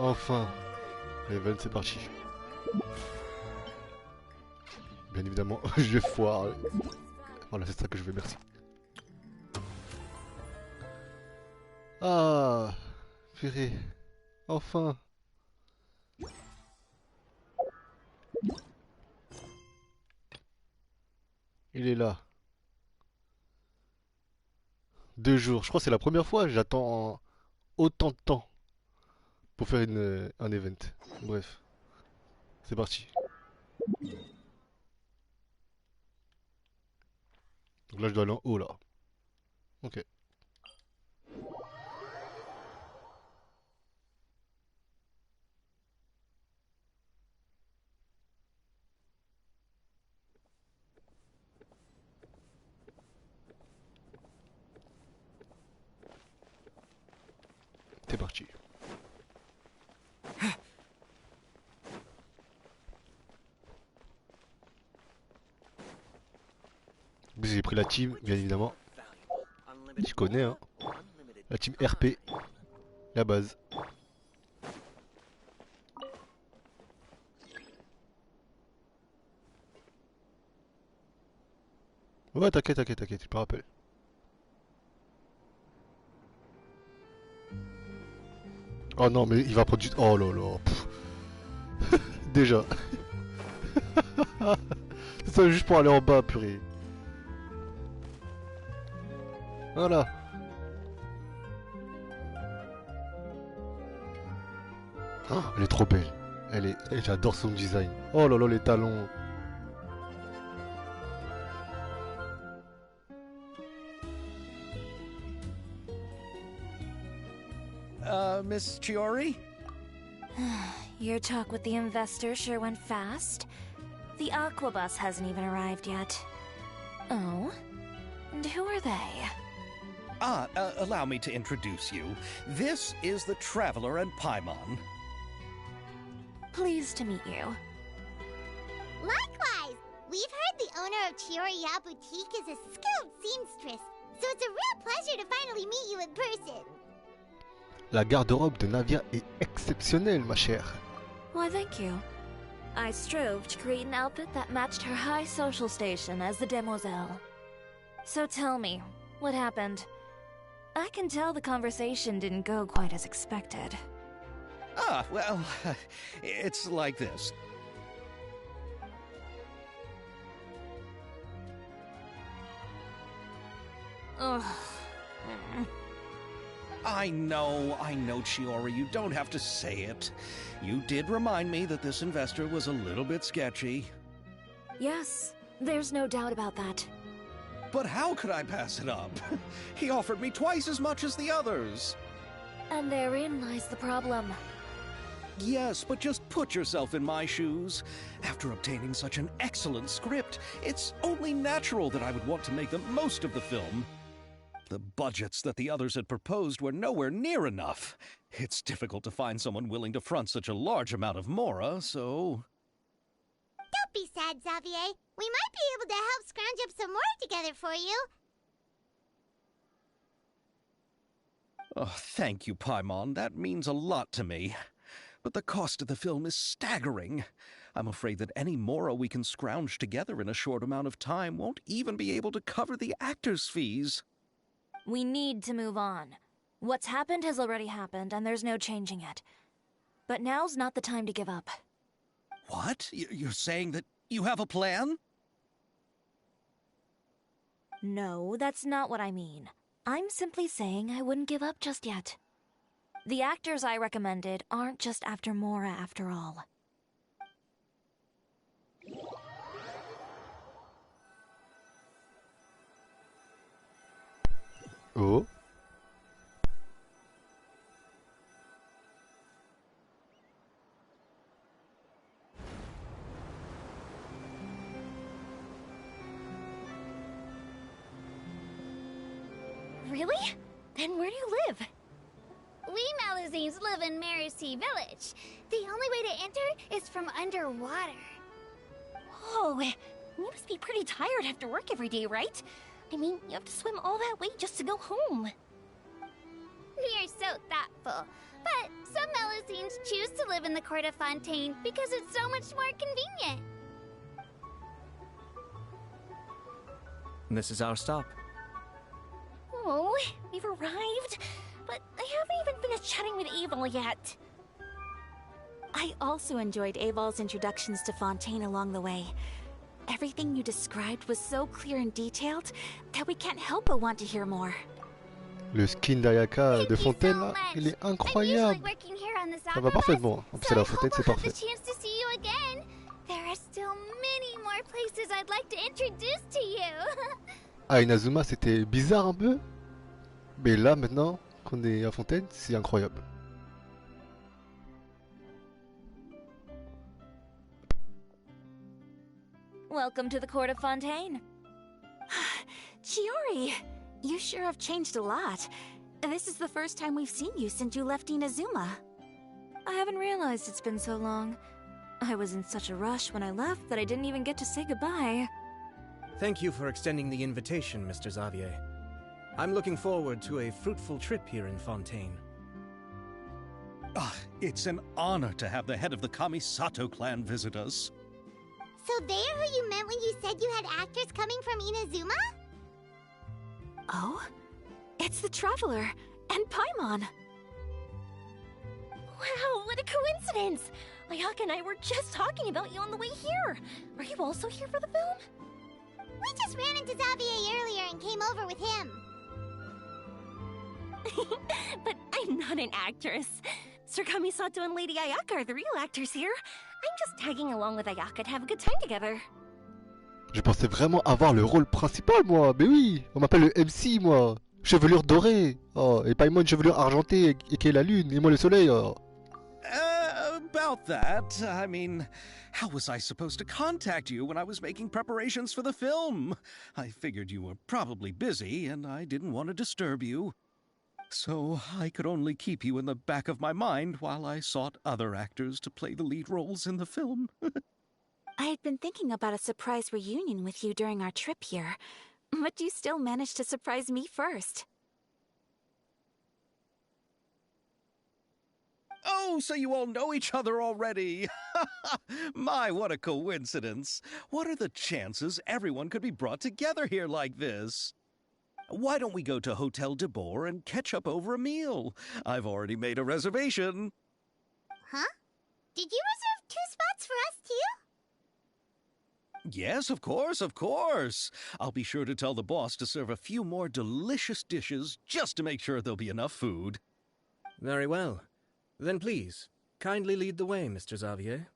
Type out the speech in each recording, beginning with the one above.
Enfin, l'event c'est parti. Bien évidemment, je vais foire. Voilà, c'est ça que je veux, merci. Ah, purée. Enfin. Il est là. 2 jours. Je crois que c'est la première fois. J'attends autant de temps pour faire un event. Bref, c'est parti. Donc là, je dois aller en haut là. Ok, c'est parti. J'ai pris la team, bien évidemment. Tu connais, hein. La team RP, la base. Ouais, t'inquiète, je me rappelle. Oh non, mais il va prendre du... Oh là là. Déjà. C'est ça juste pour aller en bas, purée. Voilà. Oh, elle est trop belle. J'adore son design. Oh là là, les talons. Miss Chiori? Your talk with the investor sure went fast. The Aquabus hasn't even arrived yet. Oh? And who are they? Allow me to introduce you. This is the Traveler and Paimon. Pleased to meet you. Likewise! We've heard the owner of Chiori Boutique is a skilled seamstress, so it's a real pleasure to finally meet you in person. La garde-robe de Navia est exceptionnelle, ma chère. Why, thank you. I strove to create an outfit that matched her high social station as the demoiselle. So tell me, what happened? I can tell the conversation didn't go quite as expected. Well, it's like this. Ugh. I know, Chiori, you don't have to say it. You did remind me that this investor was a little bit sketchy. Yes, there's no doubt about that. But how could I pass it up? He offered me twice as much as the others. And therein lies the problem. Yes, but just put yourself in my shoes. After obtaining such an excellent script, it's only natural that I would want to make the most of the film. The budgets that the others had proposed were nowhere near enough. It's difficult to find someone willing to front such a large amount of mora, so... Don't be sad, Xavier. We might be able to help scrounge up some more together for you. Oh, thank you, Paimon. That means a lot to me. But the cost of the film is staggering. I'm afraid that any mora we can scrounge together in a short amount of time won't even be able to cover the actors' fees. We need to move on. What's happened has already happened, and there's no changing it. But now's not the time to give up. What? You're saying that you have a plan? No, that's not what I mean. I'm simply saying I wouldn't give up just yet. The actors I recommended aren't just after Mora after all. Oh. Really? Then where do you live? We Malazines live in Mercy Village. The only way to enter is from underwater. Oh, you must be pretty tired after work every day, right? I mean, you have to swim all that way just to go home. We are so thoughtful. But some Melusines choose to live in the court of Fontaine because it's so much more convenient. This is our stop. Oh, we've arrived, but I haven't even finished chatting with Aval yet. I also enjoyed Aval's introductions to Fontaine along the way. Everything you described was so clear and detailed that we can't help but want to hear more. Le skin d'Ayaka Thank de you so Fontaine, là, much. il est I'm usually incroyable. working here on the Ça soccer va bus, parfaitement. En plus, so à la I Fontaine, hope c'est I'll have the parfait. chance to see you again. There are still many more places I'd like to introduce to you. Ah, Inazuma, c'était bizarre un peu. Mais là, maintenant, qu'on est à Fontaine, c'est incroyable. Welcome to the court of Fontaine. Chiori, you sure have changed a lot. This is the first time we've seen you since you left Inazuma. I haven't realized it's been so long. I was in such a rush when I left that I didn't even get to say goodbye. Thank you for extending the invitation, Mr. Xavier. I'm looking forward to a fruitful trip here in Fontaine. Ah, it's an honor to have the head of the Kamisato clan visit us. So they're who you meant when you said you had actors coming from Inazuma? Oh? It's the Traveler and Paimon. Wow, what a coincidence! Ayaka and I were just talking about you on the way here. Are you also here for the film? We just ran into Xavier earlier and came over with him. But I'm not an actress. Sir Kamisato and Lady Ayaka are the real actors here. I'm just tagging along with Ayaka to have a good time together. Je pensais vraiment avoir le rôle principal, moi. Mais oui, on m'appelle le MC, moi. Chevelure dorée. Oh, et Paimon, chevelure argentée, et qui est la lune, et moi le soleil. Oh. About that, I mean, how was I supposed to contact you when I was making preparations for the film? I figured you were probably busy, and I didn't want to disturb you. So I could only keep you in the back of my mind while I sought other actors to play the lead roles in the film. I had been thinking about a surprise reunion with you during our trip here, but you still managed to surprise me first. Oh, so you all know each other already. My, what a coincidence. What are the chances everyone could be brought together here like this? Why don't we go to Hotel de Boer and catch up over a meal? I've already made a reservation. Huh? Did you reserve 2 spots for us too? Yes, of course, of course. I'll be sure to tell the boss to serve a few more delicious dishes just to make sure there'll be enough food. Very well. Then please, kindly lead the way, Mr. Xavier.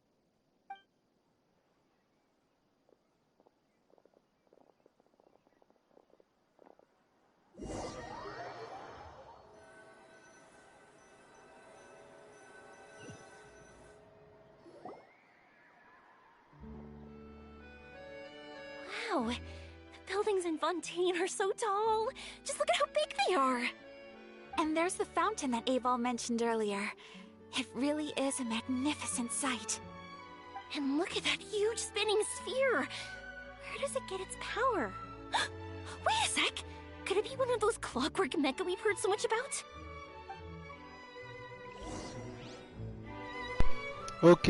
Wow, the buildings in Fontaine are so tall. Just look at how big they are. And there's the fountain that Aval mentioned earlier. It really is a magnificent sight. And look at that huge spinning sphere. Where does it get its power? Wait a sec. Could it be one of those clockwork mecha we've heard so much about? Ok.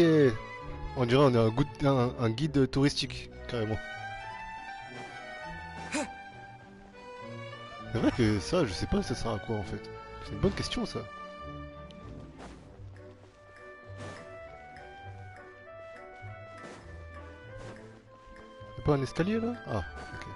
On dirait on est un guide touristique, carrément. C'est vrai que ça, je sais pas ça sert à quoi en fait. C'est une bonne question ça. Y'a pas un escalier là? Ah, ok.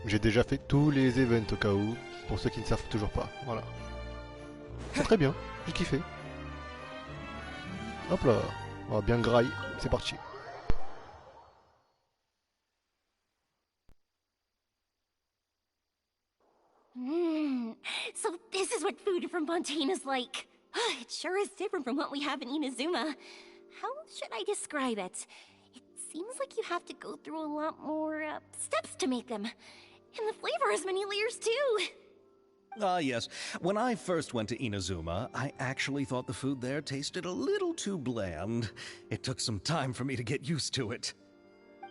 J'ai déjà fait tous les events au cas où, pour ceux qui ne savent toujours pas. Voilà. C'est très bien, j'ai kiffé. Hop là, on va bien graille, c'est parti. So this is is what food from Fontaine is like. It sure is different from what we have in Inazuma. How should I describe it? It seems like you have to go through a lot more steps to make them. And the flavor has many layers too. Yes. When I first went to Inazuma, I actually thought the food there tasted a little too bland. It took some time for me to get used to it.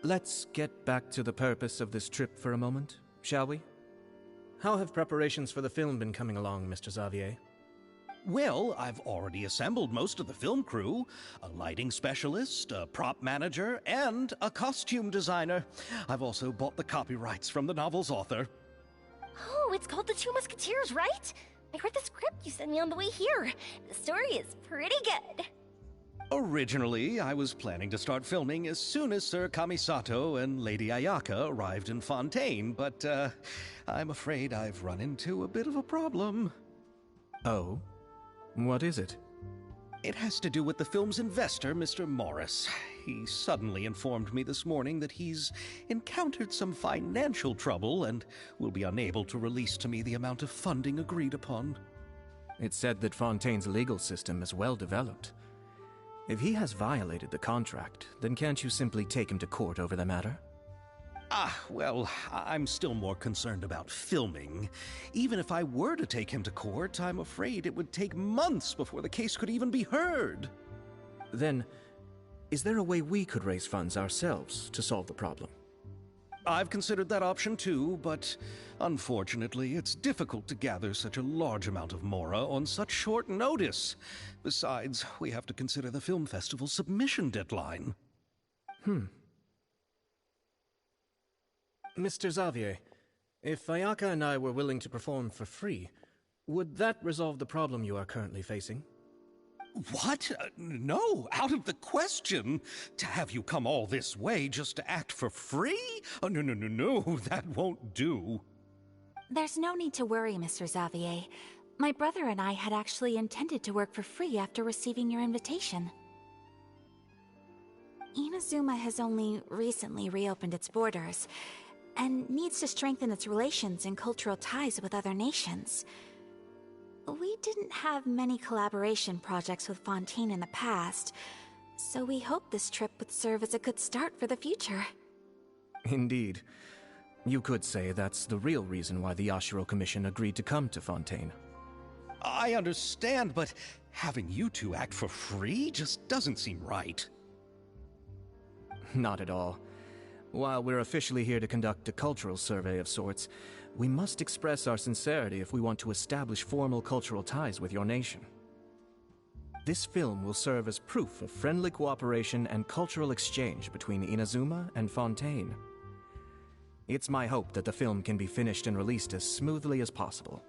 Let's get back to the purpose of this trip for a moment, shall we? How have preparations for the film been coming along, Mr. Xavier? Well, I've already assembled most of the film crew, a lighting specialist, a prop manager, and a costume designer. I've also bought the copyrights from the novel's author. Oh, it's called The Two Musketeers, right? I read the script you sent me on the way here. The story is pretty good. Originally, I was planning to start filming as soon as Sir Kamisato and Lady Ayaka arrived in Fontaine, but I'm afraid I've run into a bit of a problem. Oh? What is it? It has to do with the film's investor, Mr. Morris. He suddenly informed me this morning that he's encountered some financial trouble and will be unable to release to me the amount of funding agreed upon. It's said that Fontaine's legal system is well developed. If he has violated the contract, then can't you simply take him to court over the matter? Well, I'm still more concerned about filming. Even if I were to take him to court, I'm afraid it would take months before the case could even be heard. Then, is there a way we could raise funds ourselves to solve the problem? I've considered that option too, but unfortunately, it's difficult to gather such a large amount of mora on such short notice. Besides, we have to consider the film festival's submission deadline. Mr. Xavier, if Ayaka and I were willing to perform for free, would that resolve the problem you are currently facing? What? No, out of the question. To have you come all this way just to act for free? Oh, no, that won't do. There's no need to worry, Mr. Xavier. My brother and I had actually intended to work for free after receiving your invitation. Inazuma has only recently reopened its borders, and needs to strengthen its relations and cultural ties with other nations. We didn't have many collaboration projects with Fontaine in the past, so we hoped this trip would serve as a good start for the future. Indeed. You could say that's the real reason why the Yashiro Commission agreed to come to Fontaine. I understand, but having you two act for free just doesn't seem right. Not at all. While we're officially here to conduct a cultural survey of sorts, we must express our sincerity if we want to establish formal cultural ties with your nation. This film will serve as proof of friendly cooperation and cultural exchange between Inazuma and Fontaine. It's my hope that the film can be finished and released as smoothly as possible.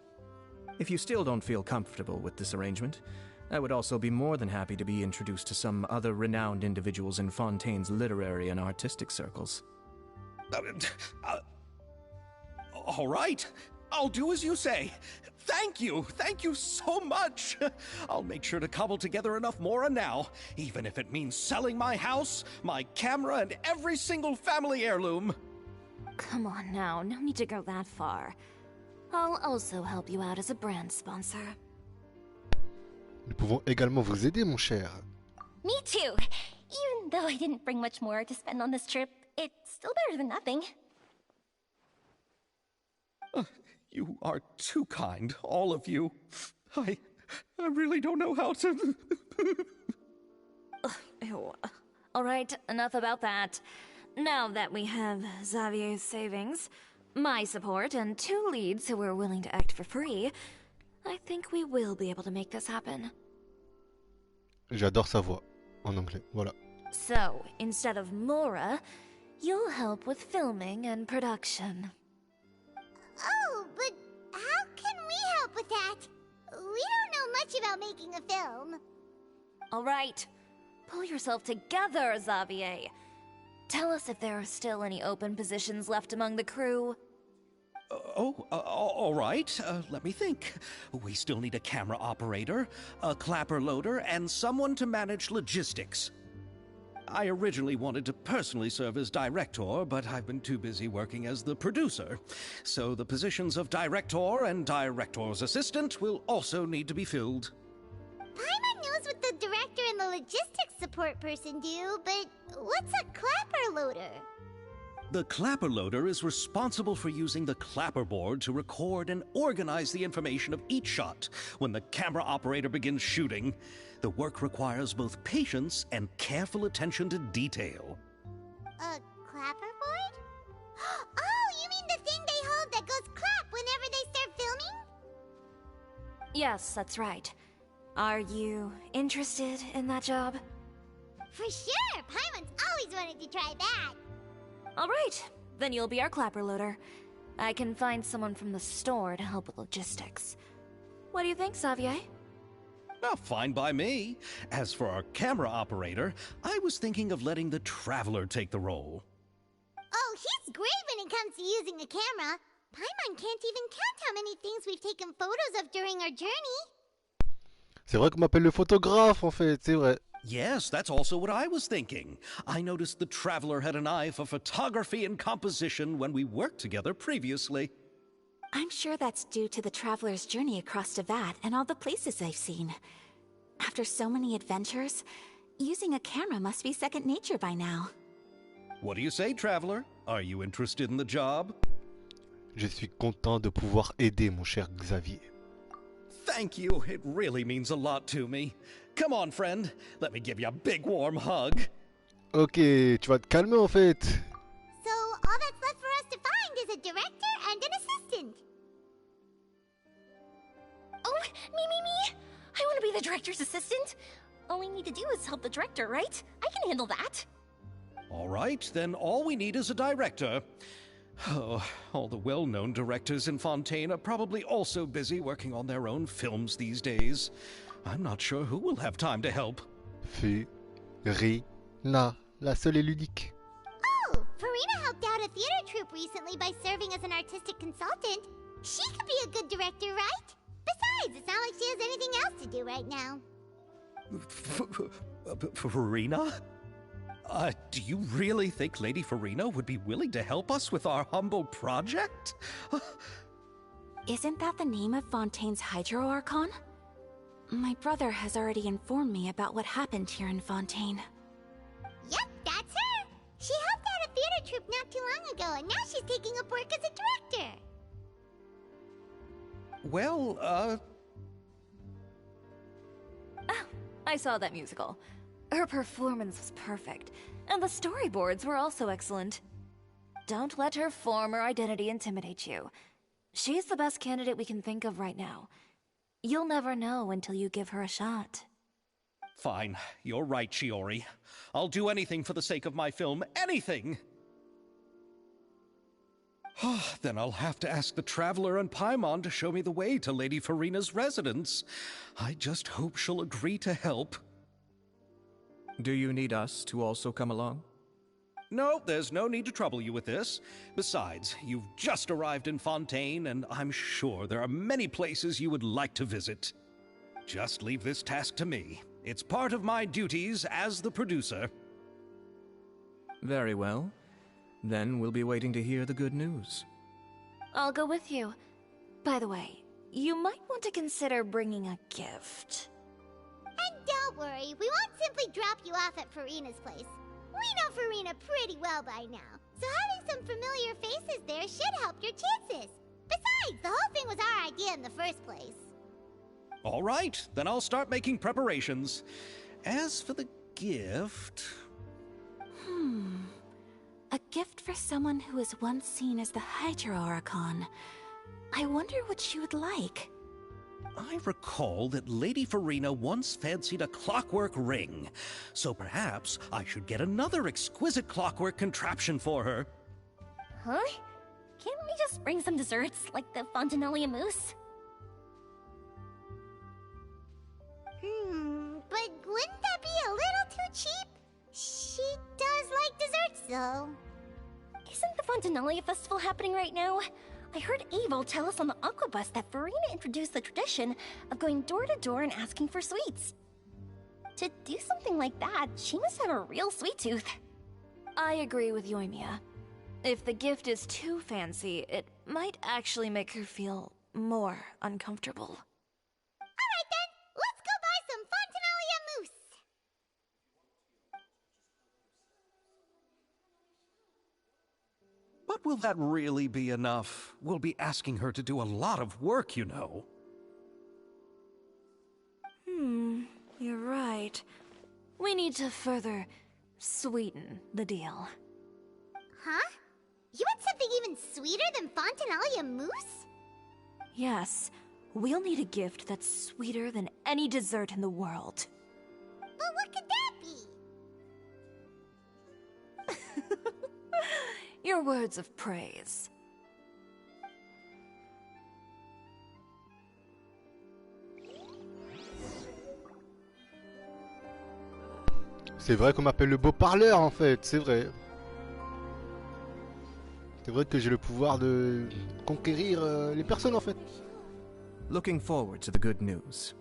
If you still don't feel comfortable with this arrangement, I would also be more than happy to be introduced to some other renowned individuals in Fontaine's literary and artistic circles. All right, I'll do as you say. Thank you so much. I'll make sure to cobble together enough mora now, even if it means selling my house, my camera, and every single family heirloom. Come on now, no need to go that far. I'll also help you out as a brand sponsor. Nous pouvons également vous aider, mon cher. Me too! Even though I didn't bring much more to spend on this trip, it's still better than nothing. You are too kind, all of you. I really don't know how to... Ew. Alright, enough about that. Now that we have Xavier's savings, my support, and 2 leads who are willing to act for free, I think we will be able to make this happen. J'adore sa voix en anglais. Voilà. So, instead of Mora, you'll help with filming and production. Oh, but how can we help with that? We don't know much about making a film. Alright, pull yourself together, Xavier. Tell us if there are still any open positions left among the crew. All right. Let me think. We still need a camera operator, a clapper loader, and someone to manage logistics. I originally wanted to personally serve as director, but I've been too busy working as the producer. So the positions of director and director's assistant will also need to be filled. Paimon knows what the director and the logistics support person do, but what's a clapper loader? The clapper loader is responsible for using the clapper board to record and organize the information of each shot when the camera operator begins shooting. The work requires both patience and careful attention to detail. A clapper board? Oh, you mean the thing they hold that goes clap whenever they start filming? Yes, that's right. Are you interested in that job? For sure! Paimon's always wanted to try that. All right, then you'll be our clapper loader. I can find someone from the store to help with logistics. What do you think, Xavier? Well, fine by me. As for our camera operator, I was thinking of letting the Traveler take the role. Oh, he's great when it comes to using a camera. Paimon can't even count how many things we've taken photos of during our journey. C'est vrai qu'on m'appelle le photographe en fait, c'est vrai. Yes, that's also what I was thinking. I noticed the Traveler had an eye for photography and composition when we worked together previously. I'm sure that's due to the traveler's journey across Devat and all the places they've seen. After so many adventures, using a camera must be second nature by now. What do you say, Traveler? Are you interested in the job? Je suis content de pouvoir aider mon cher Xavier. Thank you. It really means a lot to me. Come on, friend. Let me give you a big warm hug. Ok, tu vas te calmer en fait. So, all that's left for us to find is a director and an assistant. Oh, me! I want to be the director's assistant. All we need to do is help the director, right? I can handle that. All right, then all we need is a director. Oh, all the well-known directors in Fontaine are probably also busy working on their own films these days. I'm not sure who will have time to help. Farina, la seule et l'unique. Oh, Farina helped out a theater troupe recently by serving as an artistic consultant. She could be a good director, right? Besides, it's not like she has anything else to do right now. Farina? Do you really think Lady Farina would be willing to help us with our humble project? Isn't that the name of Fontaine's Hydro Archon? My brother has already informed me about what happened here in Fontaine. Yep, that's her. She helped out a theater troupe not too long ago, and now she's taking up work as a director. Well, Oh, I saw that musical. Her performance was perfect, and the storyboards were also excellent. Don't let her former identity intimidate you. She's the best candidate we can think of right now. You'll never know until you give her a shot. fine. You're right, Chiori. I'll do anything for the sake of my film. Anything! Then I'll have to ask the Traveler and Paimon to show me the way to Lady Farina's residence. I just hope she'll agree to help. Do you need us to also come along? No, there's no need to trouble you with this. Besides, you've just arrived in Fontaine, and I'm sure there are many places you would like to visit. Just leave this task to me. It's part of my duties as the producer. Very well. Then we'll be waiting to hear the good news. I'll go with you. By the way, you might want to consider bringing a gift. And don't worry, we won't simply drop you off at Farina's place. We know Farina pretty well by now, so having some familiar faces there should help your chances. Besides, the whole thing was our idea in the first place. All right, then I'll start making preparations. As for the gift... A gift for someone who was once seen as the Hydro Archon. I wonder what she would like. I recall that Lady Farina once fancied a clockwork ring, so perhaps I should get another exquisite clockwork contraption for her. Huh? Can't we just bring some desserts, like the Fontinalia mousse? But wouldn't that be a little too cheap? She does like desserts, though. Isn't the Fontinalia festival happening right now? I heard Evil tell us on the Aquabus that Farina introduced the tradition of going door to door and asking for sweets. To do something like that, she must have a real sweet tooth. I agree with Yoimiya. If the gift is too fancy, it might actually make her feel more uncomfortable. Alright then, let's go buy some Fontinalia mousse! But will that really be enough? We'll be asking her to do a lot of work, you know. You're right. We need to further sweeten the deal. Huh? You want something even sweeter than Fontinalia mousse? Yes, we'll need a gift that's sweeter than any dessert in the world. But what could that be? Your words of praise. C'est vrai qu'on m'appelle le beau parleur en fait, c'est vrai. C'est vrai que j'ai le pouvoir de conquérir les personnes en fait. Looking forward to the good news.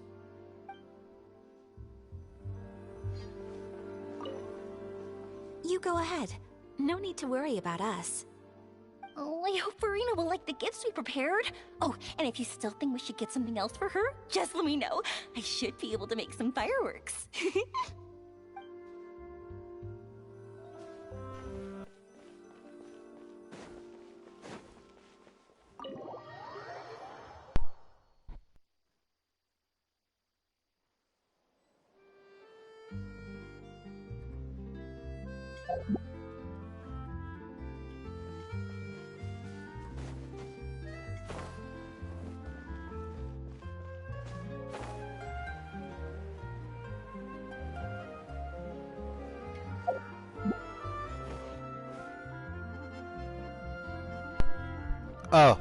You go ahead. No need to worry about us. Oh, I hope Farina will like the gifts we prepared. Oh, and if you still think we should get something else for her, just let me know. I should be able to make some fireworks. Ah.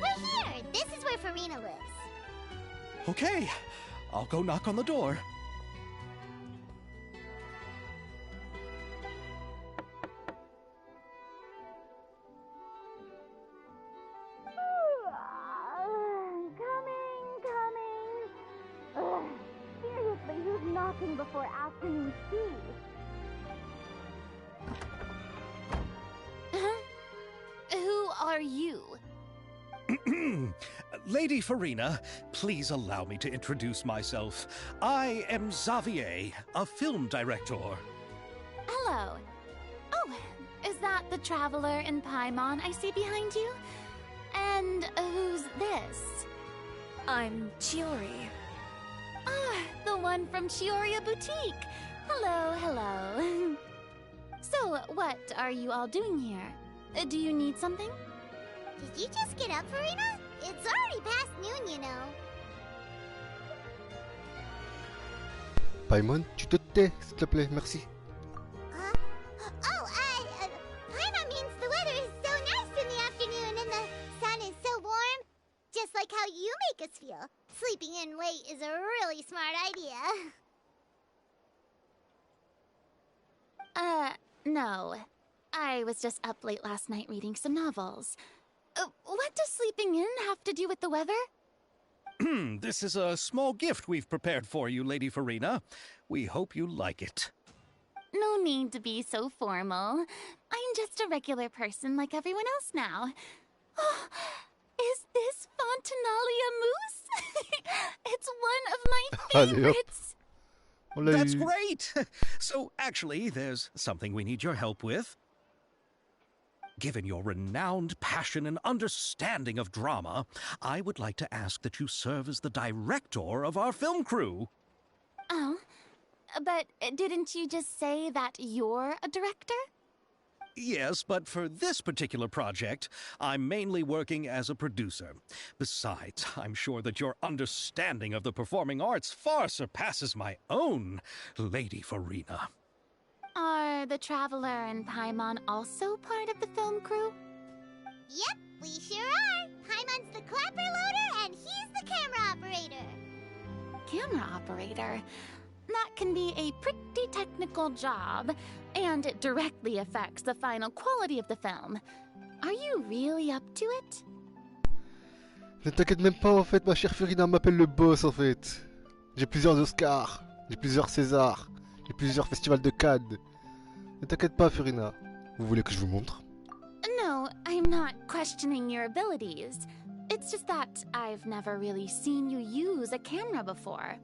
We're here! This is where Farina lives. Okay, I'll go knock on the door. Coming. Seriously, who's knocking before afternoon tea? Who are you? Lady Farina, please allow me to introduce myself. I am Xavier, a film director. Hello. Oh, is that the traveler in Paimon I see behind you? And who's this? I'm Chiori. Ah, the one from Chioria Boutique. Hello, hello. So, what are you all doing here? Do you need something? Did you just get up, Farina? It's already past noon, you know. Paimon, tu te tais, s'il te plaît, merci. Huh? Oh, Paimon means the weather is so nice in the afternoon and the sun is so warm. Just like how you make us feel. Sleeping in late is a really smart idea. No. I was just up late last night reading some novels. What does sleeping in have to do with the weather? This is a small gift we've prepared for you, Lady Farina. We hope you like it. No need to be so formal. I'm just a regular person like everyone else now. Oh, is this Fontinalia mousse? It's one of my Allez, hop. favorites. On l'a That's eu. great! So, actually, there's something we need your help with. Given your renowned passion and understanding of drama, I would like to ask that you serve as the director of our film crew. Oh, but didn't you just say that you're a director? Yes, but for this particular project, I'm mainly working as a producer. Besides, I'm sure that your understanding of the performing arts far surpasses my own, Lady Farina. Are the Traveler and Paimon also part of the film crew? Yep, we sure are. Paimon's the clapper loader and he's the camera operator. camera operator. That can be a pretty technical job, and it directly affects the final quality of the film. Are you really up to it? Ne t'inquiète même pas en fait, ma chère Furina m'appelle le boss en fait. J'ai plusieurs Oscars, j'ai plusieurs Césars, j'ai plusieurs festivals de Cannes. Ne t'inquiète pas Furina. Vous voulez que je vous montre? No, I'm not questioning your abilities. It's just that I've never really seen you use a camera before.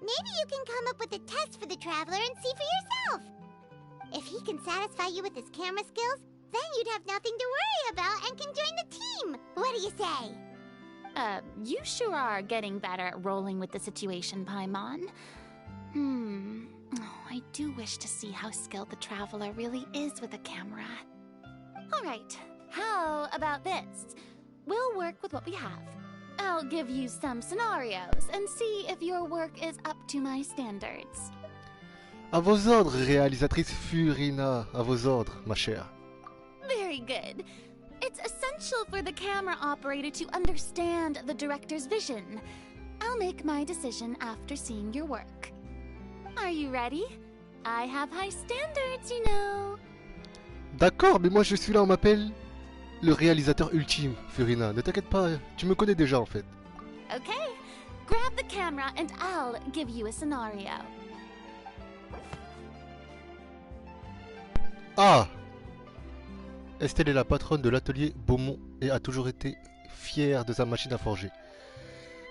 Maybe you can come up with a test for the Traveler and see for yourself. If he can satisfy you with his camera skills, then you'd have nothing to worry about and can join the team. What do you say? You sure are getting better at rolling with the situation, Paimon. Oh, I do wish to see how skilled the Traveler really is with a camera. Alright, how about this? We'll work with what we have. I'll give you some scenarios and see if your work is up to my standards. À vos ordres, réalisatrice Furina. À vos ordres, ma chère. Very good. It's essential for the camera operator to understand the director's vision. I'll make my decision after seeing your work. Are you ready? I have high standards, you know. D'accord, mais moi je suis là, on m'appelle le réalisateur ultime, Furina. Ne t'inquiète pas, tu me connais déjà en fait. Okay, grab the camera and I'll give you a scenario. Ah! Estelle est la patronne de l'atelier Beaumont et a toujours été fière de sa machine à forger.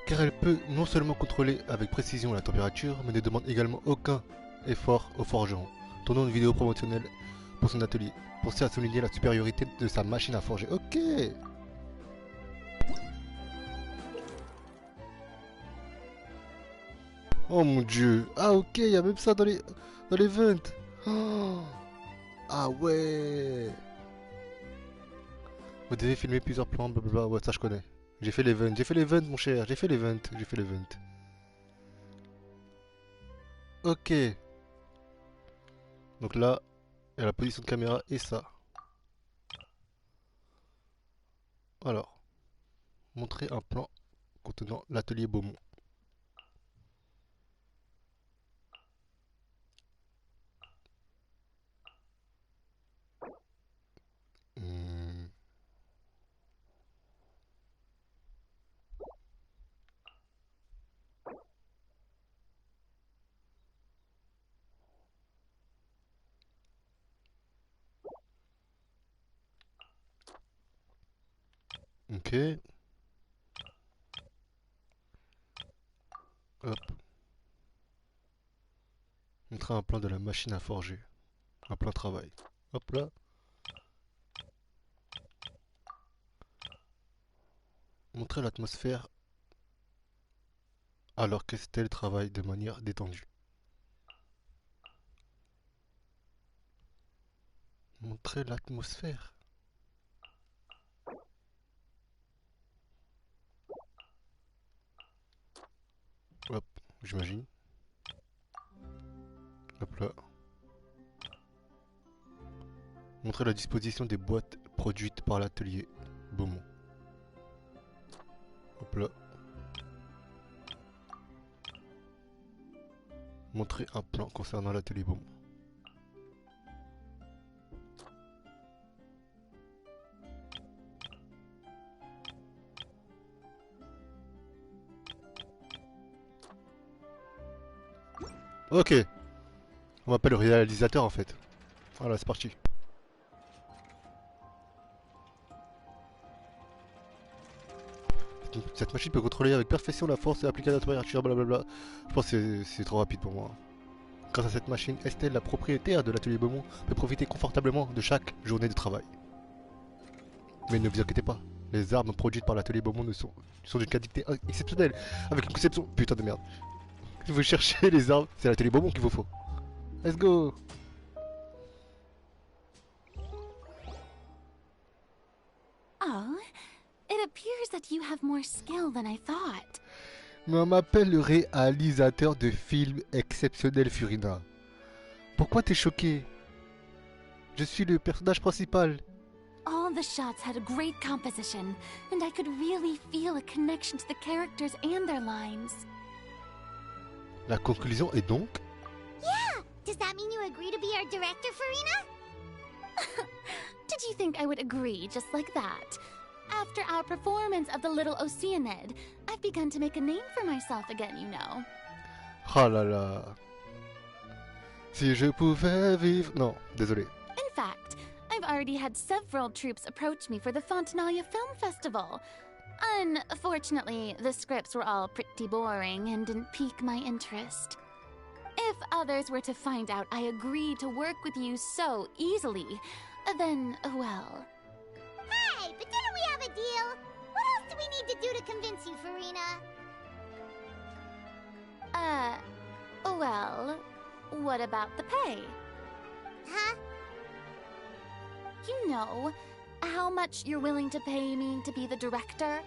Car elle peut non seulement contrôler avec précision la température, mais ne demande également aucun effort au forgeron. Tournons une vidéo promotionnelle pour son atelier, pour à souligner la supériorité de sa machine à forger. Ok! Oh mon dieu! Ah ok, il y a même ça dans les ventes! Oh. Ah ouais! Vous devez filmer plusieurs plans, blablabla, ouais ça je connais. J'ai fait l'event mon cher, j'ai fait l'event. Ok. Donc là, il y a la position de caméra et ça. Alors, montrer un plan contenant l'atelier Beaumont. Ok. Hop. Montrer un plan de la machine à forger. Un plan de travail. Hop là. Montrer l'atmosphère alors qu'Estelle travaille de manière détendue. Montrer l'atmosphère. Hop, j'imagine. Hop là. Montrer la disposition des boîtes produites par l'atelier Beaumont. Hop là. Montrer un plan concernant l'atelier Beaumont. Ok. On m'appelle le réalisateur en fait. Voilà, c'est parti. Cette machine peut contrôler avec perfection la force et appliquer la température, blablabla. Je pense que c'est trop rapide pour moi. Grâce à cette machine, Estelle, la propriétaire de l'atelier Beaumont, peut profiter confortablement de chaque journée de travail. Mais ne vous inquiétez pas, les armes produites par l'atelier Beaumont sont d'une qualité exceptionnelle, avec une conception... Putain de merde. Si vous cherchez les armes, c'est l'atelier Beaumont qu'il vous faut. Let's go! Oh, it appears that you have more skill than I thought. Mais on m'appelle le réalisateur de films exceptionnels, Furina. Pourquoi t'es choqué? Je suis le personnage principal. All the shots had a great composition, and I could really feel a connection to the characters and their lines. La conclusion est donc... Yeah! Does that mean you agree to be our director, Farina? Did you think I would agree just like that? After our performance of the Little Oceanid, I've begun to make a name for myself again, you know. Oh là là... Si je pouvais vivre... Non, désolé. In fact, I've already had several troops approach me for the Fontanalia Film Festival. Unfortunately, the scripts were all pretty boring and didn't pique my interest. If others were to find out I agreed to work with you so easily, then, well... Hey, but didn't we have a deal? What else do we need to do to convince you, Farina? Well, what about the pay? Huh? You know, how much you're willing to pay me to be the director?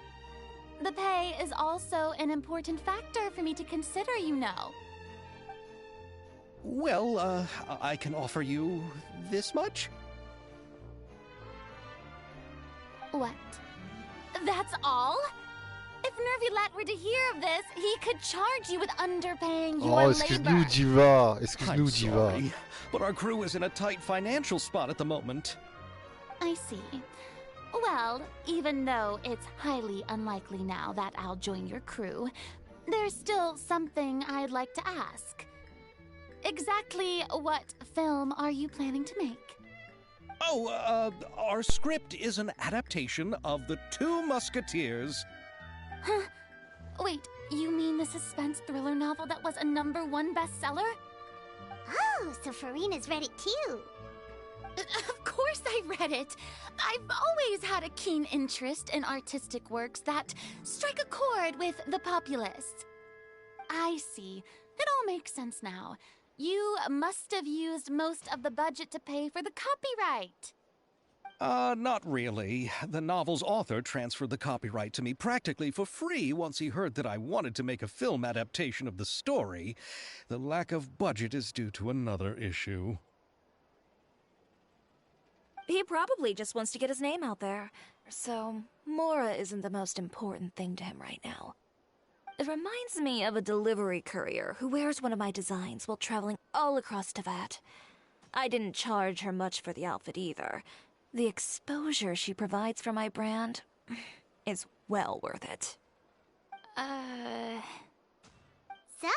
The pay is also an important factor for me to consider, you know. Well, I can offer you this much? What? That's all? If Nervilat were to hear of this, he could charge you with underpaying your Oh, labor. excuse-nous, Diva. I'm Excuse-nous, Diva. sorry, but our crew is in a tight financial spot at the moment. I see. Well, even though it's highly unlikely now that I'll join your crew, there's still something I'd like to ask. Exactly what film are you planning to make? Oh, our script is an adaptation of The Two Musketeers. Huh? Wait, you mean the suspense thriller novel that was a #1 bestseller? Oh, so Farina's read it too. Of course I read it. I've always had a keen interest in artistic works that strike a chord with the populace. I see. It all makes sense now. You must have used most of the budget to pay for the copyright. Not really. The novel's author transferred the copyright to me practically for free once he heard that I wanted to make a film adaptation of the story. The lack of budget is due to another issue. He probably just wants to get his name out there. So, Mora isn't the most important thing to him right now. It reminds me of a delivery courier who wears one of my designs while traveling all across Teyvat. I didn't charge her much for the outfit either. The exposure she provides for my brand is well worth it. So,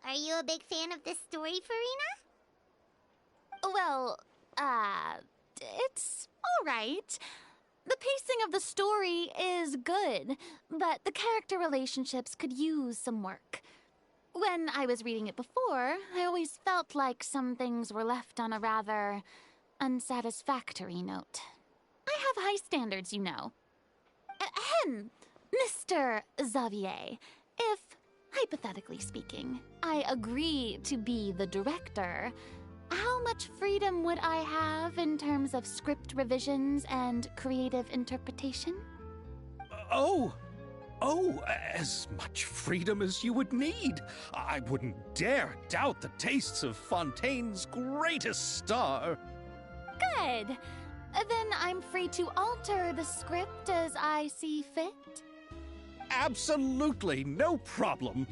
are you a big fan of this story, Farina? Well, it's alright. The pacing of the story is good, but the character relationships could use some work. When I was reading it before, I always felt like some things were left on a rather unsatisfactory note. I have high standards, you know. Ahem, Mr. Xavier, if, hypothetically speaking, I agree to be the director, how much freedom would I have in terms of script revisions and creative interpretation? Oh, as much freedom as you would need. I wouldn't dare doubt the tastes of Fontaine's greatest star. Good. Then I'm free to alter the script as I see fit? Absolutely, no problem.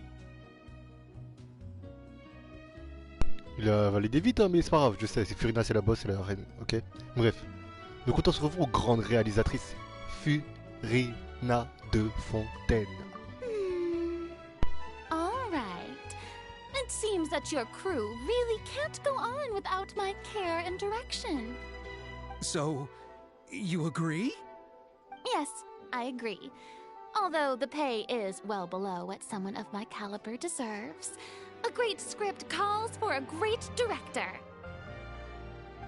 Il a validé vite, hein, mais c'est pas grave, je sais, c'est Furina, c'est la boss, c'est la reine, ok. Bref. Donc autant se retrouve aux grandes réalisatrices. Furina de Fontaine. All right. It seems that your crew really can't go on without my care and direction. So, you agree? Yes, I agree. Although the pay is well below what someone of my caliber deserves, a great script calls for a great director.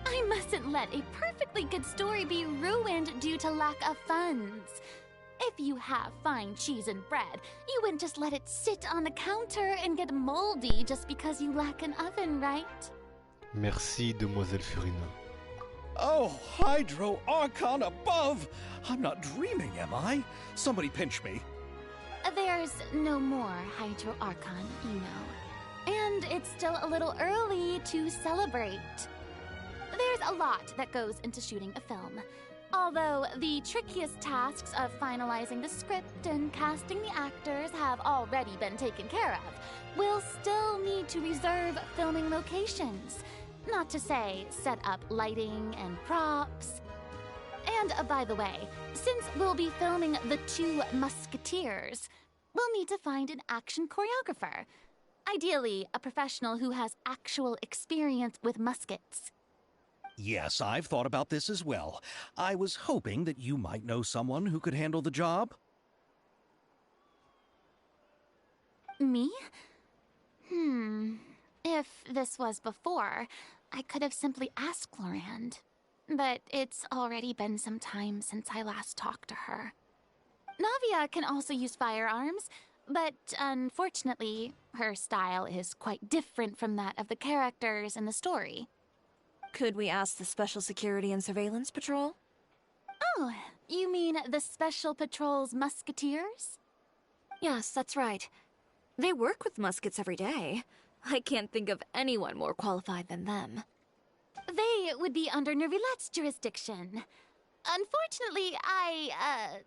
I mustn't let a perfectly good story be ruined due to lack of funds. If you have fine cheese and bread, you wouldn't just let it sit on the counter and get moldy just because you lack an oven, right? Merci, Demoiselle Furina. Oh, Hydro Archon above! I'm not dreaming, am I? Somebody pinch me. There's no more Hydro Archon, you know. And it's still a little early to celebrate. There's a lot that goes into shooting a film. Although the trickiest tasks of finalizing the script and casting the actors have already been taken care of, we'll still need to reserve filming locations. Not to say set up lighting and props. And by the way, since we'll be filming the two Mousquets, we'll need to find an action choreographer. Ideally, a professional who has actual experience with muskets. Yes, I've thought about this as well. I was hoping that you might know someone who could handle the job. Me? If this was before, I could have simply asked Florand. But it's already been some time since I last talked to her. Navia can also use firearms, but unfortunately, her style is quite different from that of the characters in the story. Could we ask the Special Security and Surveillance Patrol? Oh, you mean the Special Patrol's Musketeers? Yes, that's right. They work with muskets every day. I can't think of anyone more qualified than them. They would be under Nervilette's jurisdiction. Unfortunately, I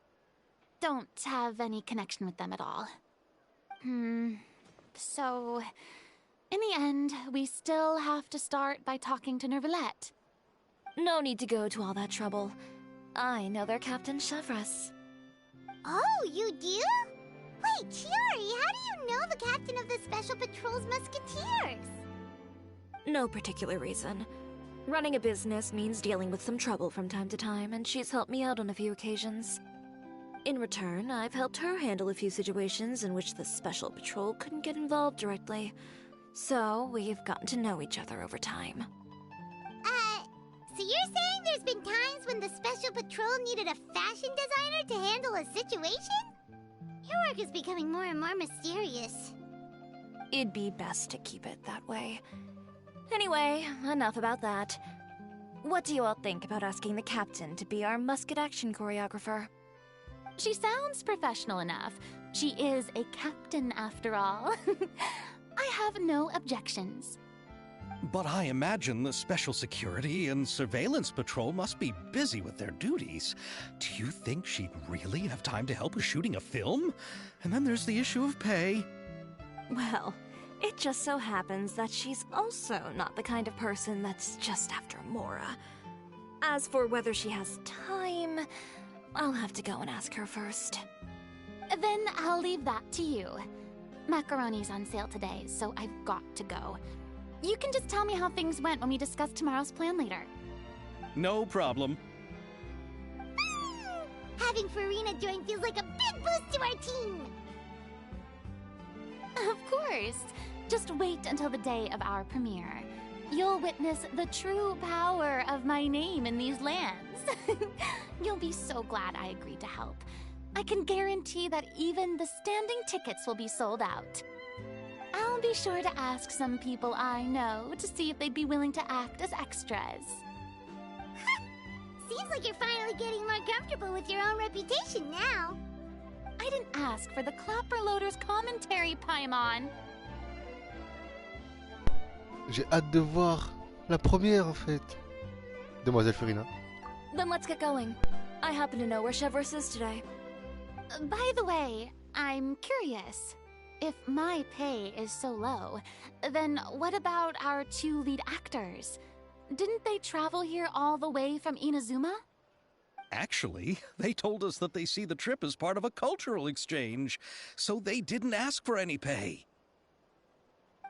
don't have any connection with them at all. So, in the end, we still have to start by talking to Nervilette. No need to go to all that trouble. I know their Captain Chevreuse. Oh, you do? Wait, Chiori, how do you know the captain of the Special Patrol's Musketeers? No particular reason. Running a business means dealing with some trouble from time to time, and she's helped me out on a few occasions. In return, I've helped her handle a few situations in which the Special Patrol couldn't get involved directly. So, we've gotten to know each other over time. So you're saying there's been times when the Special Patrol needed a fashion designer to handle a situation? Your work is becoming more and more mysterious. It'd be best to keep it that way. Anyway, enough about that. What do you all think about asking the captain to be our musket action choreographer? She sounds professional enough. She is a captain, after all. I have no objections. But I imagine the Special Security and Surveillance Patrol must be busy with their duties. Do you think she'd really have time to help with shooting a film? And then there's the issue of pay. Well, it just so happens that she's also not the kind of person that's just after Mora. As for whether she has time, I'll have to go and ask her first. Then I'll leave that to you. Macaroni's on sale today, so I've got to go. You can just tell me how things went when we discuss tomorrow's plan later. No problem. Having Farina join feels like a big boost to our team! Of course. Just wait until the day of our premiere. You'll witness the true power of my name in these lands. You'll be so glad I agreed to help. I can guarantee that even the standing tickets will be sold out. I'll be sure to ask some people I know to see if they'd be willing to act as extras. Seems like you're finally getting more comfortable with your own reputation now. I didn't ask for the Clapperloader's commentary, Paimon. J'ai hâte de voir la première en fait. Demoiselle Farina. Then let's get going. I happen to know where Chevreuse is today. By the way, I'm curious. If my pay is so low, then what about our two lead actors? Didn't they travel here all the way from Inazuma? Actually, they told us that they see the trip as part of a cultural exchange, so they didn't ask for any pay.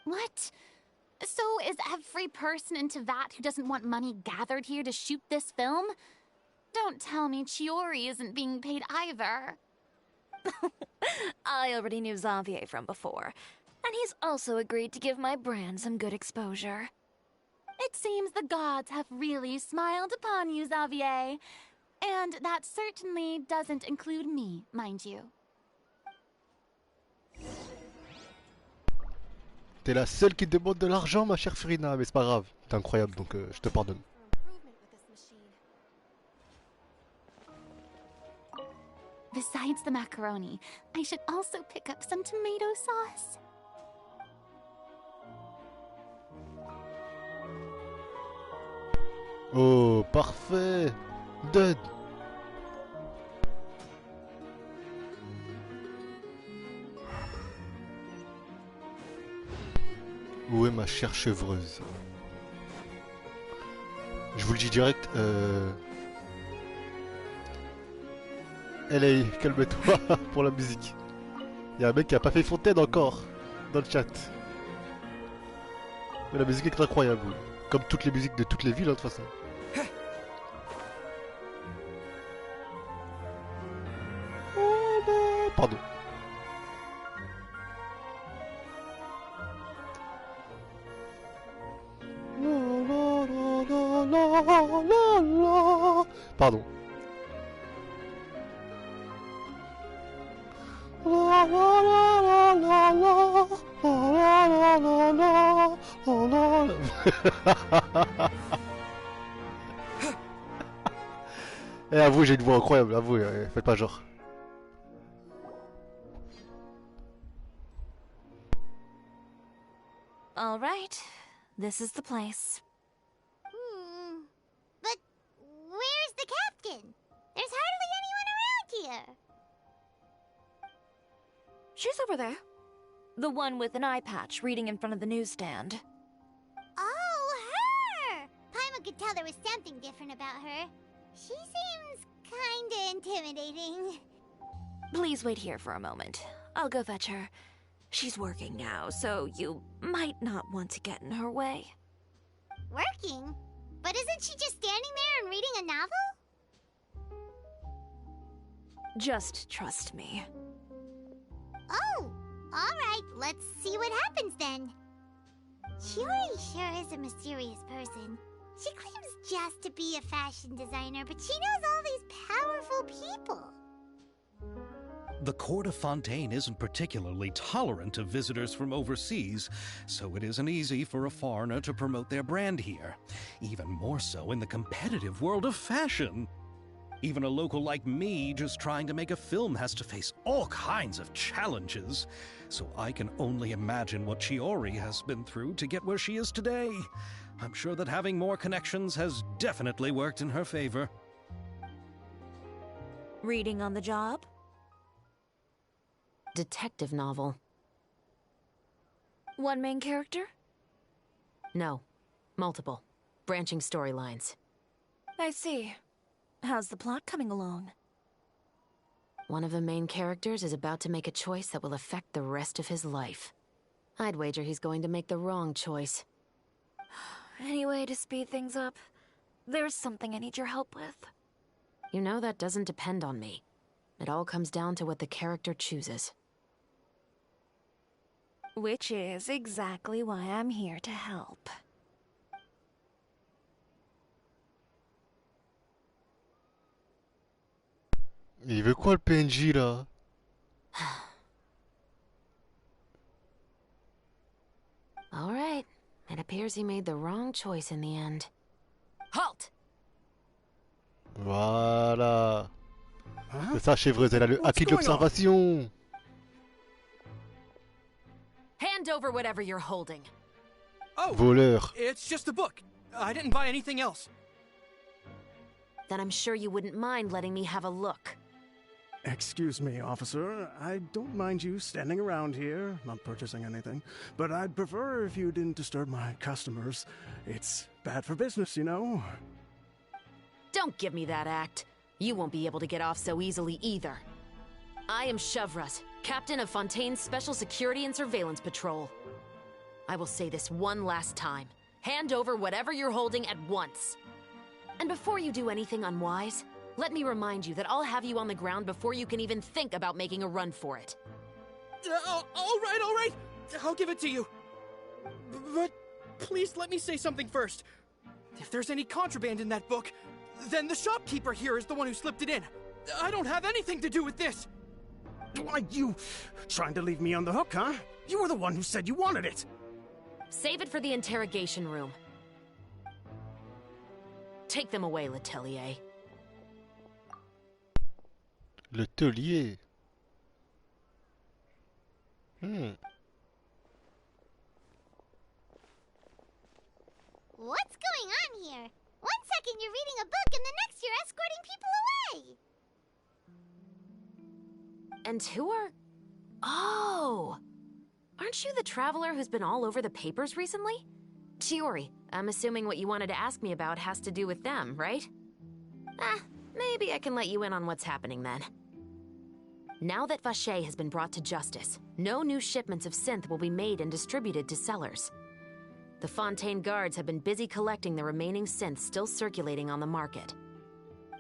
What? So is every person in Tevat who doesn't want money gathered here to shoot this film? Don't tell me Chiori isn't being paid either. I already knew Xavier from before, and he's also agreed to give my brand some good exposure. It seems the gods have really smiled upon you, Xavier. And that certainly doesn't include me, mind you. T'es la seule qui demande de l'argent, ma chère Farina, mais c'est pas grave. T'es incroyable, donc je te pardonne. Besides the macaroni, I should also pick up some tomato sauce. Oh, parfait. Dud, Où est ma chère chevreuse? Je vous le dis direct, LA, calme-toi pour la musique. Y'a un mec qui a pas fait fontaine encore dans le chat. Mais la musique est incroyable, comme toutes les musiques de toutes les villes, hein, de toute façon. Pardon. Pardon. Et avouez, j'ai une voix incroyable, avouez, faites pas genre. All right, this is the place. But where's the captain? There's hardly anyone around here. She's over there. The one with an eye patch reading in front of the newsstand. Oh, her! Paimon could tell there was something different about her. She seems kinda intimidating. Please wait here for a moment. I'll go fetch her. She's working now, so you might not want to get in her way. Working? But isn't she just standing there and reading a novel? Just trust me. Oh, alright, let's see what happens then. Chiori sure is a mysterious person. She claims just to be a fashion designer, but she knows all these powerful people. The court of Fontaine isn't particularly tolerant of visitors from overseas, so it isn't easy for a foreigner to promote their brand here. Even more so in the competitive world of fashion. Even a local like me just trying to make a film has to face all kinds of challenges. So I can only imagine what Chiori has been through to get where she is today. I'm sure that having more connections has definitely worked in her favor. Reading on the job? Detective novel. One main character? No. Multiple. Branching storylines. I see. How's the plot coming along? One of the main characters is about to make a choice that will affect the rest of his life. I'd wager he's going to make the wrong choice. Any way to speed things up? There's something I need your help with. You know that doesn't depend on me. It all comes down to what the character chooses. Which is exactly why I'm here to help. Il veut quoi le PNJ là? All right. It appears he made the wrong choice in the end. Halt! Voilà. C'est ça, chevreuse, elle a le acquis de l'observation. Hand over whatever you're holding. Oh, Voleur. it's just a book. I didn't buy anything else. Then I'm sure you wouldn't mind letting me have a look. Excuse me, officer. I don't mind you standing around here, not purchasing anything, but I'd prefer if you didn't disturb my customers. It's bad for business, you know? Don't give me that act. You won't be able to get off so easily either. I am chevreuse, captain of Fontaine's Special Security and Surveillance Patrol. I will say this one last time. Hand over whatever you're holding at once. And before you do anything unwise, let me remind you that I'll have you on the ground before you can even think about making a run for it. All right. I'll give it to you. But please let me say something first. If there's any contraband in that book, then the shopkeeper here is the one who slipped it in. I don't have anything to do with this. Why, you trying to leave me on the hook, huh? You were the one who said you wanted it. Save it for the interrogation room. Take them away, Letelier. Le taulier. What's going on here? One second you're reading a book and the next you're escorting people away. And who are... Oh! Are aren't you the traveler who's been all over the papers recently? Chiori, I'm assuming what you wanted to ask me about has to do with them, right? Maybe I can let you in on what's happening then. Now that Vacher has been brought to justice, no new shipments of synth will be made and distributed to sellers. The Fontaine guards have been busy collecting the remaining synths still circulating on the market.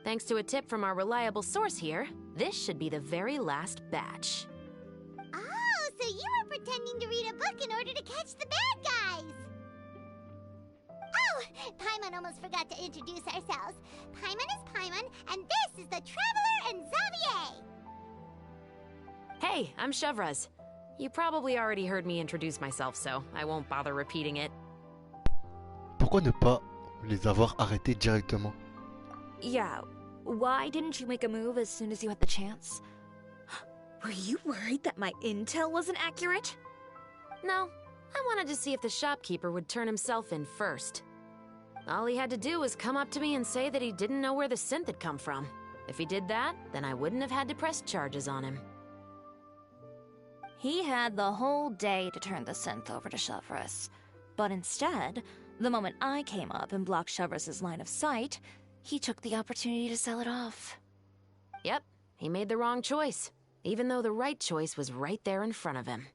Thanks to a tip from our reliable source here, this should be the very last batch. Oh, so you were pretending to read a book in order to catch the bad guys! Oh, Paimon almost forgot to introduce ourselves. Paimon is Paimon, and this is the Traveler and Xavier! Hey, I'm chevreuse. You probably already heard me introduce myself, so I won't bother repeating it. Pourquoi ne pas les avoir arrêtés directement? Yeah, why didn't you make a move as soon as you had the chance? Were you worried that my intel wasn't accurate? No, I wanted to see if the shopkeeper would turn himself in first. All he had to do was come up to me and say that he didn't know where the synth had come from. If he did that, then I wouldn't have had to press charges on him. He had the whole day to turn the synth over to Chevreuse. But instead, the moment I came up and blocked Chevreuse's line of sight, he took the opportunity to sell it off. Yep, he made the wrong choice, even though the right choice was right there in front of him.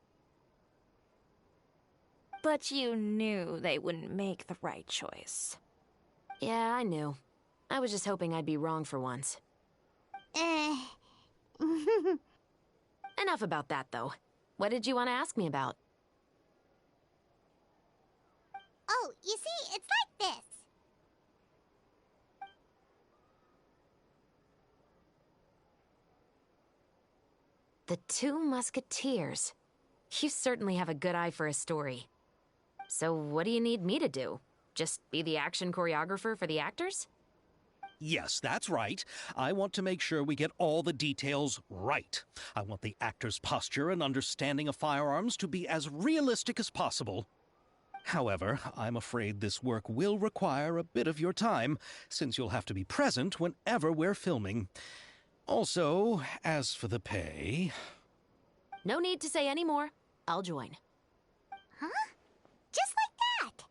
But you knew they wouldn't make the right choice. Yeah, I knew. I was just hoping I'd be wrong for once. Enough about that, though. What did you want to ask me about? Oh, you see, it's like this. The Two Musketeers. You certainly have a good eye for a story. So what do you need me to do? Just be the action choreographer for the actors? Yes, that's right. I want to make sure we get all the details right. I want the actor's posture and understanding of firearms to be as realistic as possible. However, I'm afraid this work will require a bit of your time, since you'll have to be present whenever we're filming. Also, as for the pay... No need to say any more. I'll join. Huh? Just like that?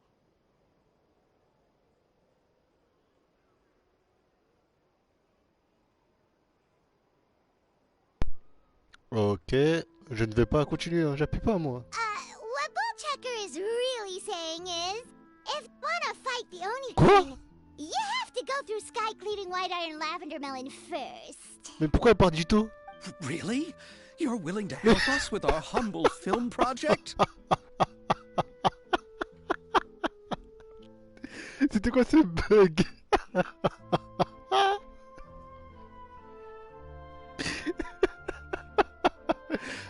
Ok, je ne vais pas continuer, hein. J'appuie pas moi. What Bullchecker is really saying is, if you wanna fight the Oni Quoi? Queen, you have to go through Sky Cleaning White Iron Lavender Melon first. Mais pourquoi elle part Jito? Really? You're willing to help us with our humble film project? C'était quoi ce bug?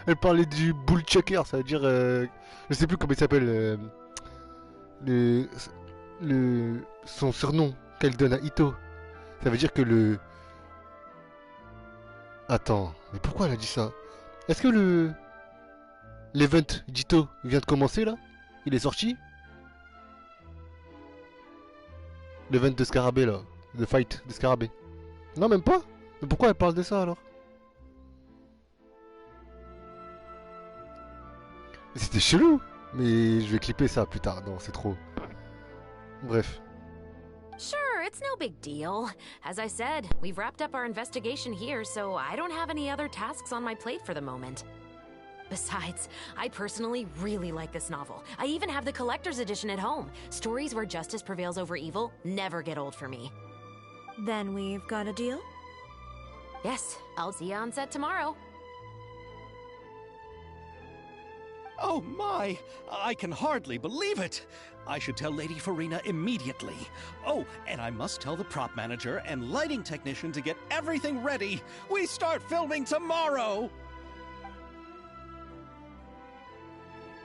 Elle parlait du bull checker, ça veut dire... je sais plus comment il s'appelle. Son surnom qu'elle donne à Ito. Ça veut dire que le... Attends, mais pourquoi elle a dit ça? Est-ce que l'event d'Ito vient de commencer là? Il est sorti? L'event de Scarabée là. Le fight de Scarabée. Non, même pas? Mais pourquoi elle parle de ça alors? C'était chelou. Mais je vais clipper ça plus tard. Non, c'est trop. Bref. Sure, it's no big deal. As I said, we've wrapped up our investigation here, so I don't have any other tasks on my plate for the moment. Besides, I personally really like this novel. I even have the collector's edition at home. Stories where justice prevails over evil never get old for me. Then we've got a deal? Yes, I'll see you on set tomorrow. Oh my! I can hardly believe it! I should tell Lady Farina immediately. Oh, and I must tell the prop manager and lighting technician to get everything ready. We start filming tomorrow!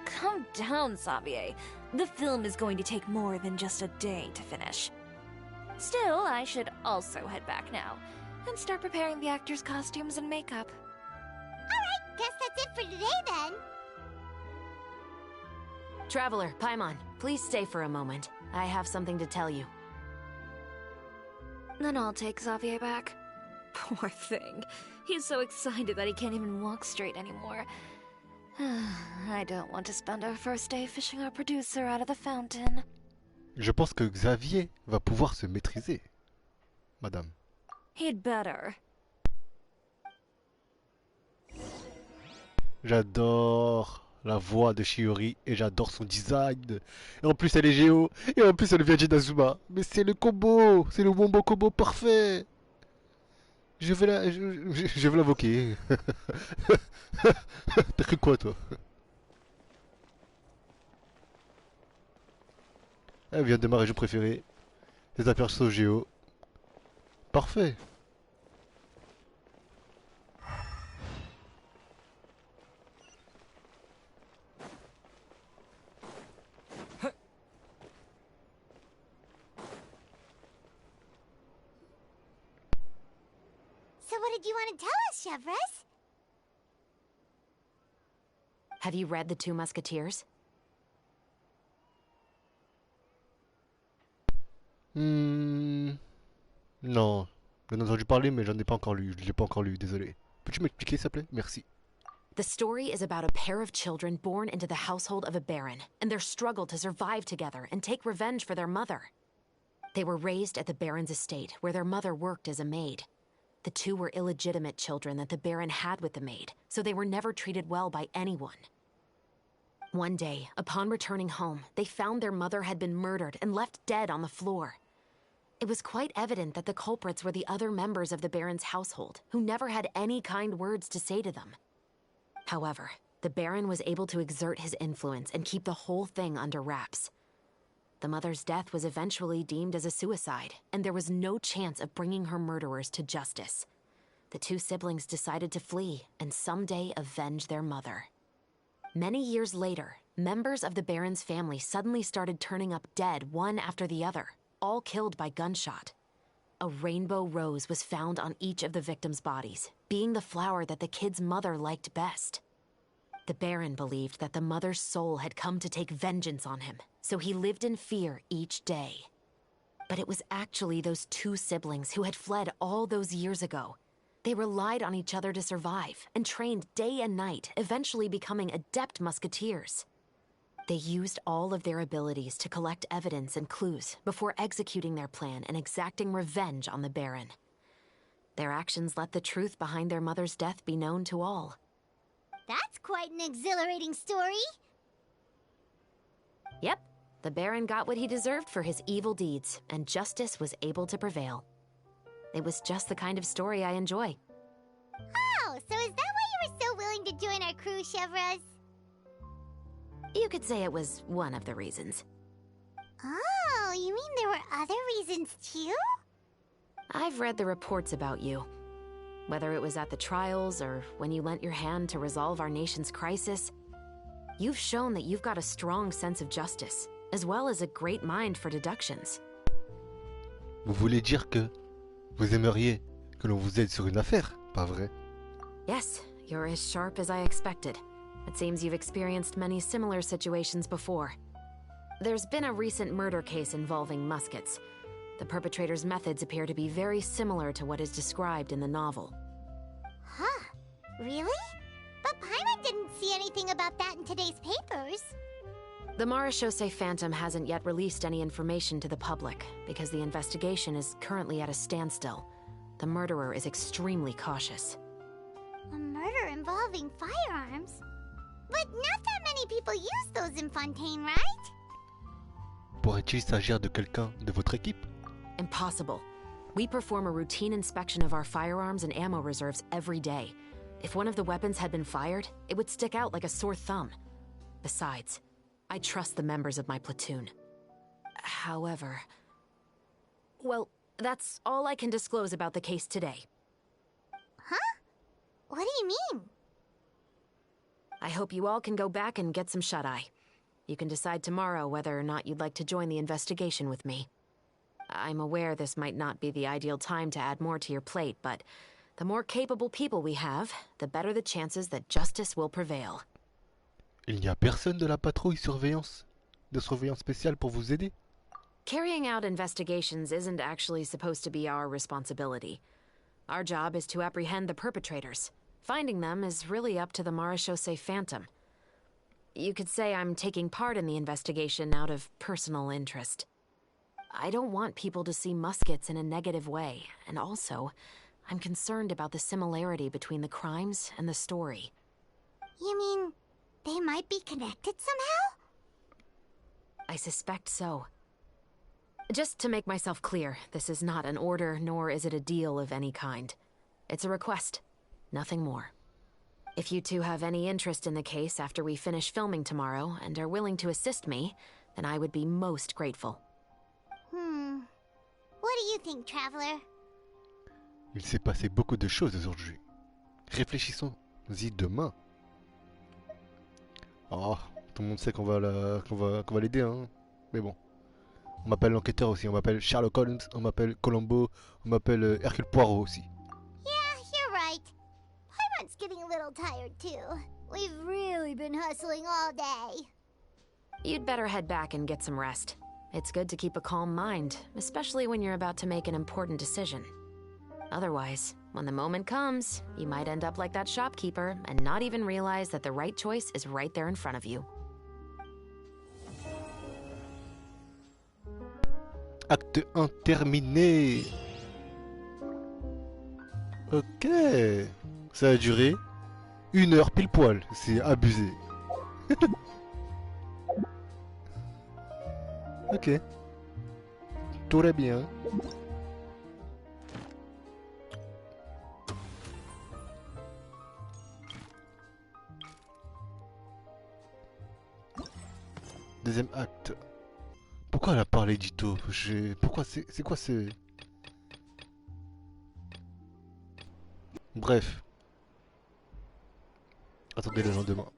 Calm down, Xavier. The film is going to take more than just a day to finish. Still, I should also head back now and start preparing the actors' costumes and makeup. Alright, guess that's it for today then. Traveler, Paimon, please stay for a moment. I have something to tell you. Then I'll take Xavier back. Poor thing. He's so excited that he can't even walk straight anymore. I don't want to spend our first day fishing our producer out of the fountain. Je pense que Xavier va pouvoir se maîtriser, madame. He'd better. J'adore la voix de Chiori et j'adore son design. Et en plus elle est Géo et en plus elle vient d'Inazuma. Mais c'est le combo, c'est le wombo combo parfait. Je vais l'invoquer. T'as cru quoi toi? Elle vient de ma région préférée. Les aperçus Géo. Parfait. So what did you want to tell us, chevreuse? Have you read The Two Musketeers? Non. J'en ai entendu parler mais j'en ai pas encore lu. Je l'ai pas encore lu, désolé. Peux-tu m'expliquer s'il te plaît? Merci. The story is about a pair of children born into the household of a baron, and their struggle to survive together and take revenge for their mother. They were raised at the baron's estate, where their mother worked as a maid. The two were illegitimate children that the baron had with the maid, so they were never treated well by anyone. One day, upon returning home, they found their mother had been murdered and left dead on the floor. It was quite evident that the culprits were the other members of the baron's household, who never had any kind words to say to them. However, the baron was able to exert his influence and keep the whole thing under wraps. The mother's death was eventually deemed as a suicide, and there was no chance of bringing her murderers to justice. The two siblings decided to flee and someday avenge their mother. Many years later, members of the baron's family suddenly started turning up dead one after the other, all killed by gunshot. A rainbow rose was found on each of the victims' bodies, being the flower that the kid's mother liked best. The baron believed that the mother's soul had come to take vengeance on him, so he lived in fear each day. But it was actually those two siblings who had fled all those years ago. They relied on each other to survive and trained day and night, eventually becoming adept musketeers. They used all of their abilities to collect evidence and clues before executing their plan and exacting revenge on the baron. Their actions let the truth behind their mother's death be known to all. That's quite an exhilarating story. Yep, the baron got what he deserved for his evil deeds, and justice was able to prevail. It was just the kind of story I enjoy. Oh, so is that why you were so willing to join our crew, chevreuse? You could say it was one of the reasons. Oh, you mean there were other reasons too? I've read the reports about you. Whether it was at the trials or when you lent your hand to resolve our nation's crisis, you've shown that you've got a strong sense of justice, as well as a great mind for deductions. Vous voulez dire que vous aimeriez que l'on vous aide sur une affaire, pas vrai? Yes, you're as sharp as I expected. It seems you've experienced many similar situations before. There's been a recent murder case involving Mousquets. The perpetrator's methods appear to be very similar to what is described in the novel. Huh? Really? But Paimon didn't see anything about that in today's papers. The Marechaussee Phantom hasn't yet released any information to the public because the investigation is currently at a standstill. The murderer is extremely cautious. A murder involving firearms? But not that many people use those in Fontaine, right? Pourrait-il s'agir de quelqu'un de votre équipe? Impossible. We perform a routine inspection of our firearms and ammo reserves every day. If one of the weapons had been fired, it would stick out like a sore thumb. Besides, I trust the members of my platoon. However... Well, that's all I can disclose about the case today. Huh? What do you mean? I hope you all can go back and get some shut-eye. You can decide tomorrow whether or not you'd like to join the investigation with me. I'm aware this might not be the ideal time to add more to your plate, but the more capable people we have, the better the chances that justice will prevail. Il n'y a personne de la patrouille de surveillance spéciale pour vous aider? Carrying out investigations isn't actually supposed to be our responsibility. Our job is to apprehend the perpetrators. Finding them is really up to the Marechaussee Phantom. You could say I'm taking part in the investigation out of personal interest. I don't want people to see Mousquets in a negative way, and also, I'm concerned about the similarity between the crimes and the story. You mean they might be connected somehow? I suspect so. Just to make myself clear, this is not an order, nor is it a deal of any kind. It's a request, nothing more. If you two have any interest in the case after we finish filming tomorrow and are willing to assist me, then I would be most grateful. What do you think, Traveler? Il s'est passé beaucoup de choses aujourd'hui. Réfléchissons-y demain. Oh, tout le monde sait qu'on va l'aider, hein. Mais bon. On m'appelle l'enquêteur aussi, on m'appelle Sherlock Holmes, on m'appelle Columbo, on m'appelle Hercule Poirot aussi. Yeah, you're right. Paimon's getting a little tired too. We've really been hustling all day. You'd better head back and get some rest. It's good to keep a calm mind, especially when you're about to make an important decision. Otherwise, when the moment comes, you might end up like that shopkeeper and not even realize that the right choice is right there in front of you. Acte 1 terminé. Ok. Ça a duré 1 heure pile poil. C'est abusé. Ok. Tout va bien. Deuxième acte. Pourquoi elle a parlé d'Ito? Pourquoi c'est quoi ce... Bref. Attendez le lendemain.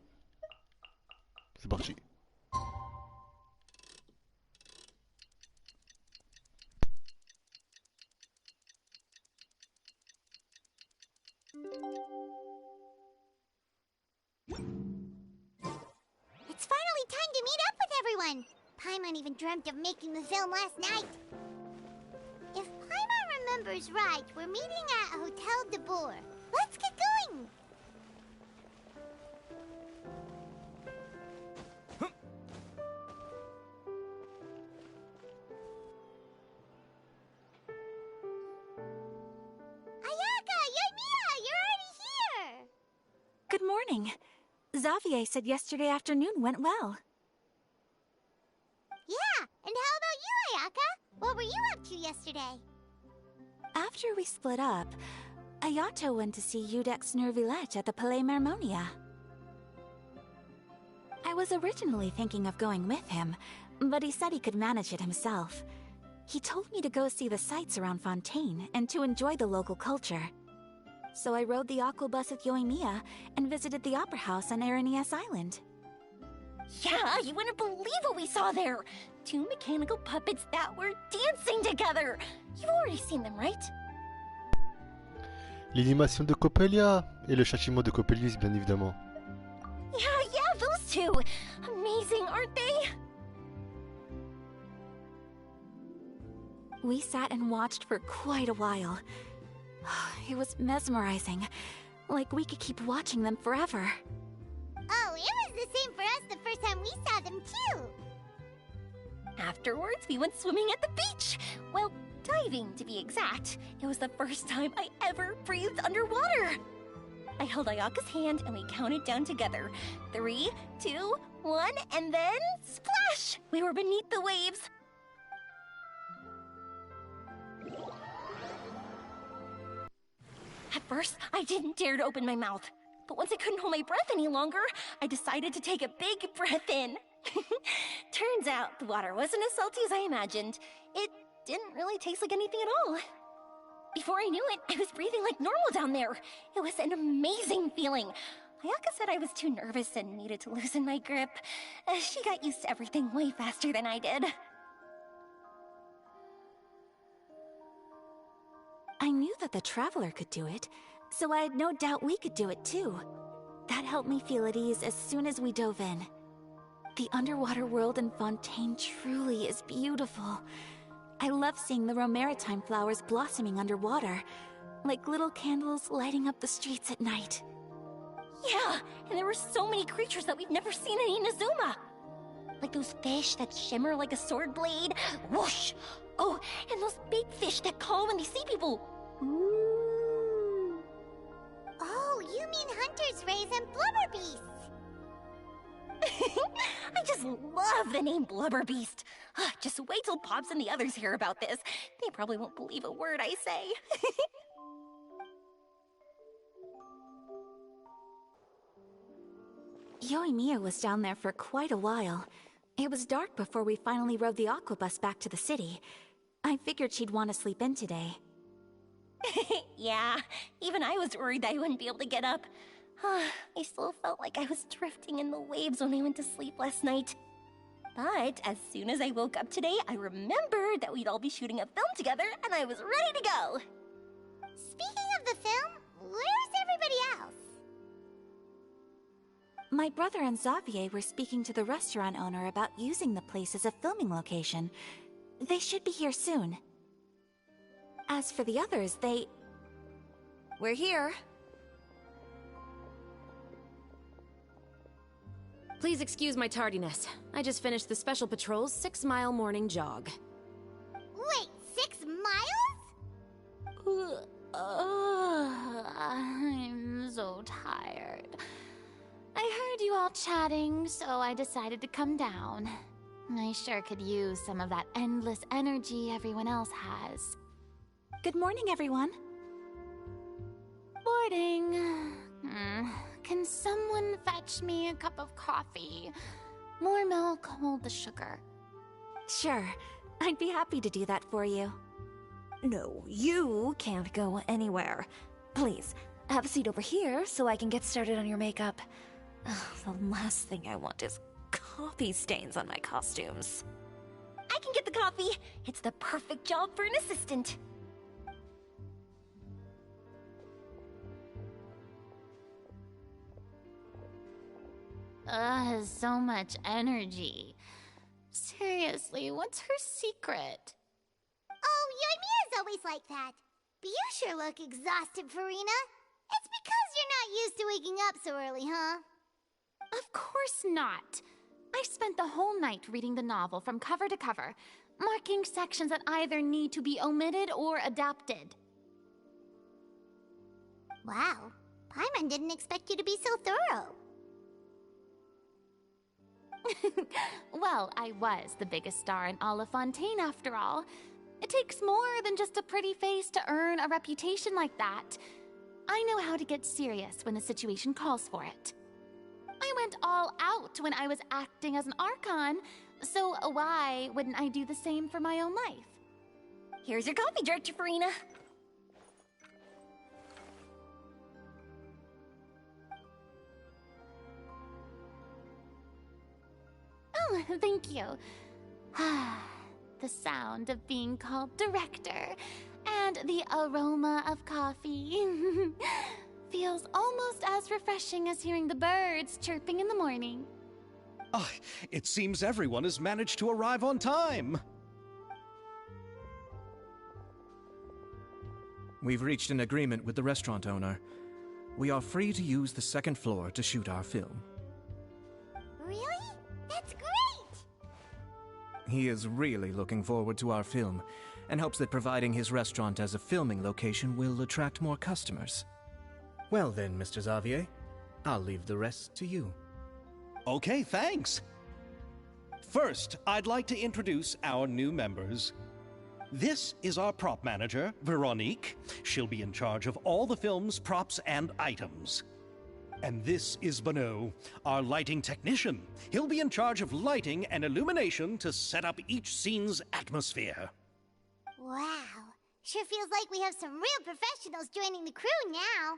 C'est parti. It's finally time to meet up with everyone. Paimon even dreamt of making the film last night. If Paimon remembers right, we're meeting at Hotel de Boer. Let's get going! Ayaka! Yoimiya! You're already here! Good morning. Xavier said yesterday afternoon went well. Yeah, and how about you, Ayaka? What were you up to yesterday? After we split up, Ayato went to see Udex Nervillette at the Palais Mermonia. I was originally thinking of going with him, but he said he could manage it himself. He told me to go see the sights around Fontaine and to enjoy the local culture. So I rode the aquabus with Yoimiya and visited the Opera House on Aranias Island. Yeah, you wouldn't believe what we saw there! 2 mechanical puppets that were dancing together! You've already seen them, right? L'animation de Coppelia et le châtiment de Coppelius, bien évidemment. Yeah, those two! Amazing, aren't they? We sat and watched for quite a while. It was mesmerizing. Like we could keep watching them forever. Oh, it was the same for us the first time we saw them too! Afterwards, we went swimming at the beach! Well, diving, to be exact. It was the first time I ever breathed underwater! I held Ayaka's hand and we counted down together. 3, 2, 1, and then... splash! We were beneath the waves. At first, I didn't dare to open my mouth. But once I couldn't hold my breath any longer, I decided to take a big breath in. Turns out the water wasn't as salty as I imagined. It didn't really taste like anything at all. Before I knew it, I was breathing like normal down there. It was an amazing feeling. Ayaka said I was too nervous and needed to loosen my grip. She got used to everything way faster than I did. I knew that the Traveler could do it, so I had no doubt we could do it too. That helped me feel at ease as soon as we dove in. The underwater world in Fontaine truly is beautiful. I love seeing the romaritime flowers blossoming underwater, like little candles lighting up the streets at night. Yeah, and there were so many creatures that we've never seen in Inazuma. Like those fish that shimmer like a sword blade. Whoosh! Oh, and those big fish that call when they see people. Ooh. Oh, you mean hunters rays and blubber beasts. I just love the name Blubber Beast. Just wait till Pops and the others hear about this. They probably won't believe a word I say. Yoimiya was down there for quite a while. It was dark before we finally rode the aquabus back to the city. I figured she'd want to sleep in today. Yeah, even I was worried I wouldn't be able to get up. I still felt like I was drifting in the waves when I went to sleep last night. But as soon as I woke up today, I remembered that we'd all be shooting a film together, and I was ready to go. Speaking of the film, where's everybody else? My brother and Xavier were speaking to the restaurant owner about using the place as a filming location. They should be here soon. As for the others, we're here. Please excuse my tardiness. I just finished the Special Patrol's 6-mile morning jog. Wait, 6 miles? I'm so tired. I heard you all chatting, so I decided to come down. I sure could use some of that endless energy everyone else has. Good morning, everyone. Morning. Can someone fetch me a cup of coffee? More milk, hold the sugar. Sure, I'd be happy to do that for you. No, you can't go anywhere. Please, have a seat over here so I can get started on your makeup. The last thing I want is coffee stains on my costumes. I can get the coffee. It's the perfect job for an assistant. So much energy. Seriously, what's her secret? Oh, Yoimiya's always like that. But you sure look exhausted, Farina. It's because you're not used to waking up so early, huh? Of course not. I spent the whole night reading the novel from cover to cover, marking sections that either need to be omitted or adapted. Wow, Paimon didn't expect you to be so thorough. Well, I was the biggest star in all of Fontaine after all. It takes more than just a pretty face to earn a reputation like that. I know how to get serious when the situation calls for it. I went all out when I was acting as an Archon, so why wouldn't I do the same for my own life? Here's your coffee, Director Farina. Oh, thank you. The sound of being called director and the aroma of coffee feels almost as refreshing as hearing the birds chirping in the morning. It seems everyone has managed to arrive on time. We've reached an agreement with the restaurant owner. We are free to use the second floor to shoot our film. Really? That's great! He is really looking forward to our film, and hopes that providing his restaurant as a filming location will attract more customers. Well then, Mr. Xavier, I'll leave the rest to you. Okay, thanks. First, I'd like to introduce our new members. This is our prop manager, Veronique. She'll be in charge of all the film's props and items. And this is Bonneau, our lighting technician. He'll be in charge of lighting and illumination to set up each scene's atmosphere. Wow, sure feels like we have some real professionals joining the crew now.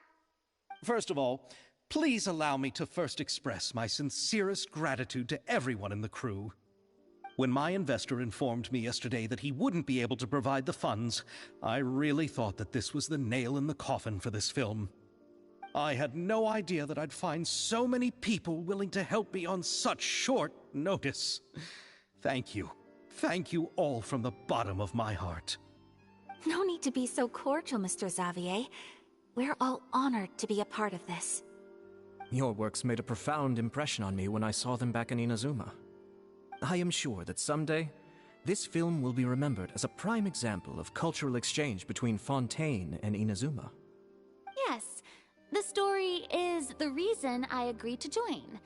First of all, please allow me to first express my sincerest gratitude to everyone in the crew. When my investor informed me yesterday that he wouldn't be able to provide the funds, I really thought that this was the nail in the coffin for this film. I had no idea that I'd find so many people willing to help me on such short notice. Thank you. Thank you all from the bottom of my heart. No need to be so cordial, Mr. Xavier. We're all honored to be a part of this. Your works made a profound impression on me when I saw them back in Inazuma. I am sure that someday, this film will be remembered as a prime example of cultural exchange between Fontaine and Inazuma. Yes, the story is the reason I agreed to join.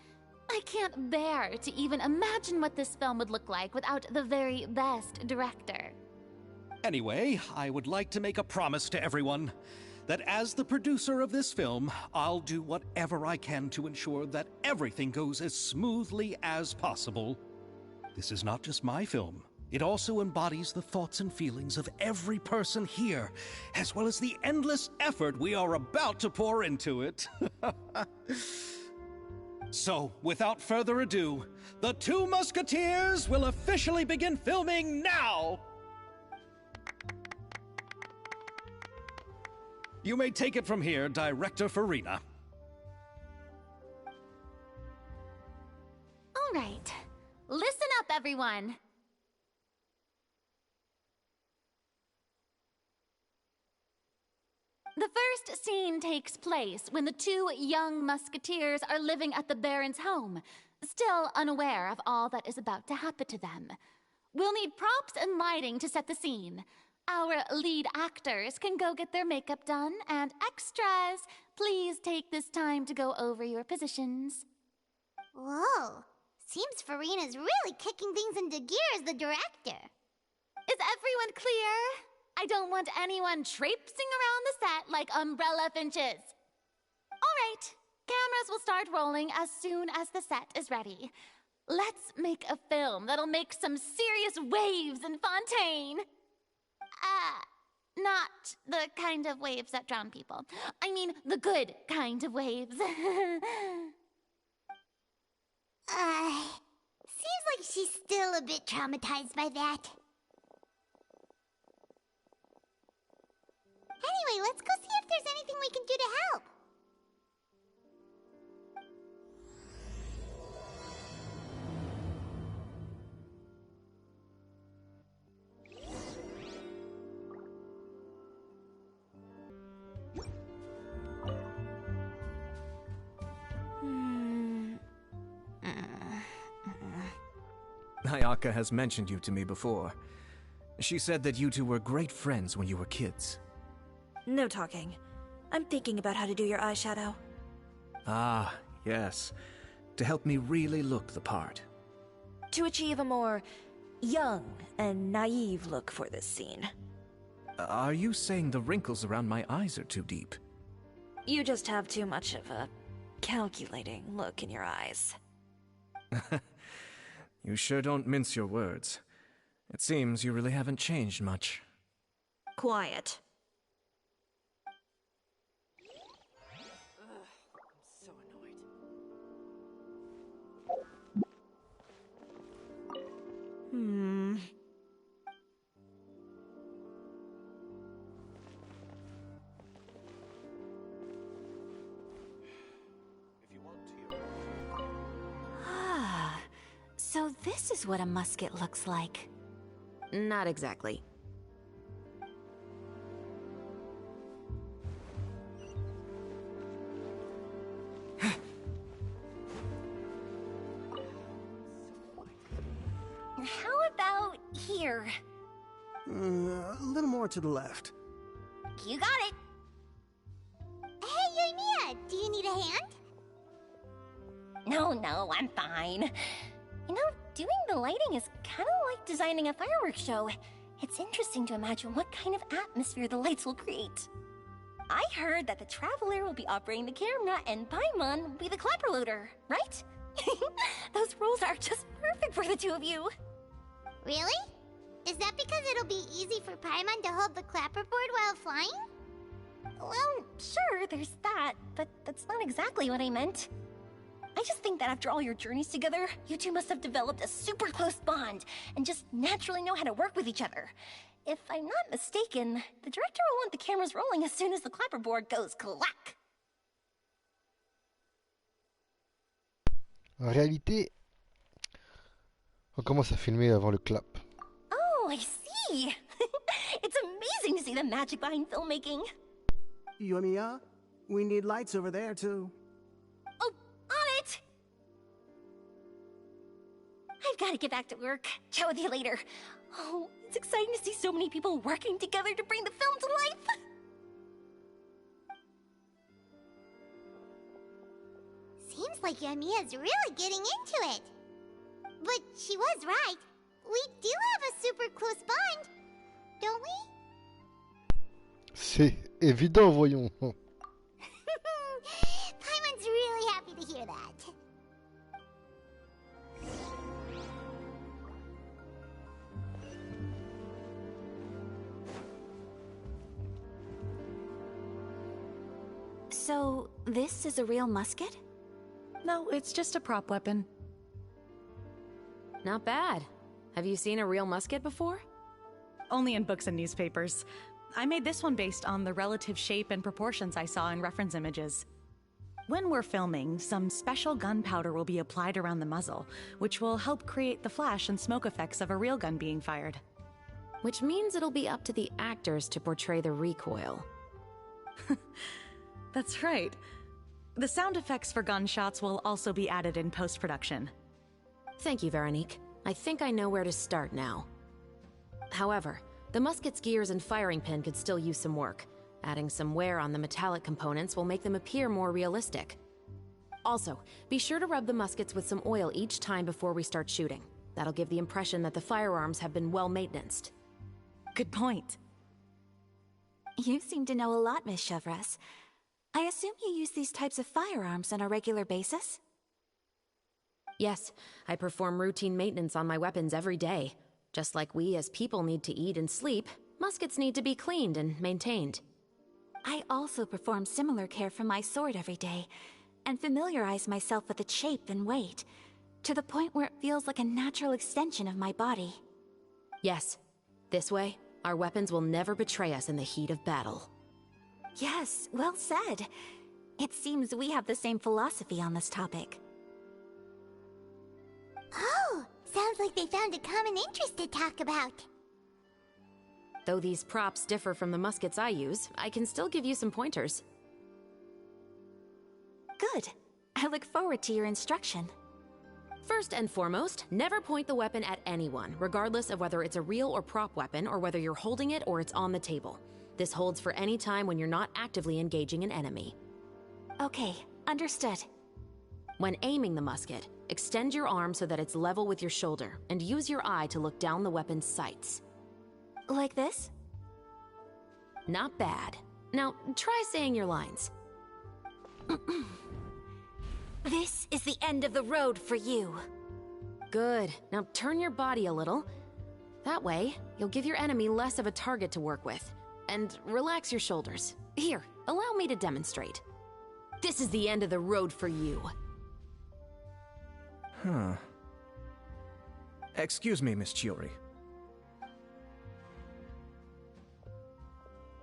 I can't bear to even imagine what this film would look like without the very best director. Anyway, I would like to make a promise to everyone that as the producer of this film, I'll do whatever I can to ensure that everything goes as smoothly as possible. This is not just my film. It also embodies the thoughts and feelings of every person here, as well as the endless effort we are about to pour into it. So, without further ado, the Two Musketeers will officially begin filming now! You may take it from here, Director Farina. All right, listen up, everyone. The first scene takes place when the two young musketeers are living at the Baron's home, still unaware of all that is about to happen to them. We'll need props and lighting to set the scene. Our lead actors can go get their makeup done, and extras, please take this time to go over your positions. Whoa. Seems Farina's really kicking things into gear as the director. Is everyone clear? I don't want anyone traipsing around the set like umbrella finches. All right, cameras will start rolling as soon as the set is ready. Let's make a film that'll make some serious waves in Fontaine. Not the kind of waves that drown people. I mean, the good kind of waves. Seems like she's still a bit traumatized by that. Anyway, let's go see if there's anything we can do to help. Ayaka has mentioned you to me before. She said that you two were great friends when you were kids. No talking. I'm thinking about how to do your eyeshadow. Ah, yes. To help me really look the part. To achieve a more young and naive look for this scene. Are you saying the wrinkles around my eyes are too deep? You just have too much of a calculating look in your eyes. You sure don't mince your words. It seems you really haven't changed much. Quiet. I'm so annoyed. Ah, so this is what a musket looks like. Not exactly. How about here? A little more to the left. You got it. Hey, Yoimiya, do you need a hand? No, I'm fine. You know, doing the lighting is kind of like designing a fireworks show. It's interesting to imagine what kind of atmosphere the lights will create. I heard that the Traveler will be operating the camera and Paimon will be the clapper loader, right? Those roles are just perfect for the two of you. Really? Is that because it'll be easy for Paimon to hold the clapperboard while flying? Well, sure, there's that, but that's not exactly what I meant. I just think that after all your journeys together, you two must have developed a super close bond and just naturally know how to work with each other. If I'm not mistaken, the director will want the cameras rolling as soon as the clapperboard goes clack. En réalité, on commence à filmer avant le clap. Oh, I see. It's amazing to see the magic behind filmmaking. Yoimiya, we need lights over there too. Oh, I've got to get back to work. Chat with you later. Oh, it's exciting to see so many people working together to bring the film to life. Seems like Yamiya's really getting into it. But she was right. We do have a super close bond, don't we? C'est évident, voyons. Paimon's really happy to hear that. So, this is a real musket? No, it's just a prop weapon. Not bad. Have you seen a real musket before? Only in books and newspapers. I made this one based on the relative shape and proportions I saw in reference images. When we're filming, some special gunpowder will be applied around the muzzle, which will help create the flash and smoke effects of a real gun being fired. Which means it'll be up to the actors to portray the recoil. That's right. The sound effects for gunshots will also be added in post-production. Thank you, Veronique. I think I know where to start now. However, the musket's gears and firing pin could still use some work. Adding some wear on the metallic components will make them appear more realistic. Also, be sure to rub the muskets with some oil each time before we start shooting. That'll give the impression that the firearms have been well maintenanced. Good point. You seem to know a lot, Miss Chevreuse. I assume you use these types of firearms on a regular basis? Yes, I perform routine maintenance on my weapons every day. Just like we as people need to eat and sleep, muskets need to be cleaned and maintained. I also perform similar care for my sword every day, and familiarize myself with its shape and weight, to the point where it feels like a natural extension of my body. Yes, this way, our weapons will never betray us in the heat of battle. Yes, well said. It seems we have the same philosophy on this topic. Oh, sounds like they found a common interest to talk about. Though these props differ from the muskets I use, I can still give you some pointers. Good. I look forward to your instruction. First and foremost, never point the weapon at anyone, regardless of whether it's a real or prop weapon or whether you're holding it or it's on the table. This holds for any time when you're not actively engaging an enemy. Okay, understood. When aiming the musket, extend your arm so that it's level with your shoulder, and use your eye to look down the weapon's sights. Like this? Not bad. Now, try saying your lines. This is the end of the road for you. Good. Now turn your body a little. That way, you'll give your enemy less of a target to work with. And relax your shoulders. Here, allow me to demonstrate. This is the end of the road for you. Huh. Excuse me, Miss Chiori.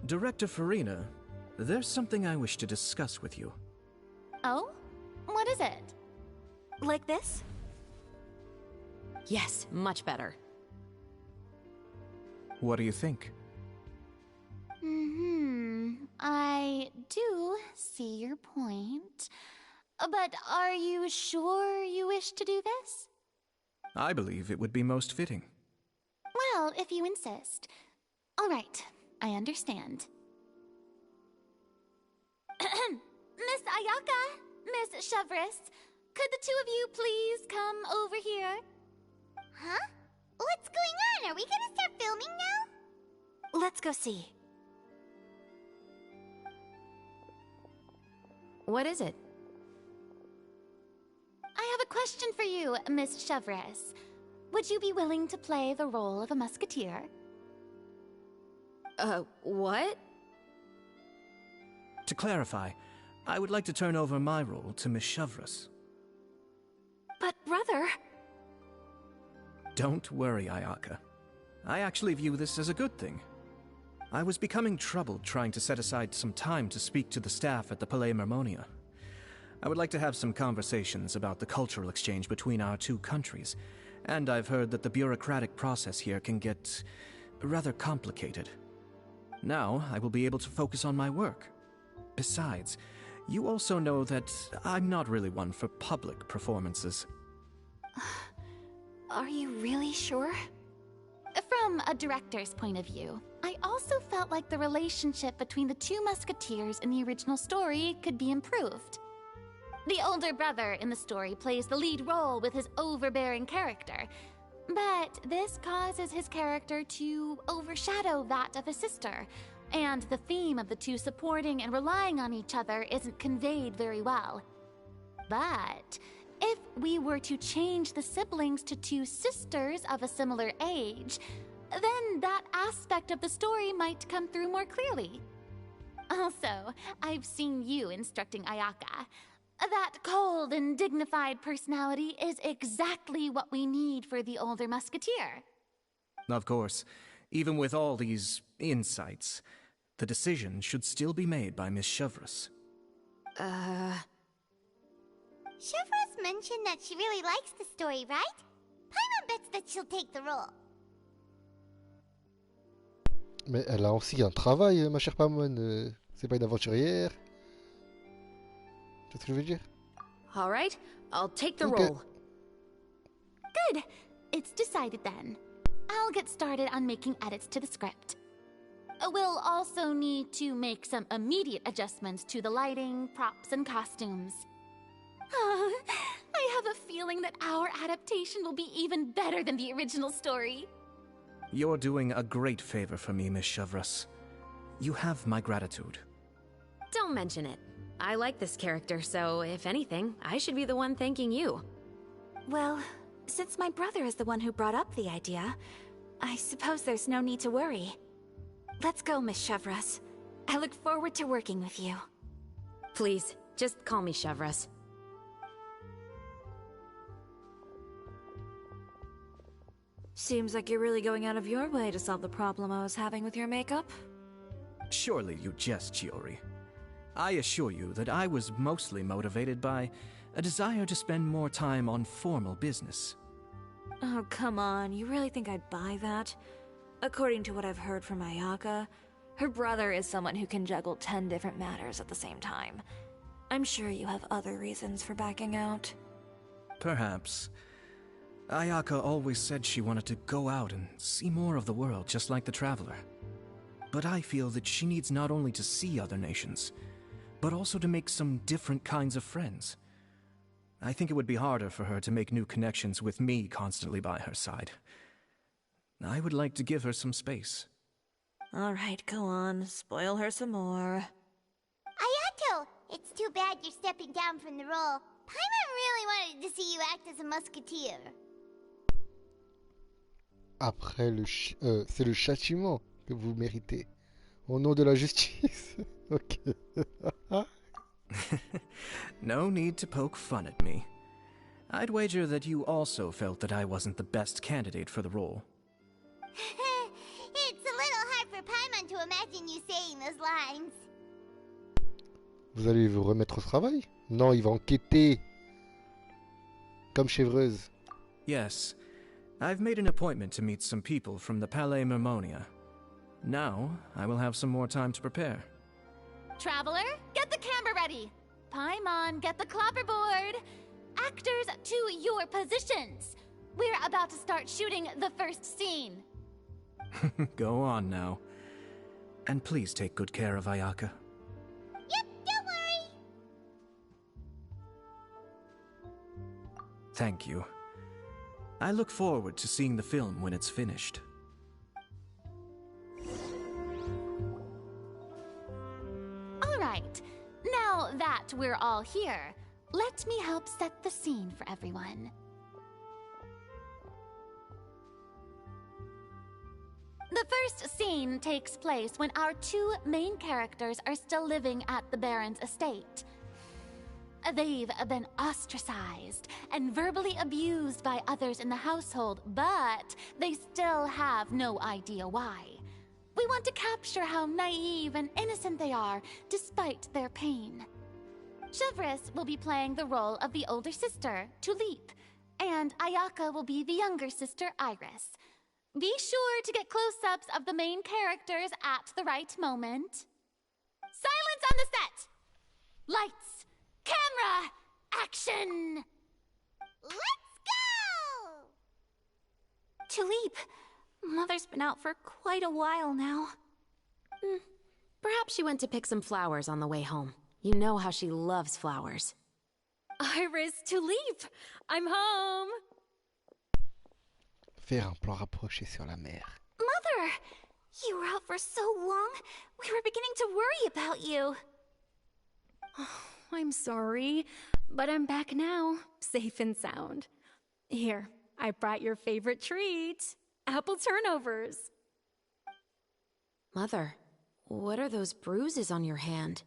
Director Farina, there's something I wish to discuss with you. Oh? What is it? Like this? Yes, much better. What do you think? I do see your point. But are you sure you wish to do this? I believe it would be most fitting. Well, if you insist. All right, I understand. Miss Ayaka, Miss Chevreuse, could the two of you please come over here? Huh? What's going on? Are we gonna start filming now? Let's go see. What is it? I have a question for you, Miss Chevreuse. Would you be willing to play the role of a musketeer? What? To clarify, I would like to turn over my role to Miss Chevreuse. But brother... Don't worry, Ayaka. I actually view this as a good thing. I was becoming troubled trying to set aside some time to speak to the staff at the Palais Mermonia. I would like to have some conversations about the cultural exchange between our two countries, and I've heard that the bureaucratic process here can get rather complicated. Now, I will be able to focus on my work. Besides, you also know that I'm not really one for public performances. Are you really sure? From a director's point of view, I also felt like the relationship between the two musketeers in the original story could be improved. The older brother in the story plays the lead role with his overbearing character, but this causes his character to overshadow that of his sister, and the theme of the two supporting and relying on each other isn't conveyed very well. But if we were to change the siblings to two sisters of a similar age, then that aspect of the story might come through more clearly. Also, I've seen you instructing Ayaka. That cold and dignified personality is exactly what we need for the older musketeer. Of course, even with all these insights, the decision should still be made by Miss Chevreuse. Chevreuse mentioned that she really likes the story, right? Paimon bets that she'll take the role. Mais elle a aussi un travail, ma chère Pamon. C'est pas une aventurière. C'est ce que je veux dire? All right, I'll take the Okay. role. Good. It's decided then. I'll get started on making edits to the script. We'll also need to make some immediate adjustments to the lighting, props, and costumes. I have a feeling that our adaptation will be even better than the original story. You're doing a great favor for me, Miss Chevreuse. You have my gratitude. Don't mention it. I like this character, so if anything, I should be the one thanking you. Well, since my brother is the one who brought up the idea, I suppose there's no need to worry. Let's go, Miss Chevreuse. I look forward to working with you. Please, just call me Chevreuse. Seems like you're really going out of your way to solve the problem I was having with your makeup. Surely you jest, Chiori. I assure you that I was mostly motivated by a desire to spend more time on formal business. Oh, come on. You really think I'd buy that? According to what I've heard from Ayaka, her brother is someone who can juggle 10 different matters at the same time. I'm sure you have other reasons for backing out. Perhaps. Ayaka always said she wanted to go out and see more of the world, just like the Traveler. But I feel that she needs not only to see other nations, but also to make some different kinds of friends. I think it would be harder for her to make new connections with me constantly by her side. I would like to give her some space. Alright, go on. Spoil her some more. Ayato, it's too bad you're stepping down from the role. Paimon really wanted to see you act as a musketeer. Après c'est le châtiment que vous méritez. Au nom de la justice. Ok. No need to poke fun at me. I'd wager that you also felt that I wasn't the best candidate for the role. It's a little hard for Paimon to imagine you saying those lines. Vous allez vous remettre au travail? Non, il va enquêter. Comme chevreuse. Yes, I've made an appointment to meet some people from the Palais Mermonia. Now, I will have some more time to prepare. Traveler, get the camera ready. Paimon, get the clapperboard. Actors, to your positions. We're about to start shooting the first scene. Go on now. And please take good care of Ayaka. Yep, don't worry. Thank you. I look forward to seeing the film when it's finished. All right, now that we're all here, let me help set the scene for everyone. The first scene takes place when our two main characters are still living at the Baron's estate. They've been ostracized and verbally abused by others in the household, but they still have no idea why. We want to capture how naive and innocent they are, despite their pain. Chevreuse will be playing the role of the older sister, Tulip, and Ayaka will be the younger sister, Iris. Be sure to get close-ups of the main characters at the right moment. Silence on the set! Lights, camera, action! Let's go! Tulip, Mother's been out for quite a while now. Perhaps she went to pick some flowers on the way home. You know how she loves flowers. Iris, Tulip! I'm home! Faire un plan rapproché sur la mer. Mother! You were out for so long, we were beginning to worry about you. I'm sorry, but I'm back now, safe and sound. Here, I brought your favorite treat, apple turnovers. Mother, what are those bruises on your hand?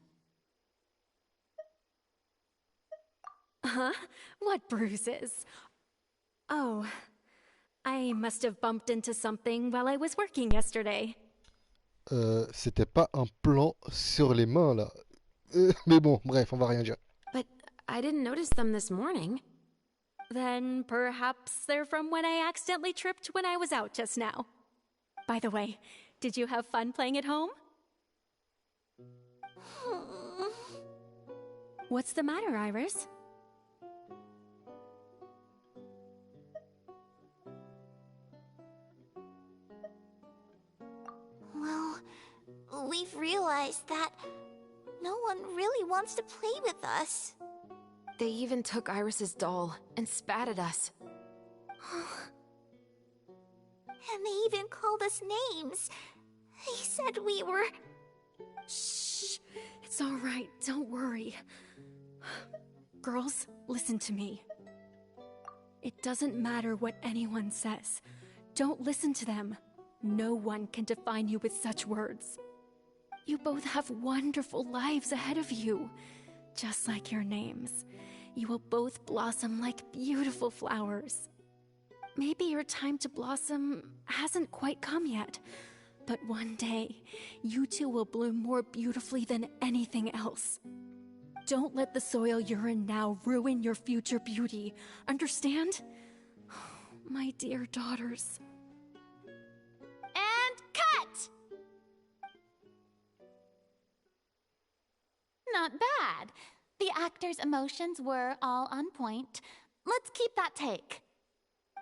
Huh? What bruises? Oh, I must have bumped into something while I was working yesterday. C'était pas un plan sur les mains là. Mais bon, bref, on va rien dire. But I didn't notice them this morning. Then perhaps they're from when I accidentally tripped when I was out just now. By the way, did you have fun playing at home? What's the matter, Iris? Well, we've realized that no one really wants to play with us. They even took Iris's doll and spat at us. And they even called us names. They said we were... Shh. It's all right. Don't worry. Girls, listen to me. It doesn't matter what anyone says. Don't listen to them. No one can define you with such words. You both have wonderful lives ahead of you. Just like your names. You will both blossom like beautiful flowers. Maybe your time to blossom hasn't quite come yet, but one day, you two will bloom more beautifully than anything else. Don't let the soil you're in now ruin your future beauty. Understand? My dear daughters. And cut! Not bad. The actors' emotions were all on point. Let's keep that take.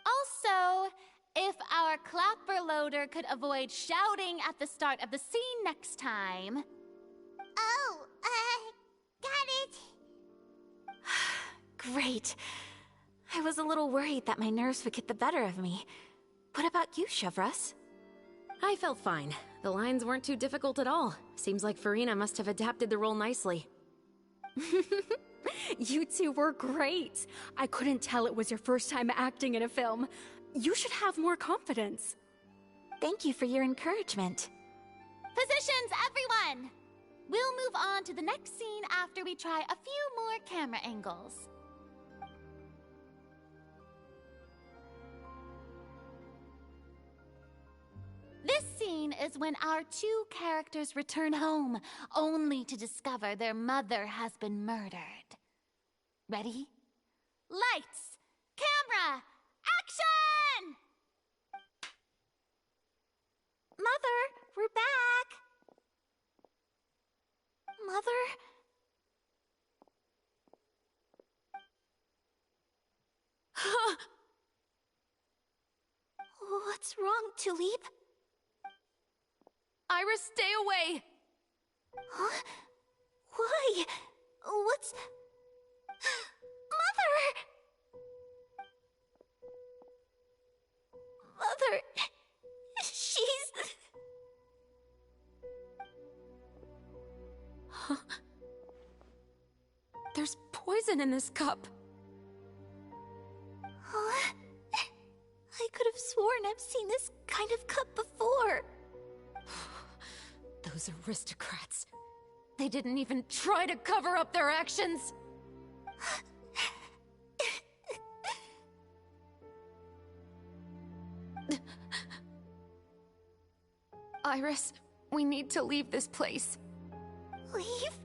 Also, if our clapper loader could avoid shouting at the start of the scene next time... Oh, got it. Great. I was a little worried that my nerves would get the better of me. What about you, chevreuse? I felt fine. The lines weren't too difficult at all. Seems like Farina must have adapted the role nicely. You two were great. I couldn't tell it was your first time acting in a film. You should have more confidence. Thank you for your encouragement. Positions, everyone! We'll move on to the next scene after we try a few more camera angles. This scene is when our two characters return home, only to discover their mother has been murdered. Ready? Lights! Camera! Action! Mother, we're back! Mother? What's wrong, Tulip? Iris, stay away! Huh? Why? What's... Mother! Mother... She's... There's poison in this cup. Huh? I could have sworn I've seen this kind of cup before. Those aristocrats. They didn't even try to cover up their actions. Iris, we need to leave this place. Leave?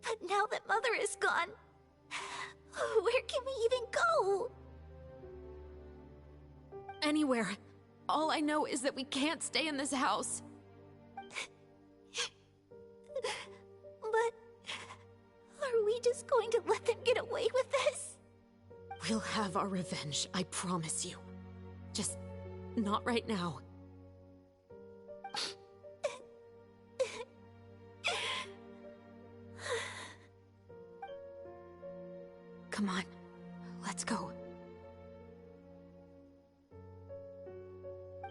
But now that Mother is gone, where can we even go? Anywhere. All I know is that we can't stay in this house. But are we just going to let them get away with this? We'll have our revenge, I promise you. Just Not right now. Come on, let's go.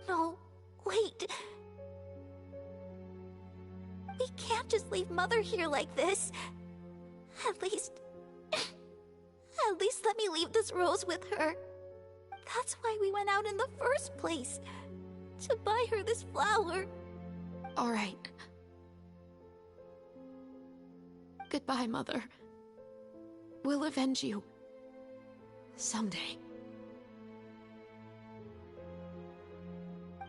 No, wait. We can't just leave Mother here like this. At least let me leave this rose with her. That's why we went out in the first place. To buy her this flower. All right. Goodbye, Mother. We'll avenge you. Someday.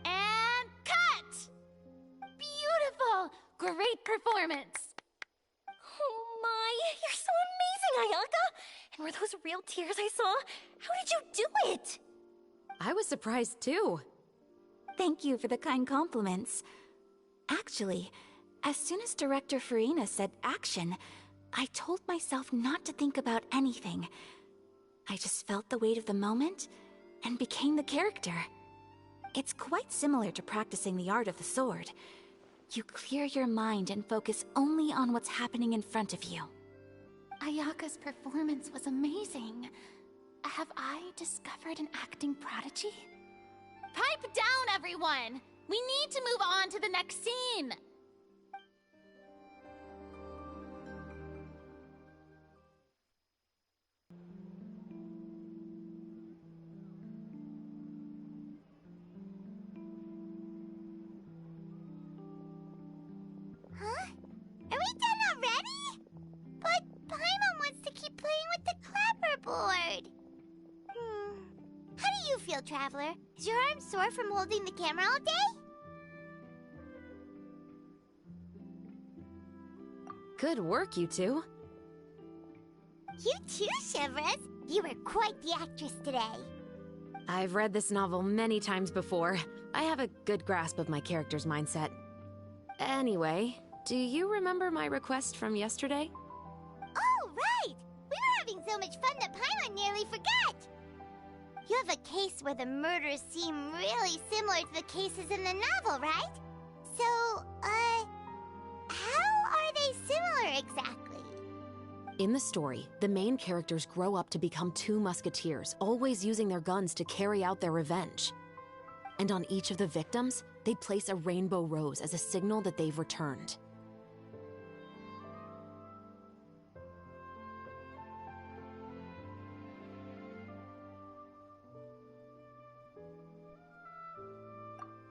And cut! Beautiful! Great performance! Oh my, you're so amazing, Ayaka! And were those real tears I saw? How did you do it? I was surprised too. Thank you for the kind compliments. Actually, as soon as Director Farina said action, I told myself not to think about anything. I just felt the weight of the moment and became the character. It's quite similar to practicing the art of the sword. You clear your mind and focus only on what's happening in front of you. Ayaka's performance was amazing. Have I discovered an acting prodigy? Pipe down, everyone! We need to move on to the next scene! Huh? Are we done already? But Paimon wants to keep playing with the clapperboard. How do you feel, Traveler? Is your arm sore from holding the camera all day? Good work, you two. You too, chevreuse. You were quite the actress today. I've read this novel many times before. I have a good grasp of my character's mindset. Anyway, do you remember my request from yesterday? Oh, right! We were having so much fun that Paimon nearly forgot! You have a case where the murders seem really similar to the cases in the novel, right? So, how are they similar exactly? In the story, the main characters grow up to become two musketeers, always using their guns to carry out their revenge. And on each of the victims, they place a rainbow rose as a signal that they've returned.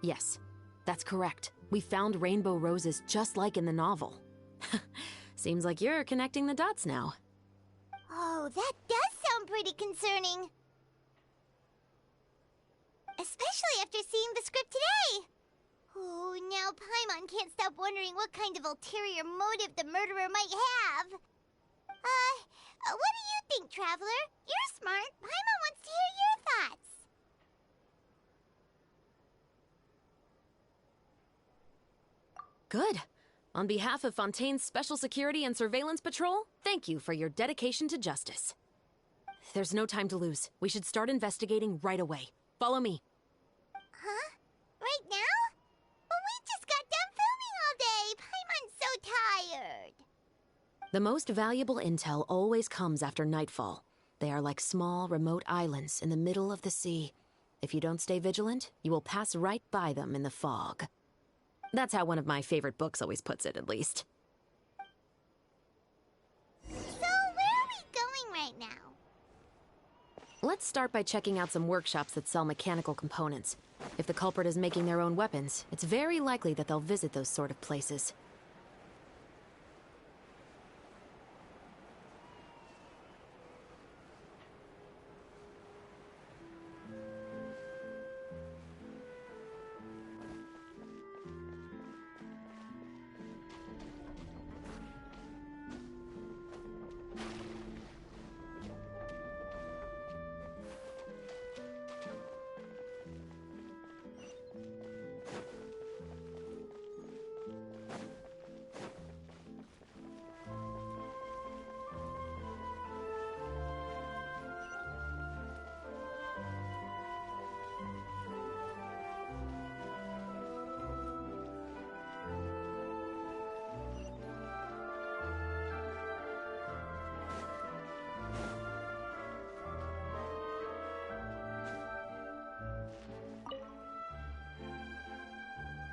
Yes, that's correct. We found rainbow roses just like in the novel. Seems like you're connecting the dots now. Oh, that does sound pretty concerning. Especially after seeing the script today. Oh, now Paimon can't stop wondering what kind of ulterior motive the murderer might have. What do you think, Traveler? You're smart. Paimon wants to hear your thoughts. Good. On behalf of Fontaine's Special Security and Surveillance Patrol, thank you for your dedication to justice. There's no time to lose. We should start investigating right away. Follow me. Huh? Right now? Well, we just got done filming all day. Paimon's so tired. The most valuable intel always comes after nightfall. They are like small, remote islands in the middle of the sea. If you don't stay vigilant, you will pass right by them in the fog. That's how one of my favorite books always puts it, at least. So, where are we going right now? Let's start by checking out some workshops that sell mechanical components. If the culprit is making their own weapons, it's very likely that they'll visit those sort of places.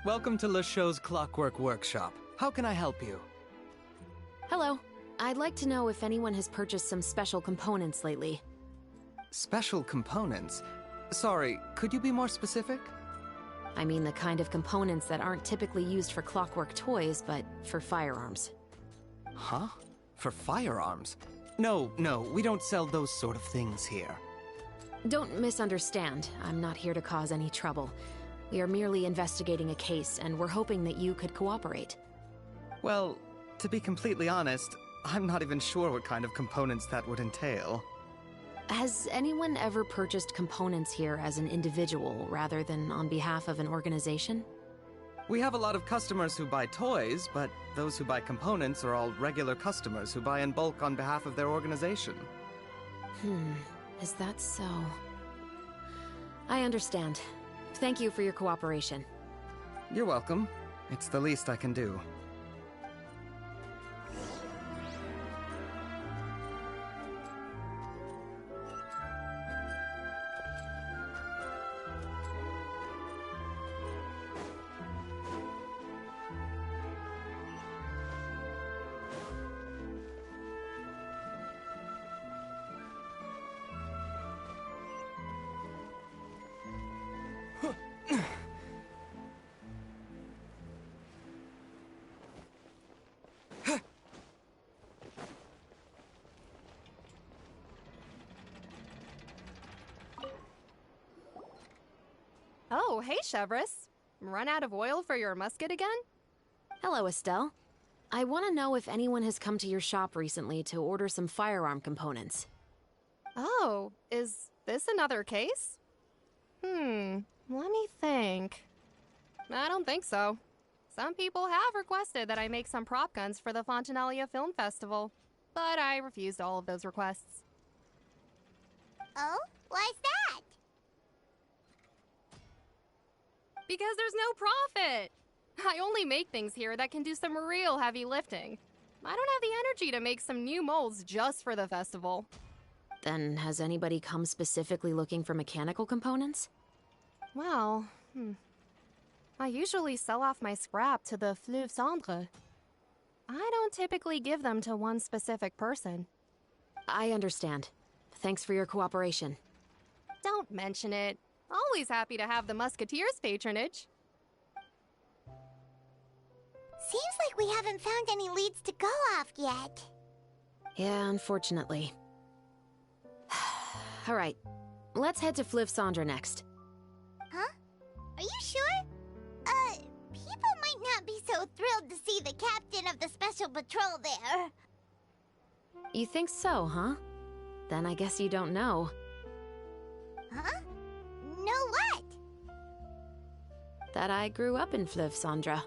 Welcome to Le Show's Clockwork Workshop. How can I help you? Hello. I'd like to know if anyone has purchased some special components lately. Special components? Sorry, could you be more specific? I mean the kind of components that aren't typically used for clockwork toys, but for firearms. Huh? For firearms? No, we don't sell those sort of things here. Don't misunderstand. I'm not here to cause any trouble. We are merely investigating a case, and we're hoping that you could cooperate. Well, to be completely honest, I'm not even sure what kind of components that would entail. Has anyone ever purchased components here as an individual rather than on behalf of an organization? We have a lot of customers who buy toys, but those who buy components are all regular customers who buy in bulk on behalf of their organization. Is that so? I understand. Thank you for your cooperation. You're welcome. It's the least I can do. Oh, hey, chevreuse. Run out of oil for your musket again? Hello, Estelle. I want to know if anyone has come to your shop recently to order some firearm components. Oh, is this another case? Let me think. I don't think so. Some people have requested that I make some prop guns for the Fontanalia Film Festival, but I refused all of those requests. Oh? Why's that? Because there's no profit! I only make things here that can do some real heavy lifting. I don't have the energy to make some new molds just for the festival. Then has anybody come specifically looking for mechanical components? Well, I usually sell off my scrap to the Fleuve Cendre. I don't typically give them to one specific person. I understand. Thanks for your cooperation. Don't mention it. Always happy to have the Musketeers' patronage. Seems like we haven't found any leads to go off yet. Yeah, unfortunately. Alright, let's head to Fleuve Cendre next. Huh? Are you sure? People might not be so thrilled to see the captain of the special patrol there. You think so, huh? Then I guess you don't know. Huh? Know what? That I grew up in Fleuve Cendre.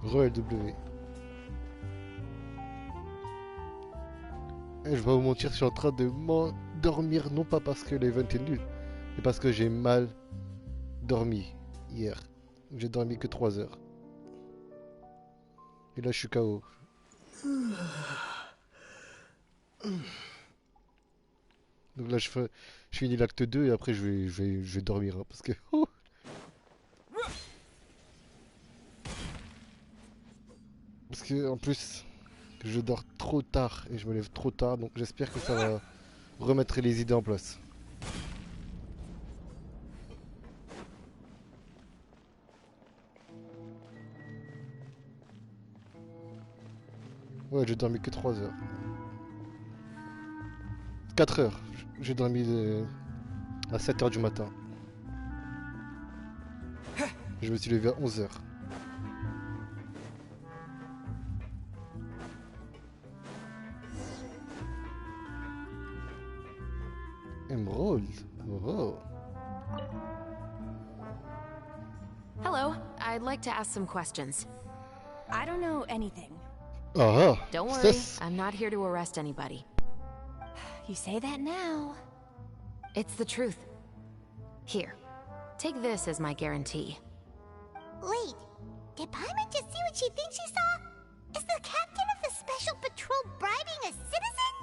Re-LW. Et je vais pas vous mentir, je suis en train de m'endormir, non pas parce que l'event est nul, mais parce que j'ai mal dormi hier. J'ai dormi que 3 heures. Et là je suis KO. Donc là je finis l'acte 2 et après je vais dormir hein, parce que... Parce que en plus je dors trop tard et je me lève trop tard, donc j'espère que ça va remettre les idées en place. Ouais, j'ai dormi que 3 heures. 4 heures. J'ai dormi à 7 heures du matin. Je me suis levé à 11 heures. Hello, I'd like to ask some questions. I don't know anything. Ah, Don't worry, c'est... I'm not here to arrest anybody. You say that now. It's the truth. Here, take this as my guarantee. Wait, did Paimon just see what she thinks she saw? Is the captain of the Special Patrol bribing a citizen?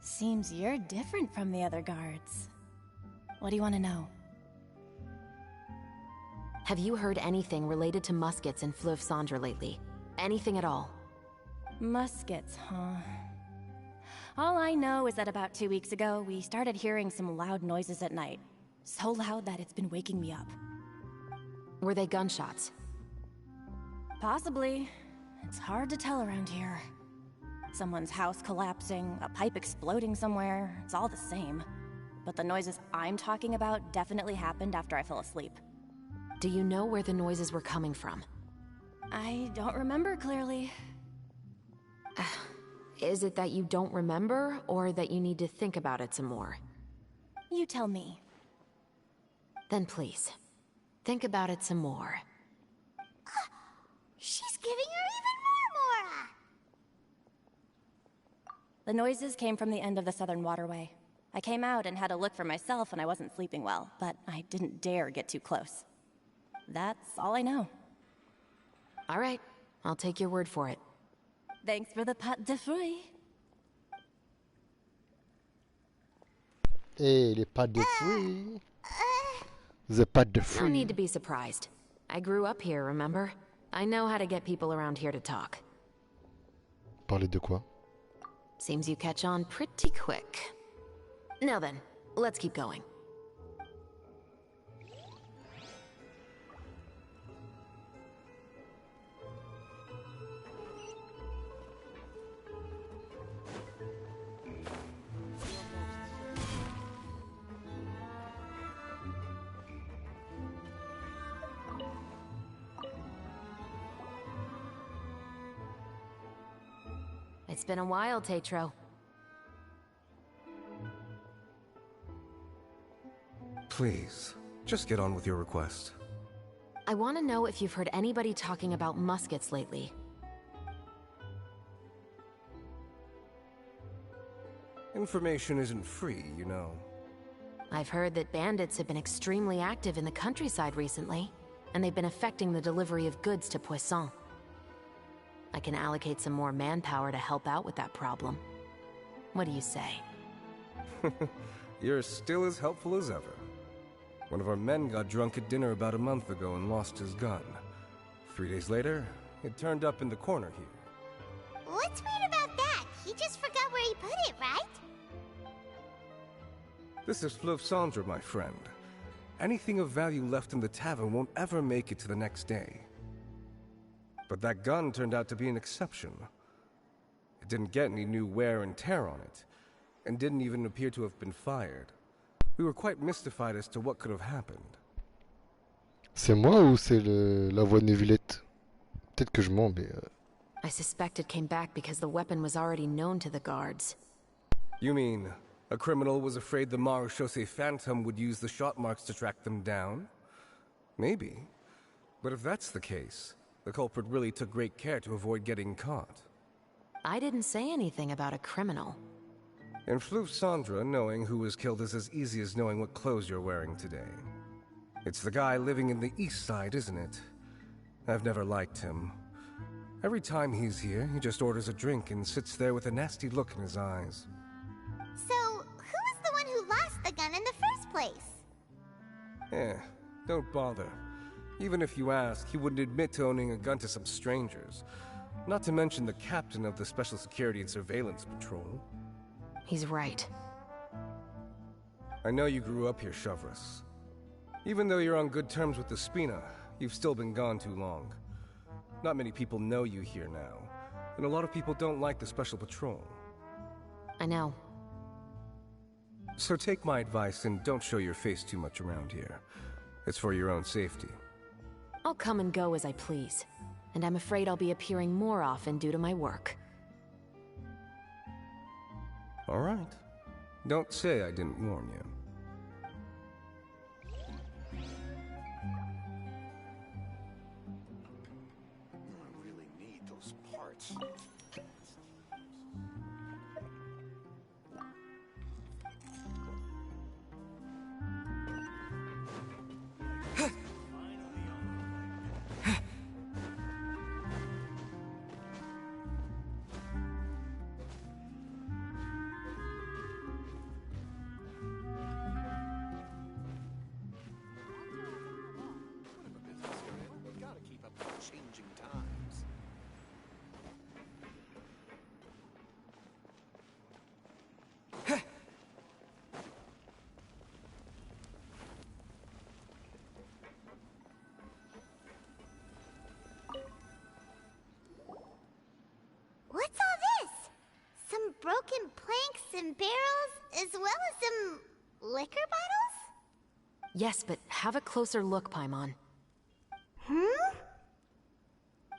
Seems you're different from the other guards. What do you want to know? Have you heard anything related to Mousquets and Fleuve Cendre lately? Anything at all? Muskets, huh? All I know is that about 2 weeks ago, we started hearing some loud noises at night. So loud that it's been waking me up. Were they gunshots? Possibly. It's hard to tell around here. Someone's house collapsing, a pipe exploding somewhere, it's all the same. But the noises I'm talking about definitely happened after I fell asleep. Do you know where the noises were coming from? I don't remember clearly. Is it that you don't remember, or that you need to think about it some more? You tell me. Then please, think about it some more. She's giving her even more Mora! The noises came from the end of the Southern Waterway. I came out and had a look for myself when I wasn't sleeping well, but I didn't dare get too close. That's all I know. All right, I'll take your word for it. Thanks for the pâte de fruits. Hey, les pâtes de fruits. The pâtes de fruits. No need to be surprised. I grew up here, remember? I know how to get people around here to talk. Parler de quoi? Seems you catch on pretty quick. Now then, let's keep going. It's been a while, Tetro. Please, just get on with your request. I want to know if you've heard anybody talking about muskets lately. Information isn't free, you know. I've heard that bandits have been extremely active in the countryside recently, and they've been affecting the delivery of goods to Poisson. I can allocate some more manpower to help out with that problem. What do you say? You're still as helpful as ever. One of our men got drunk at dinner about a month ago and lost his gun. 3 days later, it turned up in the corner here. What's weird about that? He just forgot where he put it, right? This is Fleuve Cendre, my friend. Anything of value left in the tavern won't ever make it to the next day. But that gun turned out to be an exception. It didn't get any new wear and tear on it, and didn't even appear to have been fired. We were quite mystified as to what could have happened. C'est moi ou c'est la voix de Neuvillette? Peut-être que je mens, mais... I suspect it came back because the weapon was already known to the guards. You mean, a criminal was afraid the Marechaussee Phantom would use the shot marks to track them down? Maybe. But if that's the case, the culprit really took great care to avoid getting caught. I didn't say anything about a criminal. In Fleuve Cendre, knowing who was killed is as easy as knowing what clothes you're wearing today. It's the guy living in the east side, isn't it? I've never liked him. Every time he's here, he just orders a drink and sits there with a nasty look in his eyes. So, who was the one who lost the gun in the first place? Don't bother. Even if you ask, he wouldn't admit to owning a gun to some strangers. Not to mention the captain of the Special Security and Surveillance Patrol. He's right. I know you grew up here, chevreuse. Even though you're on good terms with the Spina, you've still been gone too long. Not many people know you here now, and a lot of people don't like the Special Patrol. I know. So take my advice and don't show your face too much around here. It's for your own safety. I'll come and go as I please, and I'm afraid I'll be appearing more often due to my work. All right. Don't say I didn't warn you. What's all this? Some broken planks and barrels, as well as some liquor bottles? Yes, but have a closer look, Paimon.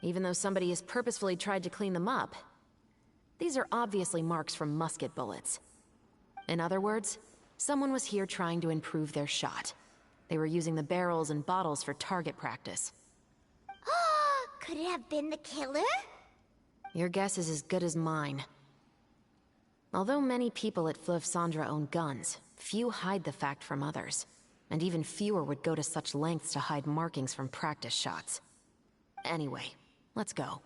Even though somebody has purposefully tried to clean them up, these are obviously marks from musket bullets. In other words, someone was here trying to improve their shot. They were using the barrels and bottles for target practice. Could it have been the killer? Your guess is as good as mine. Although many people at Fleuve Cendres own guns, few hide the fact from others. And even fewer would go to such lengths to hide markings from practice shots. Anyway, let's go.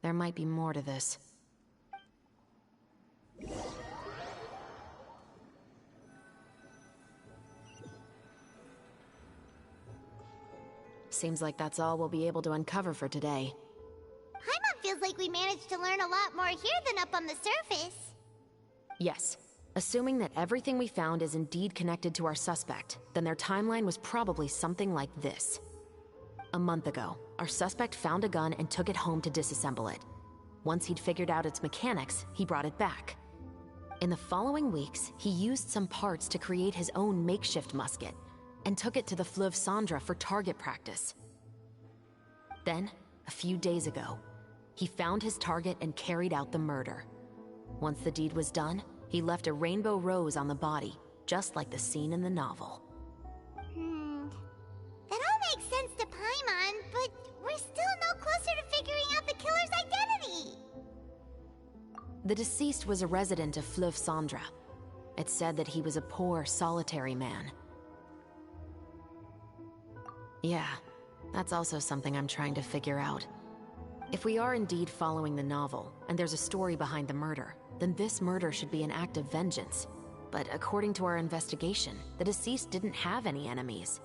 There might be more to this. Seems like that's all we'll be able to uncover for today. Paimon feels like we managed to learn a lot more here than up on the surface. Yes. Assuming that everything we found is indeed connected to our suspect, then their timeline was probably something like this. A month ago, our suspect found a gun and took it home to disassemble it. Once he'd figured out its mechanics, he brought it back. In the following weeks, he used some parts to create his own makeshift musket, and took it to the Fleuve Cendres for target practice. Then, a few days ago, he found his target and carried out the murder. Once the deed was done, he left a rainbow rose on the body, just like the scene in the novel. That all makes sense to Paimon, but we're still no closer to figuring out the killer's identity. The deceased was a resident of Fleuve Cendres. It's said that he was a poor, solitary man. Yeah, that's also something I'm trying to figure out. If we are indeed following the novel, and there's a story behind the murder, then this murder should be an act of vengeance. But according to our investigation, the deceased didn't have any enemies.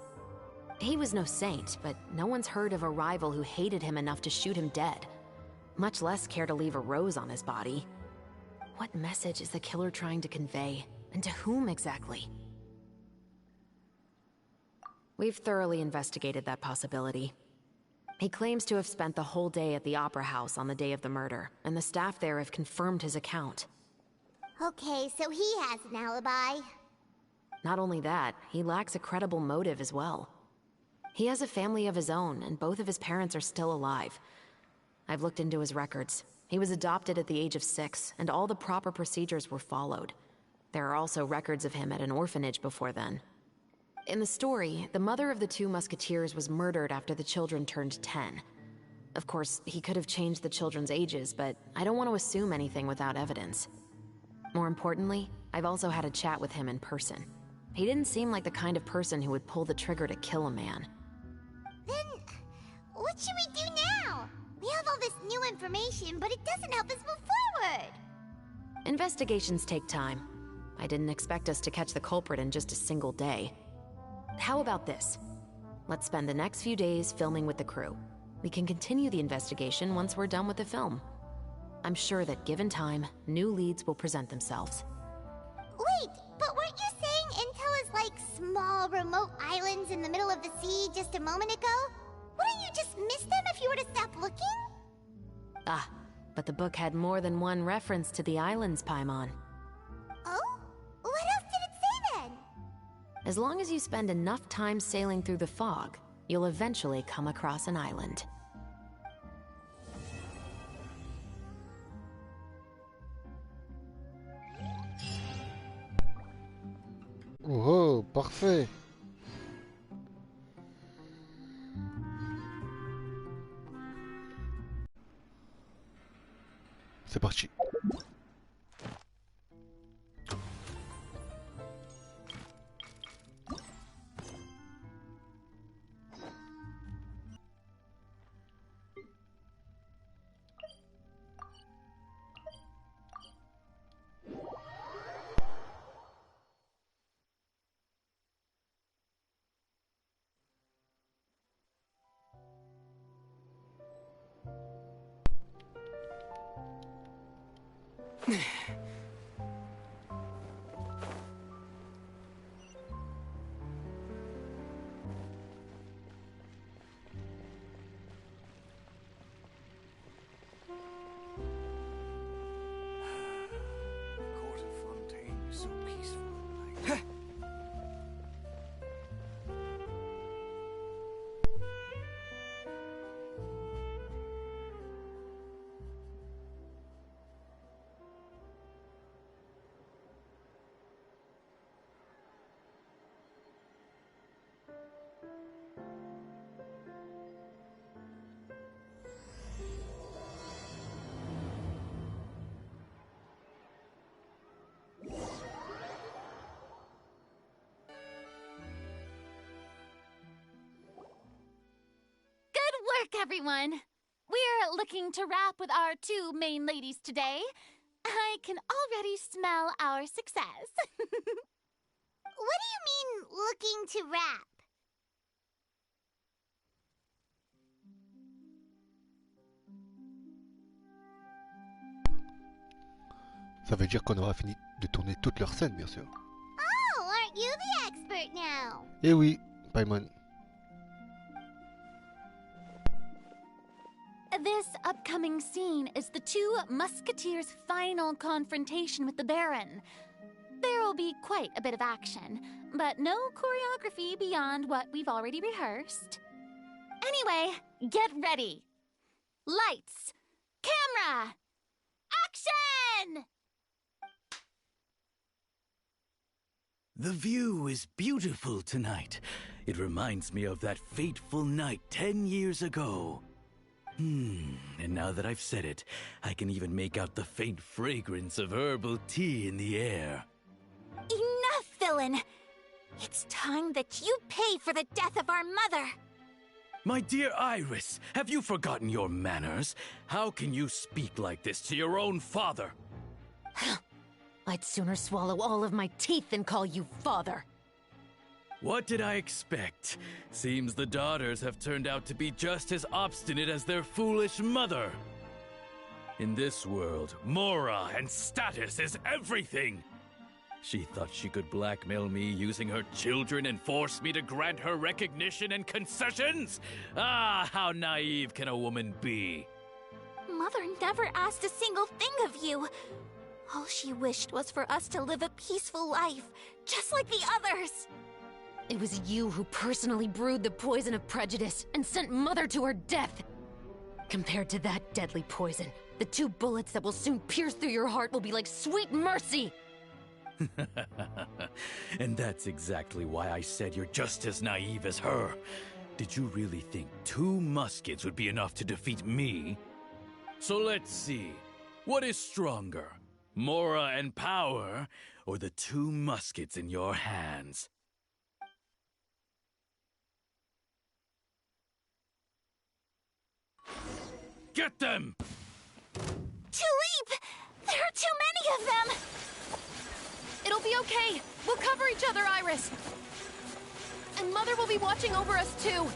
He was no saint, but no one's heard of a rival who hated him enough to shoot him dead, much less care to leave a rose on his body. What message is the killer trying to convey, and to whom exactly? We've thoroughly investigated that possibility. He claims to have spent the whole day at the Opera House on the day of the murder, and the staff there have confirmed his account. Okay, so he has an alibi. Not only that, he lacks a credible motive as well. He has a family of his own, and both of his parents are still alive. I've looked into his records. He was adopted at the age of 6, and all the proper procedures were followed. There are also records of him at an orphanage before then. In the story, the mother of the 2 musketeers was murdered after the children turned 10. Of course, he could have changed the children's ages, but I don't want to assume anything without evidence. More importantly, I've also had a chat with him in person. He didn't seem like the kind of person who would pull the trigger to kill a man. Then, what should we do now? We have all this new information, but it doesn't help us move forward. Investigations take time. I didn't expect us to catch the culprit in just a single day. How about this? Let's spend the next few days filming with the crew. We can continue the investigation once we're done with the film. I'm sure that given time, new leads will present themselves. Wait, but weren't you saying Intel is like small, remote islands in the middle of the sea just a moment ago? Wouldn't you just miss them if you were to stop looking? Ah, but the book had more than one reference to the islands, Paimon. Oh? What else did it say then? As long as you spend enough time sailing through the fog, you'll eventually come across an island. Oh, parfait. C'est parti. So peaceful. Work, everyone! We're looking to wrap with our two main ladies today. I can already smell our success. What do you mean, looking to wrap? Ça veut dire qu'on aura fini de tourner toutes leurs scènes, bien sûr. Oh, aren't you the expert now? Eh oui, Paimon. This upcoming scene is the two Musketeers' final confrontation with the Baron. There will be quite a bit of action, but no choreography beyond what we've already rehearsed. Anyway, get ready. Lights, camera, action! The view is beautiful tonight. It reminds me of that fateful night 10 years ago. And now that I've said it, I can even make out the faint fragrance of herbal tea in the air. Enough, villain! It's time that you pay for the death of our mother! My dear Iris, have you forgotten your manners? How can you speak like this to your own father? I'd sooner swallow all of my teeth than call you father. What did I expect? Seems the daughters have turned out to be just as obstinate as their foolish mother. In this world, Mora and status is everything. She thought she could blackmail me using her children and force me to grant her recognition and concessions? Ah, how naive can a woman be? Mother never asked a single thing of you. All she wished was for us to live a peaceful life, just like the others. It was you who personally brewed the poison of prejudice and sent Mother to her death. Compared to that deadly poison, the 2 bullets that will soon pierce through your heart will be like sweet mercy. And that's exactly why I said you're just as naive as her. Did you really think 2 muskets would be enough to defeat me? So let's see. What is stronger? Mora and power, or the 2 muskets in your hands? Get them! Tulip! There are too many of them! It'll be okay. We'll cover each other, Iris. And Mother will be watching over us, too.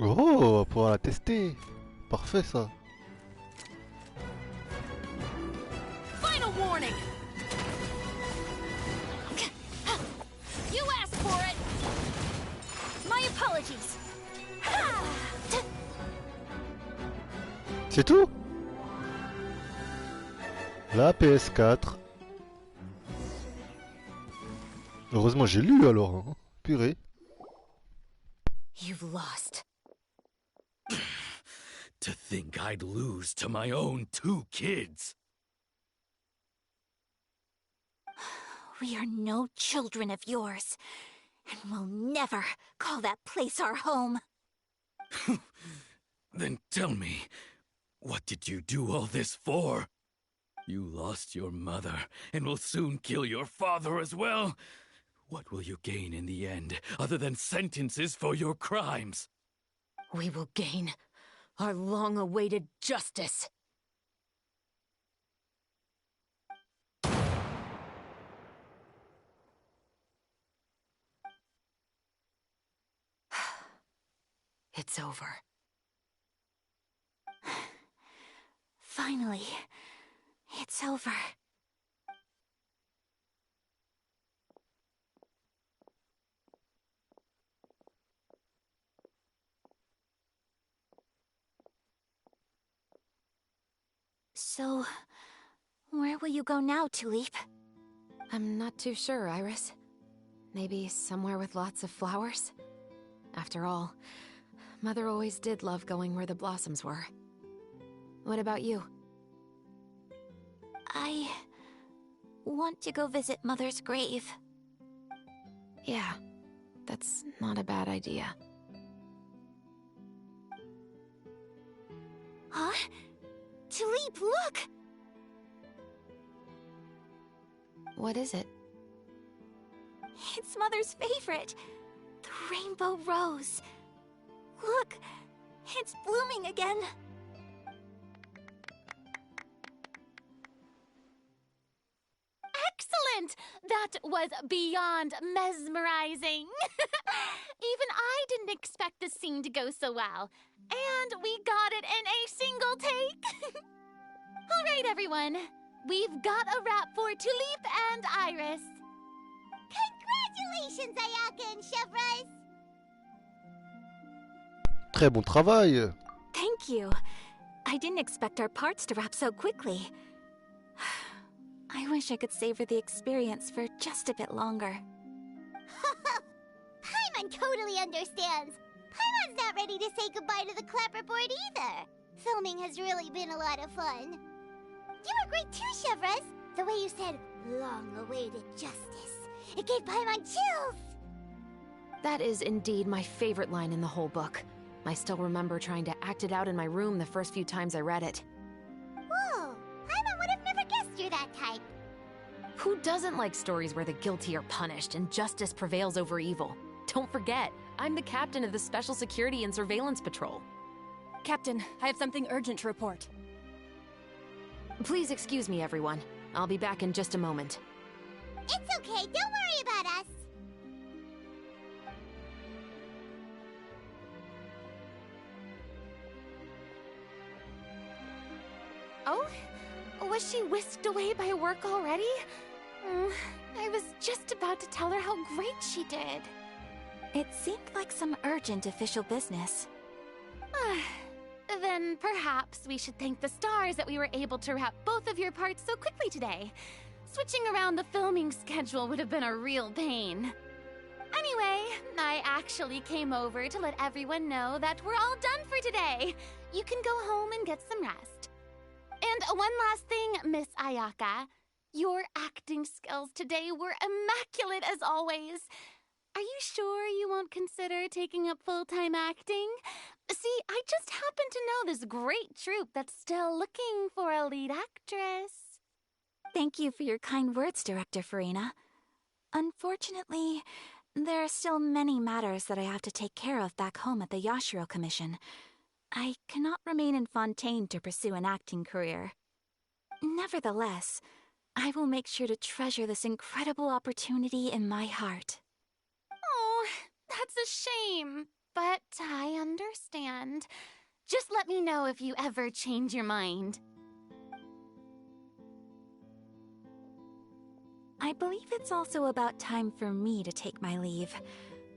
Oh, on va pouvoir la tester. Parfait ça. Final warning! You asked for it! My apologies! C'est tout? La PS4. Heureusement j'ai lu alors, hein. Purée. You've lost. To think I'd lose to my own 2 kids. We are no children of yours. And we'll never call that place our home. Then tell me, what did you do all this for? You lost your mother, and will soon kill your father as well. What will you gain in the end, other than sentences for your crimes? We will gain our long-awaited justice. It's over. Finally, it's over. So, where will you go now, Tulip? I'm not too sure, Iris. Maybe somewhere with lots of flowers? After all, Mother always did love going where the blossoms were. What about you? I want to go visit Mother's grave. Yeah, that's not a bad idea. Huh? Tulip, look! What is it? It's Mother's favorite. The rainbow rose. Look, it's blooming again. Excellent! That was beyond mesmerizing. Even I didn't expect the scene to go so well. And we got it in a single take. All right, everyone. We've got a wrap for Tulip and Iris. Congratulations, Ayaka and chevreuse! Très bon travail. Thank you. I didn't expect our parts to wrap so quickly. I wish I could savor the experience for just a bit longer. Paimon totally understands. Paimon's not ready to say goodbye to the clapperboard either. Filming has really been a lot of fun. You were great too, chevreuse. The way you said, long-awaited justice. It gave Paimon chills. That is indeed my favorite line in the whole book. I still remember trying to act it out in my room the first few times I read it. Whoa, Paimon would have never guessed you're that type. Who doesn't like stories where the guilty are punished and justice prevails over evil? Don't forget, I'm the captain of the Special Security and Surveillance Patrol. Captain, I have something urgent to report. Please excuse me, everyone. I'll be back in just a moment. It's okay, don't worry about us. Oh? Was she whisked away by work already? I was just about to tell her how great she did. It seemed like some urgent official business. Then perhaps we should thank the stars that we were able to wrap both of your parts so quickly today. Switching around the filming schedule would have been a real pain. Anyway, I actually came over to let everyone know that we're all done for today. You can go home and get some rest. And one last thing, Miss Ayaka. Your acting skills today were immaculate as always. Are you sure you won't consider taking up full-time acting? See, I just happen to know this great troupe that's still looking for a lead actress. Thank you for your kind words, Director Farina. Unfortunately, there are still many matters that I have to take care of back home at the Yashiro Commission. I cannot remain in Fontaine to pursue an acting career. Nevertheless, I will make sure to treasure this incredible opportunity in my heart. Oh, that's a shame, but I understand. Just let me know if you ever change your mind. I believe it's also about time for me to take my leave.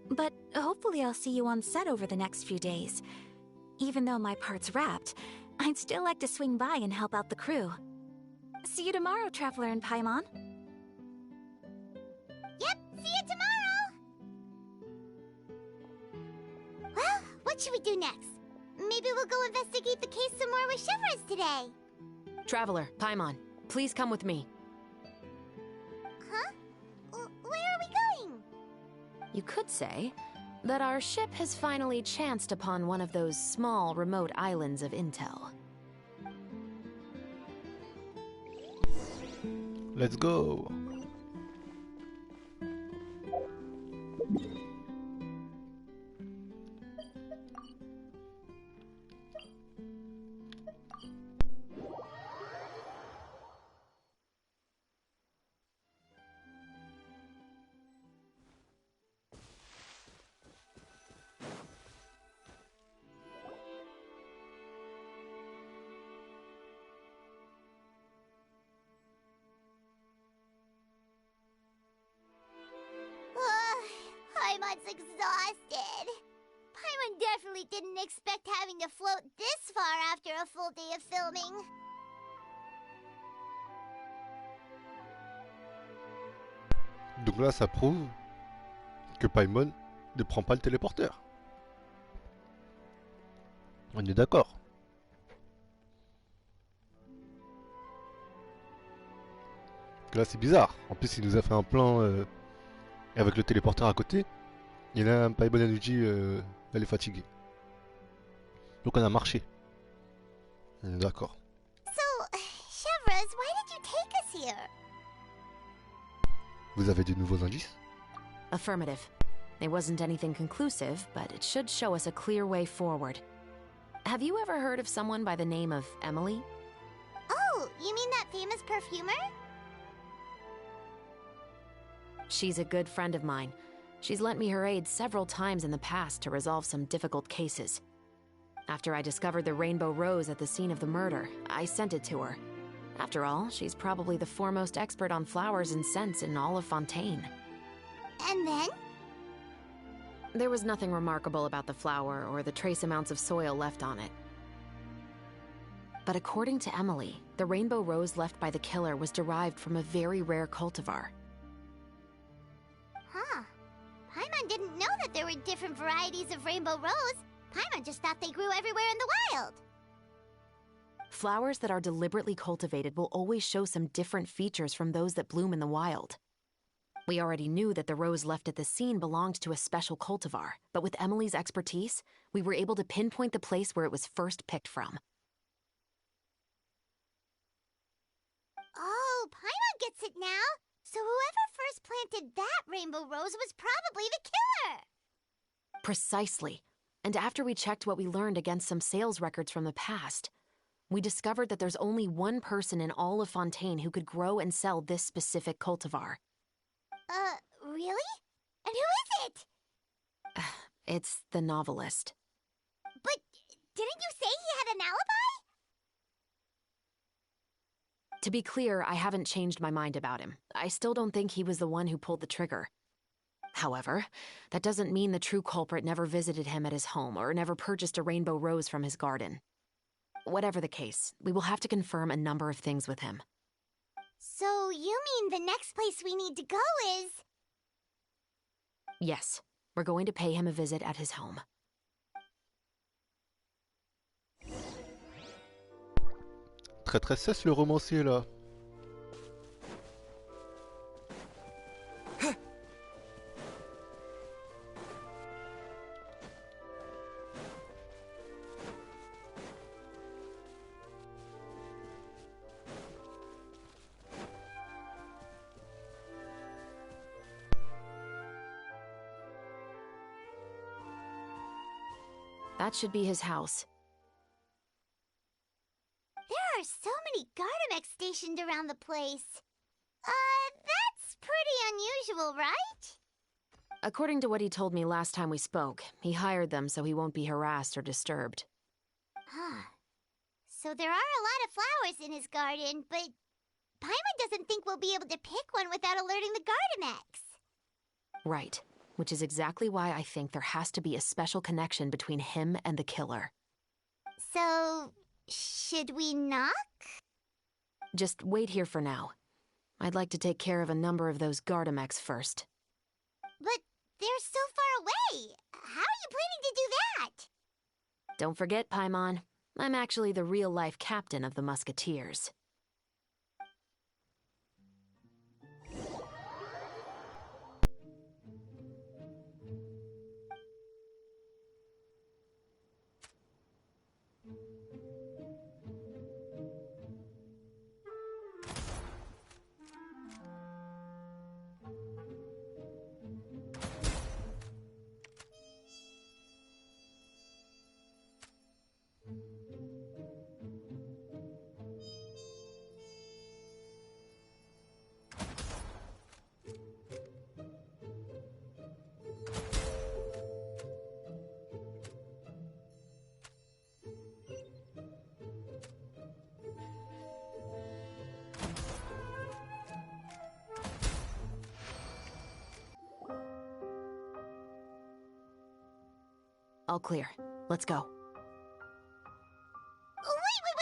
But hopefully I'll see you on set over the next few days. Even though my part's wrapped, I'd still like to swing by and help out the crew. See you tomorrow, Traveler and Paimon. Yep, see you tomorrow! Well, what should we do next? Maybe we'll go investigate the case some more with chevreuse today. Traveler, Paimon, please come with me. Huh? Where are we going? You could say that our ship has finally chanced upon one of those small, remote islands of intel. Let's go. Paimon's exhausted. Paimon definitely didn't expect having to float this far after a full day of filming. Donc là, ça prouve que Paimon ne prend pas le téléporteur. On est d'accord. Là, c'est bizarre. En plus, il nous a fait un plan avec le téléporteur à côté. Il y en a un Paimon elle nous dit elle est fatiguée. Donc on a marché. On est d'accord. So, Chevreuse, why did you take us here? Vous avez de nouveaux indices? Affirmative. It wasn't anything conclusive, but it should show us a clear way forward. Have you ever heard of someone by the name of Emily? Oh, you mean that famous perfumer? She's a good friend of mine. She's lent me her aid several times in the past to resolve some difficult cases. After I discovered the rainbow rose at the scene of the murder, I sent it to her. After all, she's probably the foremost expert on flowers and scents in all of Fontaine. And then? There was nothing remarkable about the flower or the trace amounts of soil left on it. But according to Emily, the rainbow rose left by the killer was derived from a very rare cultivar. Huh. Paimon didn't know that there were different varieties of rainbow rose. Paimon just thought they grew everywhere in the wild. Flowers that are deliberately cultivated will always show some different features from those that bloom in the wild. We already knew that the rose left at the scene belonged to a special cultivar, but with Emily's expertise, we were able to pinpoint the place where it was first picked from. Oh, Paimon gets it now. So whoever first planted that rainbow rose was probably the killer. Precisely. And after we checked what we learned against some sales records from the past, we discovered that there's only one person in all of Fontaine who could grow and sell this specific cultivar. Really? And who is it? It's the novelist. But didn't you say he had an alibi? To be clear, I haven't changed my mind about him. I still don't think he was the one who pulled the trigger. However, that doesn't mean the true culprit never visited him at his home or never purchased a rainbow rose from his garden. Whatever the case, we will have to confirm a number of things with him. So you mean the next place we need to go is... Yes, we're going to pay him a visit at his home. Très très cesse le romancier là. That should be his house. There are so many Gardamex stationed around the place. That's pretty unusual, right? According to what he told me last time we spoke, he hired them so he won't be harassed or disturbed. Huh. So there are a lot of flowers in his garden, but Paimon doesn't think we'll be able to pick one without alerting the Gardamex. Right, which is exactly why I think there has to be a special connection between him and the killer. So, should we knock? Just wait here for now. I'd like to take care of a number of those Gardamex first. But they're so far away. How are you planning to do that? Don't forget, Paimon, I'm actually the real-life captain of the Mousquetiers. All clear. Let's go.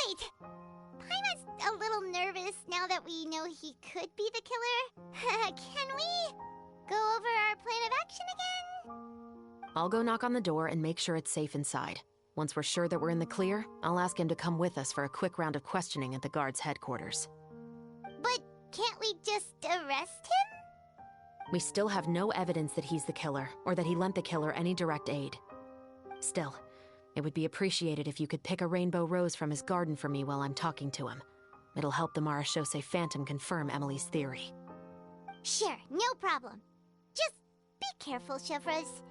Wait! Paimon's a little nervous now that we know he could be the killer. Can we go over our plan of action again? I'll go knock on the door and make sure it's safe inside. Once we're sure that we're in the clear, I'll ask him to come with us for a quick round of questioning at the guard's headquarters. But can't we just arrest him? We still have no evidence that he's the killer, or that he lent the killer any direct aid. Still, it would be appreciated if you could pick a rainbow rose from his garden for me while I'm talking to him. It'll help the Marachose Phantom confirm Emily's theory. Sure, no problem. Just be careful, chevreuse.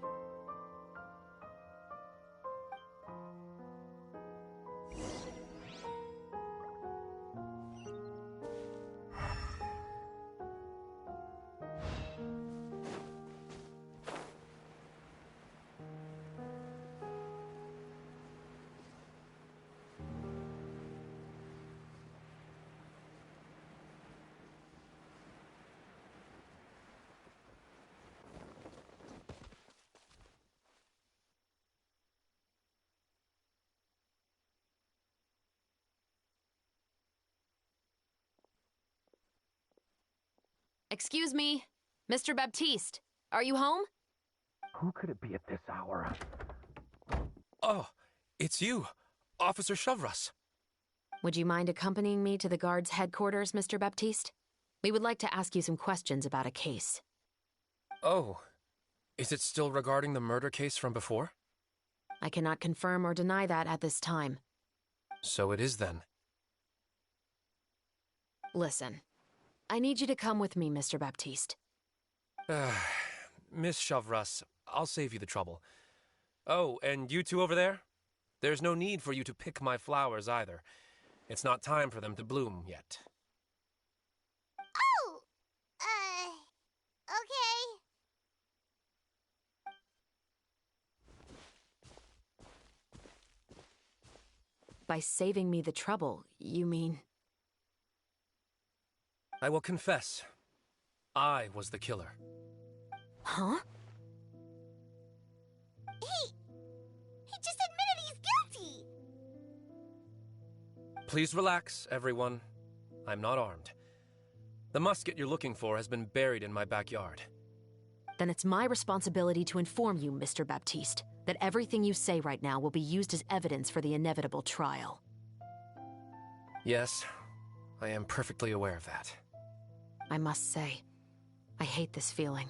Excuse me, Mr. Baptiste, are you home? Who could it be at this hour? Oh, it's you, Officer chevreuse. Would you mind accompanying me to the guard's headquarters, Mr. Baptiste? We would like to ask you some questions about a case. Oh, is it still regarding the murder case from before? I cannot confirm or deny that at this time. So it is then. Listen, I need you to come with me, Mr. Baptiste. Miss chevreuse, I'll save you the trouble. Oh, and you two over there? There's no need for you to pick my flowers either. It's not time for them to bloom yet. Oh! Okay. By saving me the trouble, you mean... I will confess, I was the killer. Huh? He just admitted he's guilty! Please relax, everyone. I'm not armed. The musket you're looking for has been buried in my backyard. Then it's my responsibility to inform you, Mr. Baptiste, that everything you say right now will be used as evidence for the inevitable trial. Yes, I am perfectly aware of that. I must say, I hate this feeling.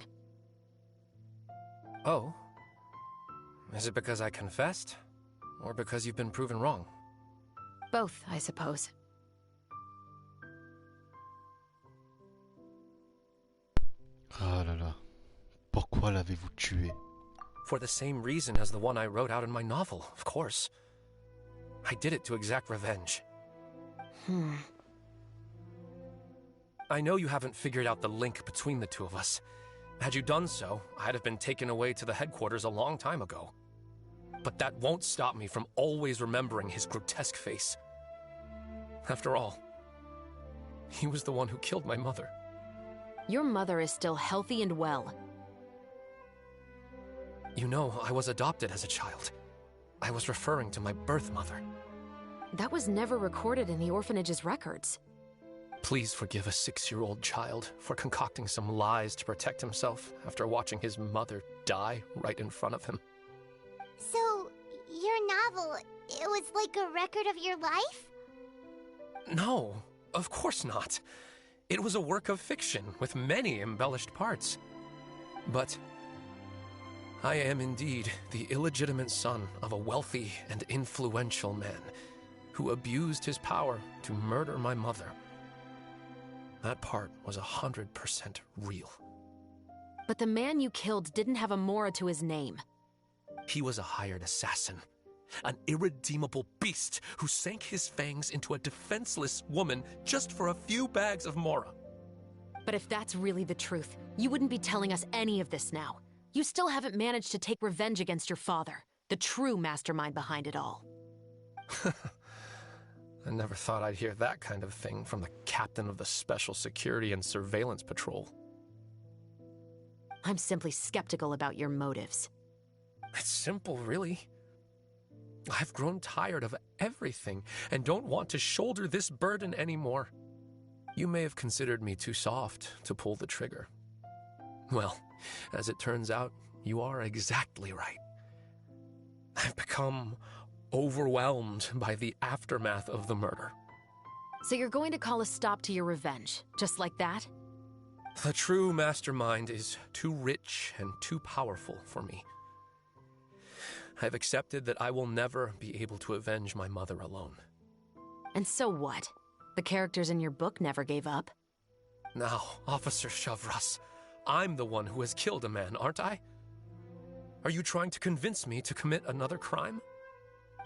Oh? Is it because I confessed? Or because you've been proven wrong? Both, I suppose. Ah là là. Pourquoi l'avez-vous tué? For the same reason as the one I wrote out in my novel, of course. I did it to exact revenge. I know you haven't figured out the link between the two of us. Had you done so, I'd have been taken away to the headquarters a long time ago. But that won't stop me from always remembering his grotesque face. After all, he was the one who killed my mother. Your mother is still healthy and well. You know, I was adopted as a child. I was referring to my birth mother. That was never recorded in the orphanage's records. Please forgive a 6-year-old child for concocting some lies to protect himself after watching his mother die right in front of him. So, your novel, it was like a record of your life? No, of course not. It was a work of fiction with many embellished parts. But I am indeed the illegitimate son of a wealthy and influential man who abused his power to murder my mother. That part was 100% real. But the man you killed didn't have a Mora to his name. He was a hired assassin. An irredeemable beast who sank his fangs into a defenseless woman just for a few bags of Mora. But if that's really the truth, you wouldn't be telling us any of this now. You still haven't managed to take revenge against your father, the true mastermind behind it all. I never thought I'd hear that kind of thing from the captain of the Special Security and Surveillance Patrol. I'm simply skeptical about your motives. It's simple, really. I've grown tired of everything and don't want to shoulder this burden anymore. You may have considered me too soft to pull the trigger. Well, as it turns out, you are exactly right. I've become overwhelmed by the aftermath of the murder. So you're going to call a stop to your revenge, just like that? The true mastermind is too rich and too powerful for me. I've accepted that I will never be able to avenge my mother alone. And so what? The characters in your book never gave up. Now, Officer Chevreuse, I'm the one who has killed a man, aren't I? Are you trying to convince me to commit another crime?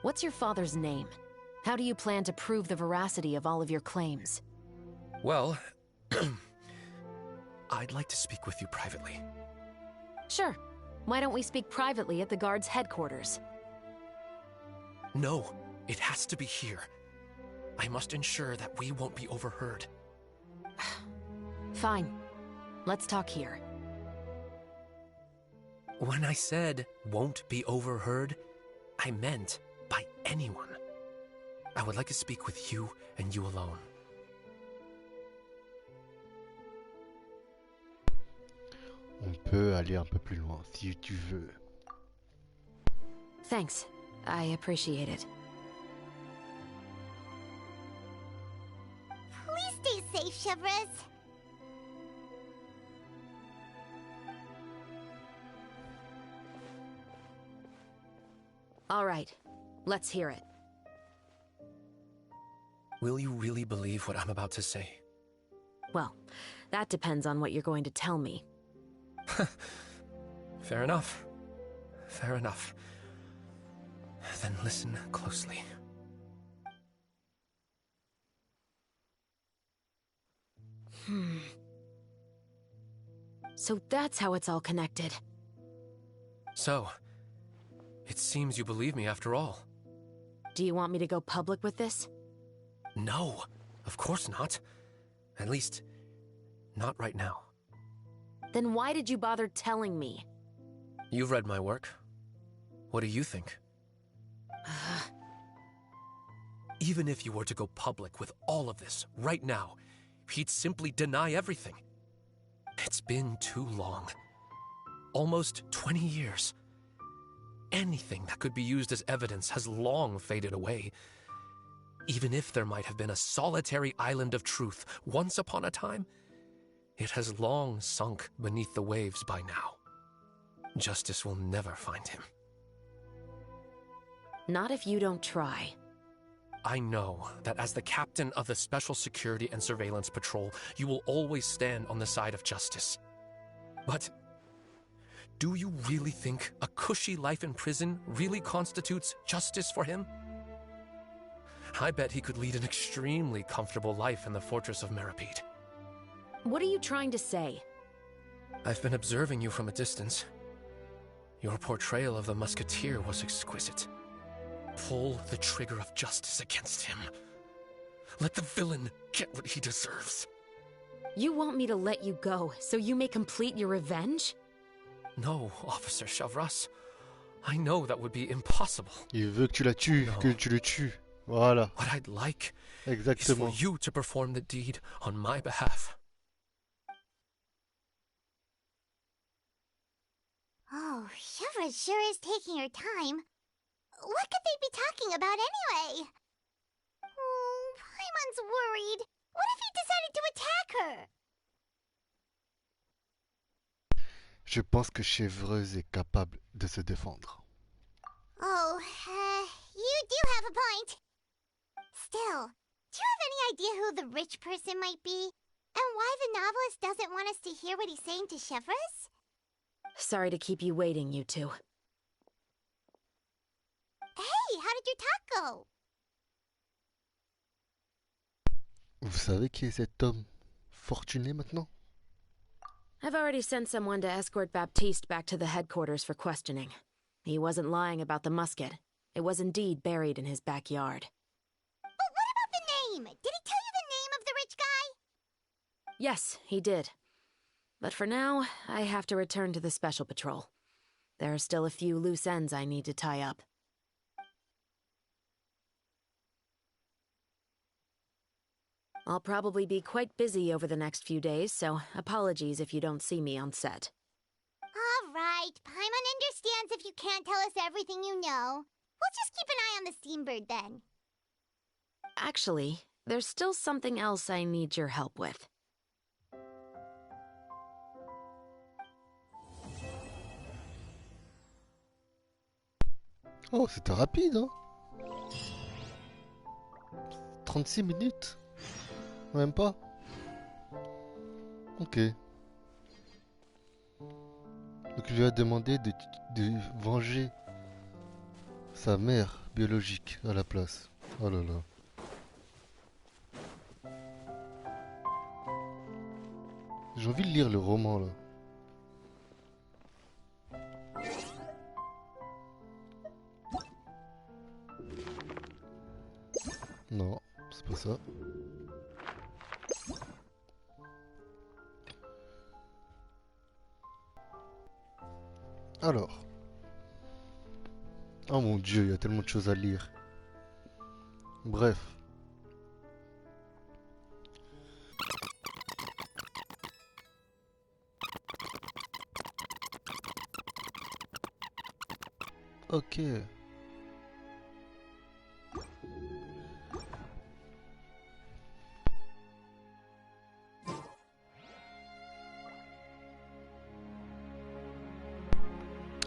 What's your father's name? How do you plan to prove the veracity of all of your claims? Well, I'd like to speak with you privately. Sure. Why don't we speak privately at the guard's headquarters? No, it has to be here. I must ensure that we won't be overheard. Fine. Let's talk here. When I said won't be overheard, I meant by anyone. I would like to speak with you and you alone. On peut aller un peu plus loin si tu veux. Thanks. I appreciate it. Please stay safe, chevreuse. All right. Let's hear it. Will you really believe what I'm about to say? Well, that depends on what you're going to tell me. Fair enough. Fair enough. Then listen closely. So that's how it's all connected. So, it seems you believe me after all. Do you want me to go public with this? No, of course not. At least, not right now. Then why did you bother telling me? You've read my work. What do you think? Even if you were to go public with all of this right now, he'd simply deny everything. It's been too long. Almost 20 years. Anything that could be used as evidence has long faded away. Even if there might have been a solitary island of truth once upon a time, it has long sunk beneath the waves by now. Justice will never find him. Not if you don't try. I know that as the captain of the Special Security and Surveillance Patrol, you will always stand on the side of justice. But do you really think a cushy life in prison really constitutes justice for him? I bet he could lead an extremely comfortable life in the fortress of Meripede. What are you trying to say? I've been observing you from a distance. Your portrayal of the musketeer was exquisite. Pull the trigger of justice against him. Let the villain get what he deserves. You want me to let you go so you may complete your revenge? No, Officer Chevreuse. I know that would be impossible. Il veut que tu la tues, que tu le tues. Voilà. What I'd like Exactement. is for you to perform the deed on my behalf. Oh, chevreuse sure is taking her time. What could they be talking about anyway? Oh, Paimon's worried. What if he decided to attack her? Je pense que Chevreuse est capable de se défendre. Oh, you do have a point. Still, do you have any idea who the rich person might be? And why the novelist doesn't want us to hear what he's saying to Chevreuse? Sorry to keep you waiting, you two. Hey, how did your talk go? Vous savez qui est cet homme fortuné maintenant? I've already sent someone to escort Baptiste back to the headquarters for questioning. He wasn't lying about the musket. It was indeed buried in his backyard. But what about the name? Did he tell you the name of the rich guy? Yes, he did. But for now, I have to return to the Special Patrol. There are still a few loose ends I need to tie up. I'll probably be quite busy over the next few days, so apologies if you don't see me on set. All right, Paimon understands if you can't tell us everything you know. We'll just keep an eye on the Steambird then. Actually, there's still something else I need your help with. Oh, c'était rapide, hein? 36 minutes? Même pas? Ok. Donc il lui a demandé de venger sa mère biologique à la place. Oh là là. J'ai envie de lire le roman là. Non, c'est pas ça. Alors. Oh mon Dieu, il y a tellement de choses à lire. Bref. Ok.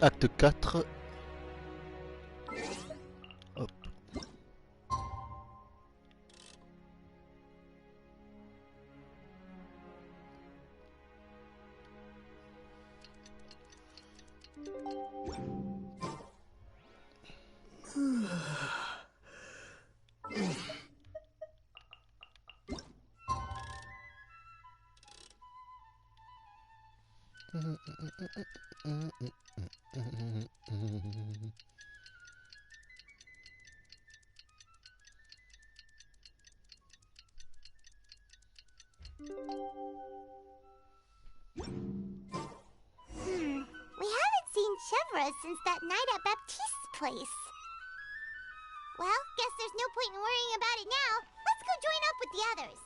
Acte 4. Hop. We haven't seen chevreuse since that night at Baptiste's place. Well, guess there's no point in worrying about it now. Let's go join up with the others.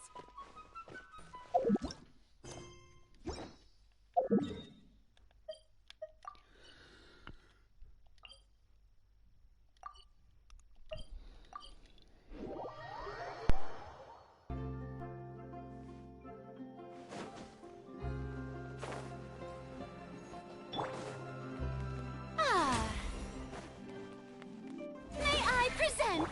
May I present?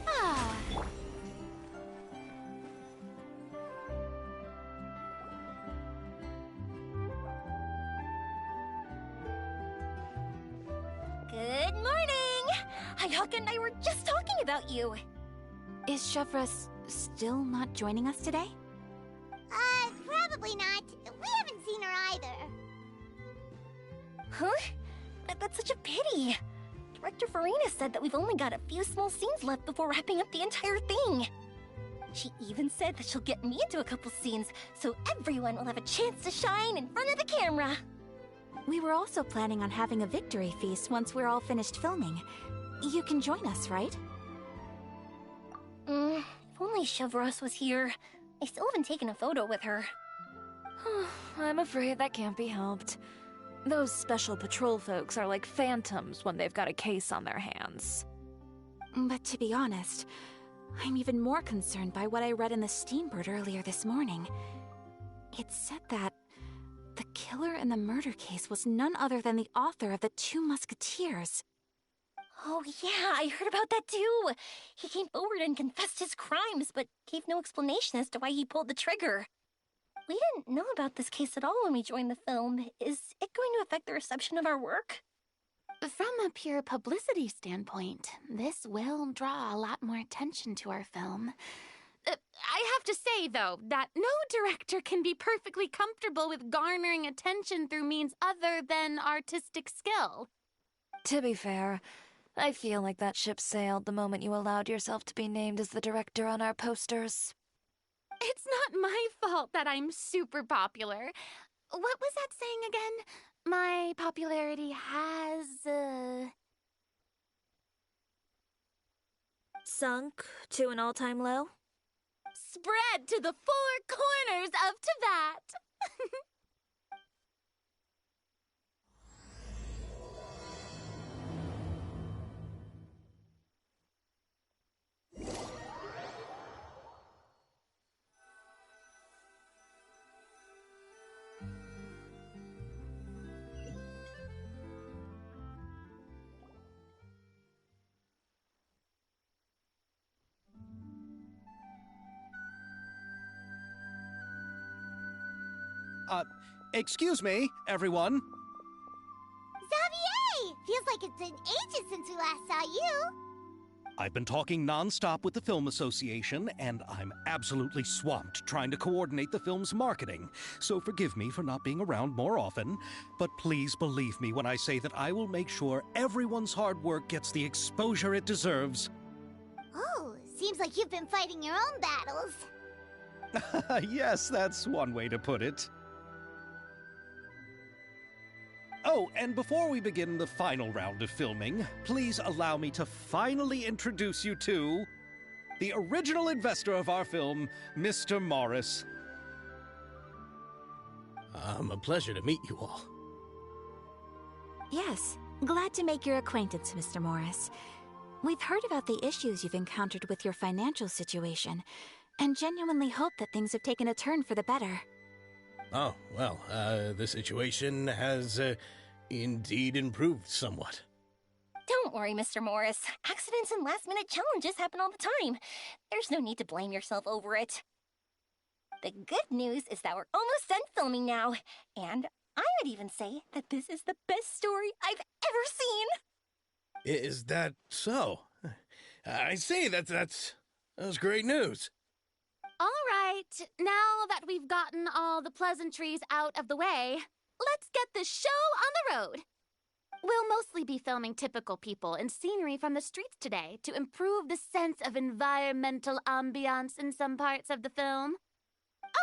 Ah. Good morning! Hayaka and I were just talking about you. Is chevreuse still not joining us today? Probably not. We haven't seen her either. Huh? That's such a pity. Director Farina said that we've only got a few small scenes left before wrapping up the entire thing. She even said that she'll get me into a couple scenes, so everyone will have a chance to shine in front of the camera. We were also planning on having a victory feast once we're all finished filming. You can join us, right? If only chevreuse was here. I still haven't taken a photo with her. I'm afraid that can't be helped. Those special patrol folks are like phantoms when they've got a case on their hands. But to be honest, I'm even more concerned by what I read in the Steambird earlier this morning. It said that the killer in the murder case was none other than the author of the Two Musketeers. Oh yeah, I heard about that too. He came forward and confessed his crimes, but gave no explanation as to why he pulled the trigger. We didn't know about this case at all when we joined the film. Is it going to affect the reception of our work? From a pure publicity standpoint, this will draw a lot more attention to our film. I have to say, though, that no director can be perfectly comfortable with garnering attention through means other than artistic skill. To be fair, I feel like that ship sailed the moment you allowed yourself to be named as the director on our posters. It's not my fault that I'm super popular. What was that saying again? my popularity has, Sunk to an all-time low? spread to the four corners of Teyvat. Excuse me, everyone. Xavier! Feels like it's been ages since we last saw you. I've been talking non-stop with the Film Association, and I'm absolutely swamped trying to coordinate the film's marketing. So forgive me for not being around more often, but please believe me when I say that I will make sure everyone's hard work gets the exposure it deserves. Oh, seems like you've been fighting your own battles. Yes, that's one way to put it. Oh, and before we begin the final round of filming, please allow me to finally introduce you to the original investor of our film, Mr. Morris. A pleasure to meet you all. Yes, glad to make your acquaintance, Mr. Morris. We've heard about the issues you've encountered with your financial situation, and genuinely hope that things have taken a turn for the better. Oh, well, the situation has indeed improved somewhat. Don't worry, Mr. Morris. Accidents and last-minute challenges happen all the time. There's no need to blame yourself over it. The good news is that we're almost done filming now, and I would even say that this is the best story I've ever seen. Is that so? I see, that's great news. All right, now that we've gotten all the pleasantries out of the way, let's get this show on the road. We'll mostly be filming typical people and scenery from the streets today to improve the sense of environmental ambiance in some parts of the film.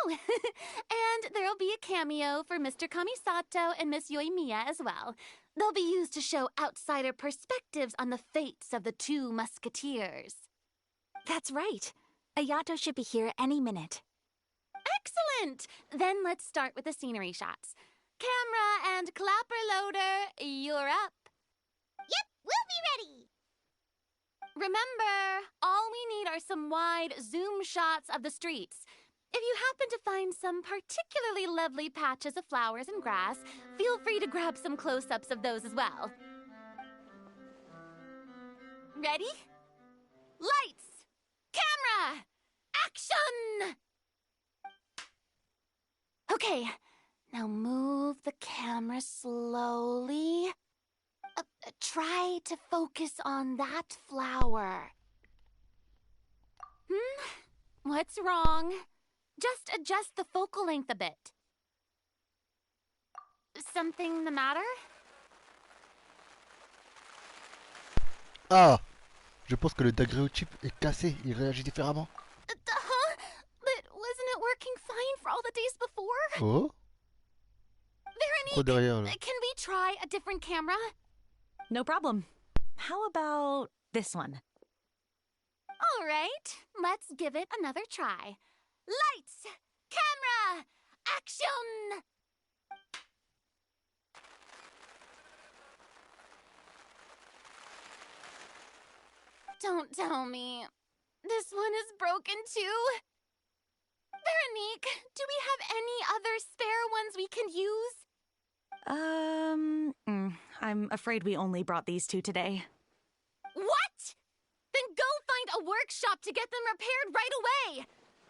Oh, and there'll be a cameo for Mr. Kamisato and Miss Yoimiya as well. They'll be used to show outsider perspectives on the fates of the two musketeers. That's right. Ayato should be here any minute. Excellent! Then let's start with the scenery shots. Camera and clapper loader, you're up. Yep, we'll be ready. Remember, all we need are some wide zoom shots of the streets. If you happen to find some particularly lovely patches of flowers and grass, feel free to grab some close-ups of those as well. Ready? Lights! Camera! Action! Okay, now move the camera slowly. Try to focus on that flower. What's wrong? Just adjust the focal length a bit. Something the matter? Ah! Je pense que le daguerréotype est cassé, il réagit différemment. Huh? But wasn't it working fine for all the days before? Oh? Quoi derrière là? Can we try a different camera? No problem. How about this one? All right, let's give it another try. Lights! Camera! Action! Don't tell me. This one is broken too? Veronique, do we have any other spare ones we can use? I'm afraid we only brought these two today. What? Then go find a workshop to get them repaired right away!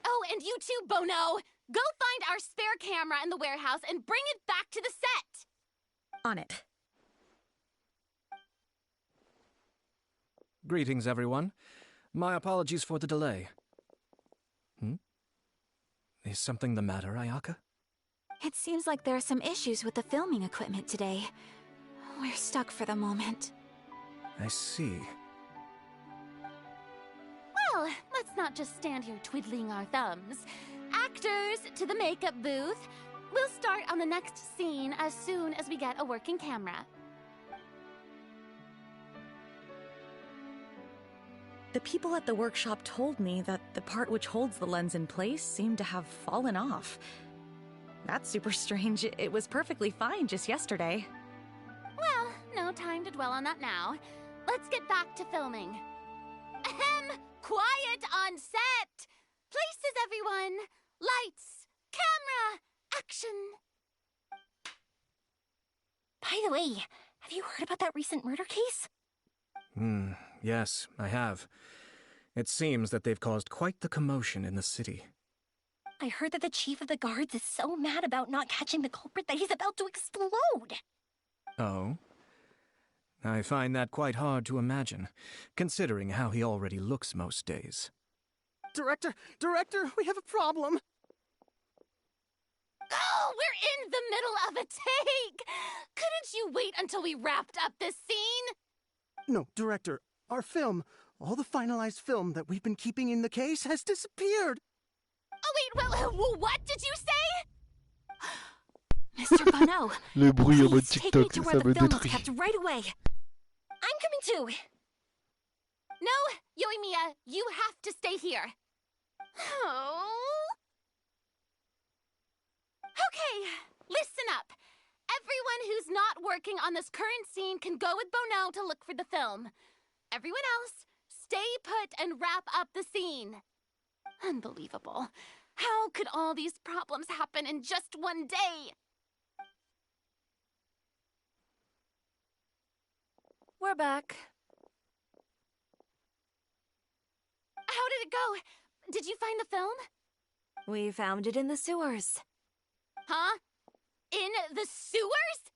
Oh, and you too, Bono! Go find our spare camera in the warehouse and bring it back to the set! On it. Greetings, everyone. My apologies for the delay. Is something the matter, Ayaka? It seems like there are some issues with the filming equipment today. We're stuck for the moment. I see. Well, let's not just stand here twiddling our thumbs. Actors, to the makeup booth. We'll start on the next scene as soon as we get a working camera. The people at the workshop told me that the part which holds the lens in place seemed to have fallen off. That's super strange. It was perfectly fine just yesterday. Well, no time to dwell on that now. Let's get back to filming. Ahem! Quiet on set! Places, everyone! Lights! Camera! Action! By the way, have you heard about that recent murder case? Yes, I have. It seems that they've caused quite the commotion in the city. I heard that the chief of the guards is so mad about not catching the culprit that he's about to explode. Oh? I find that quite hard to imagine, considering how he already looks most days. Director, we have a problem. Oh, we're in the middle of a take! Couldn't you wait until we wrapped up this scene? No, Director, our film, all the finalized film that we've been keeping in the case has disappeared. Oh, wait, what did you say? Mr. Bono, Le bruit en mode please take me TikTok, to ça where the me film is détruit. kept right away. I'm coming too. No, Yoimiya, you have to stay here. Oh. Okay, listen up. Everyone who's not working on this current scene can go with Bono to look for the film. Everyone else, stay put and wrap up the scene. Unbelievable. How could all these problems happen in just one day? We're back. How did it go? Did you find the film? We found it in the sewers. Huh? In the sewers?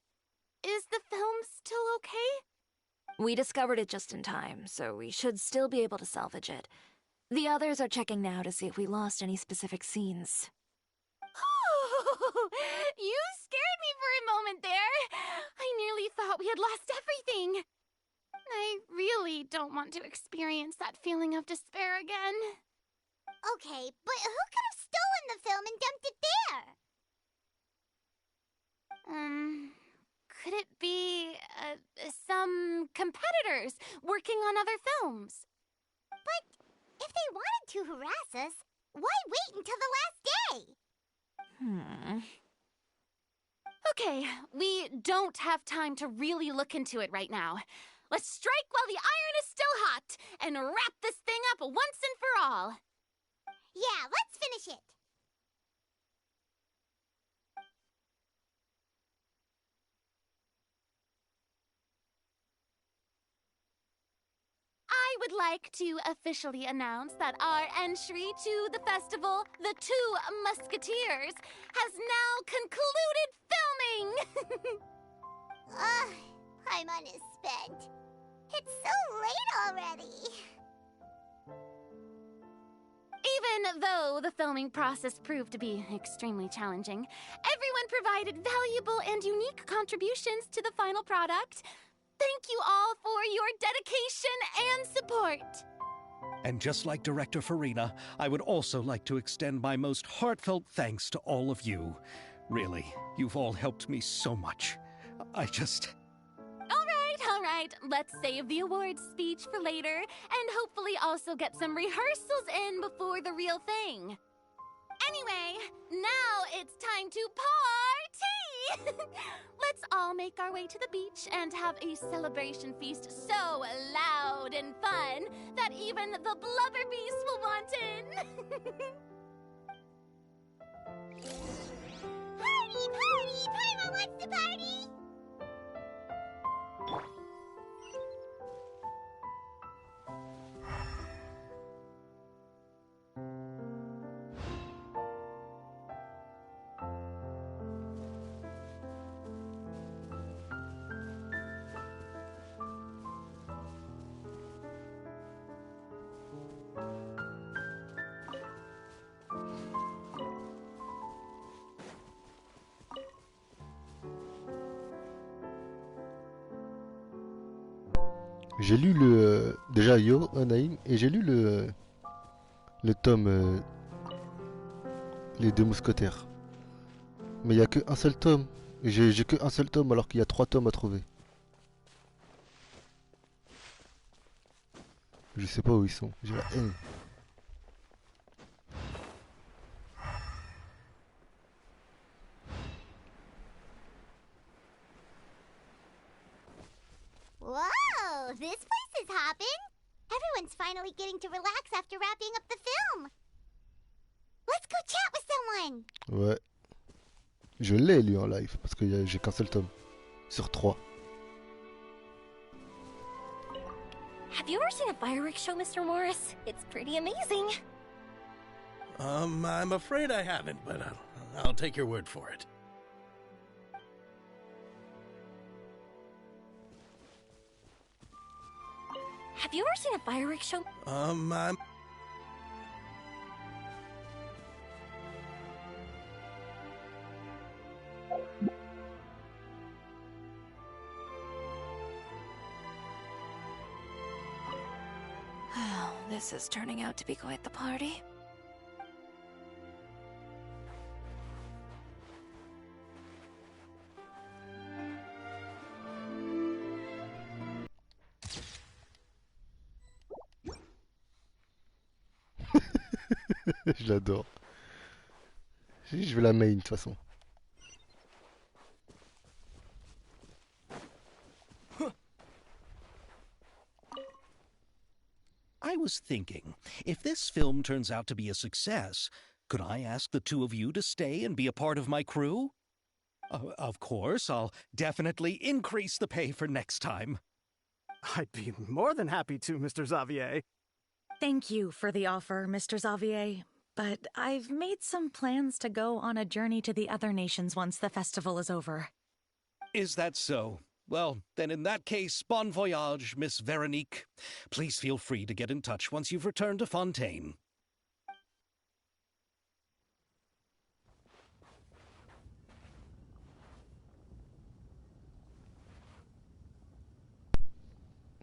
Is the film still okay? We discovered it just in time, so we should still be able to salvage it. The others are checking now to see if we lost any specific scenes. Oh, you scared me for a moment there. I nearly thought we had lost everything. I really don't want to experience that feeling of despair again. Okay, but who could have stolen the film and dumped it there? Could it be, some competitors working on other films? But if they wanted to harass us, why wait until the last day? Okay, we don't have time to really look into it right now. Let's strike while the iron is still hot and wrap this thing up once and for all. Yeah, let's finish it. I would like to officially announce that our entry to the festival, The Two Musketeers, has now concluded filming! Paimon is spent. It's so late already. Even though the filming process proved to be extremely challenging, everyone provided valuable and unique contributions to the final product. Thank you all for your dedication and support. And just like Director Farina, I would also like to extend my most heartfelt thanks to all of you. Really, you've all helped me so much. All right, let's save the awards speech for later, and hopefully also get some rehearsals in before the real thing. Anyway, now it's time to party! Let's all make our way to the beach and have a celebration feast so loud and fun that even the blubber beast will want in. Party, party! Paimon wants to party! J'ai lu le... déjà Yo, Anaïm, et j'ai lu le tome Les Deux Mousquetaires. Mais il y a que un seul tome. Et j'ai que un seul tome alors qu'il y a 3 tomes à trouver. Je sais pas où ils sont. J'ai la haine. Whoa, this place is hopping. Everyone's finally getting to relax after wrapping up the film. Let's go chat with someone. Ouais. Je l'ai lu en live parce que j'ai qu'un seul tome. Sur 3. Have you ever seen a fireworks show, Mr. Morris? It's pretty amazing. I'm afraid I haven't, but I'll take your word for it. Have you ever seen a fireworks show? I'm... Oh, this is turning out to be quite the party. Je l'adore. Je vais la main de toute façon. I was thinking, if this film turns out to be a success, could I ask the two of you to stay and be a part of my crew? Of course, I'll definitely increase the pay for next time. I'd be more than happy to, Mr. Xavier. Thank you for the offer, Mr. Xavier. But I've made some plans to go on a journey to the other nations once the festival is over. Is that so? Well, then in that case, bon voyage, Miss Veronique. Please feel free to get in touch once you've returned to Fontaine.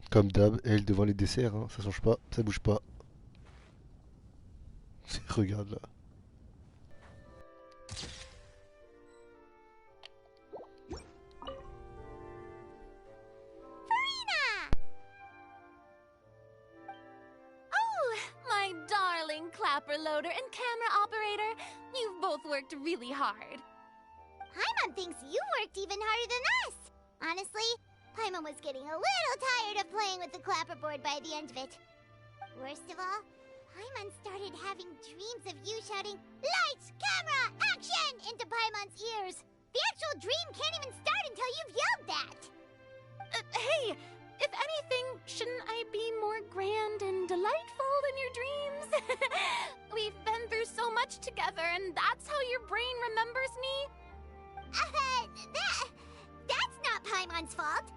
Comme d'hab, elle devant les desserts, hein. Ça change pas, ça bouge pas. Regarde là. My darling clapper loader and camera operator, you've both worked really hard. Paimon thinks you worked even harder than us. Honestly, Paimon was getting a little tired of playing with the clapperboard by the end of it. Worst of all, Paimon started having dreams of you shouting, "Lights, camera, action!" into Paimon's ears. The actual dream can't even start until you've yelled that. Hey, if anything, shouldn't I be more grand and delightful than your dreams? We've been through so much together, and that's how your brain remembers me? That's not Paimon's fault.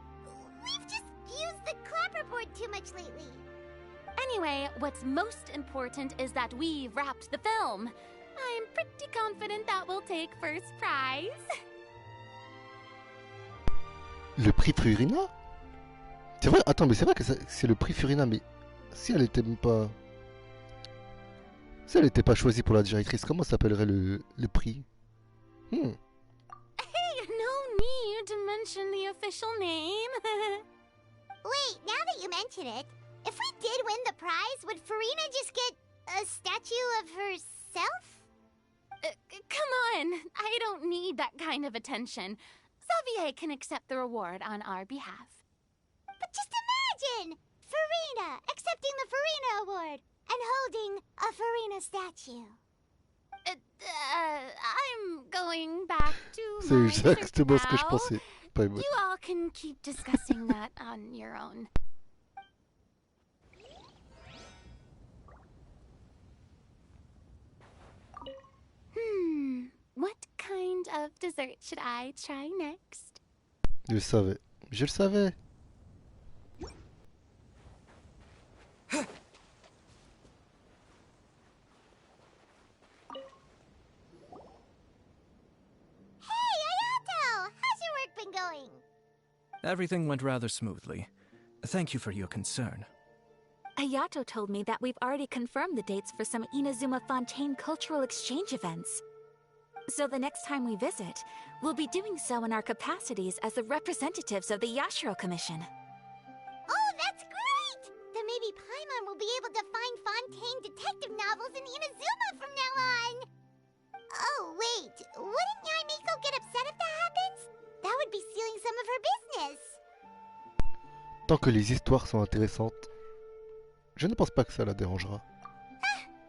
We've just used the clapperboard too much lately. Anyway, what's most important is that we've wrapped the film. I'm pretty confident that we'll take first prize. Le prix Furina? C'est vrai? Attends, mais c'est vrai que c'est le prix Furina, mais si elle était même pas... Si elle était pas choisie pour la directrice, comment s'appellerait le prix? Hey, no need to mention the official name. Wait, now that you mention it, if we did win the prize, would Furina just get a statue of herself? Come on, I don't need that kind of attention. Xavier can accept the reward on our behalf. But just imagine! Furina accepting the Furina Award and holding a Furina statue. I'm going back to C'est my exactement trip ce que je now. pensais. Pas You all can keep discussing that on your own. What kind of dessert should I try next? Je le savais. Je le savais. Hey, Ayato! How's your work been going? Everything went rather smoothly. Thank you for your concern. Ayato told me that we've already confirmed the dates for some Inazuma Fontaine cultural exchange events. So the next time we visit, we'll be doing so in our capacities as the representatives of the Yashiro Commission. Oh, that's great! Then maybe Paimon will be able to find Fontaine detective novels in Inazuma from now on! Oh, wait. Wouldn't Yaimiko get upset if that happens? That would be stealing some of her business. Tant que les histoires sont intéressantes, je ne pense pas que ça la dérangera.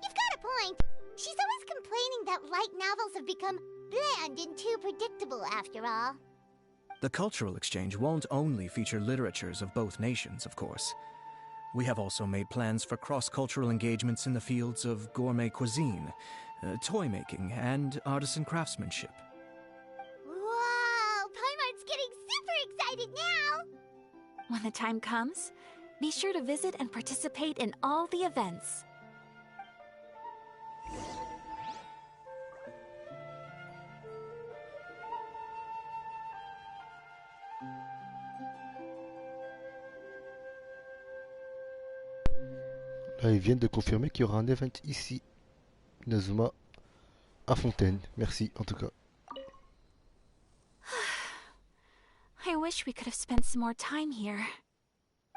You've got a point. She's always complaining that light novels have become bland and too predictable after all. The cultural exchange won't only feature literatures of both nations, of course. We have also made plans for cross-cultural engagements in the fields of gourmet cuisine, toy making, and artisan craftsmanship. Wow! Paimon's getting super excited now! When the time comes, be sure to visit and participate in all the events. Là, ils viennent de confirmer qu'il y aura un event ici. Inazuma à Fontaine. Merci en tout cas. I wish we could have spent some more time here.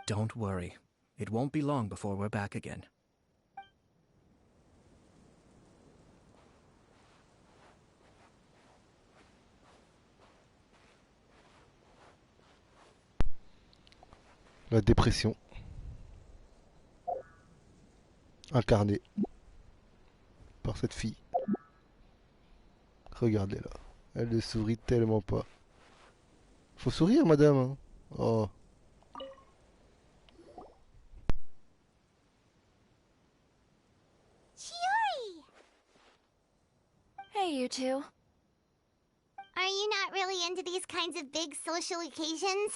Don't worry. It won't be long before we're back again. La dépression. Incarnée par cette fille. Regardez-la. Elle ne sourit tellement pas. Faut sourire, madame. Hein. Oh. Chiori! Hey, you two. Are you not really into these kinds of big social occasions?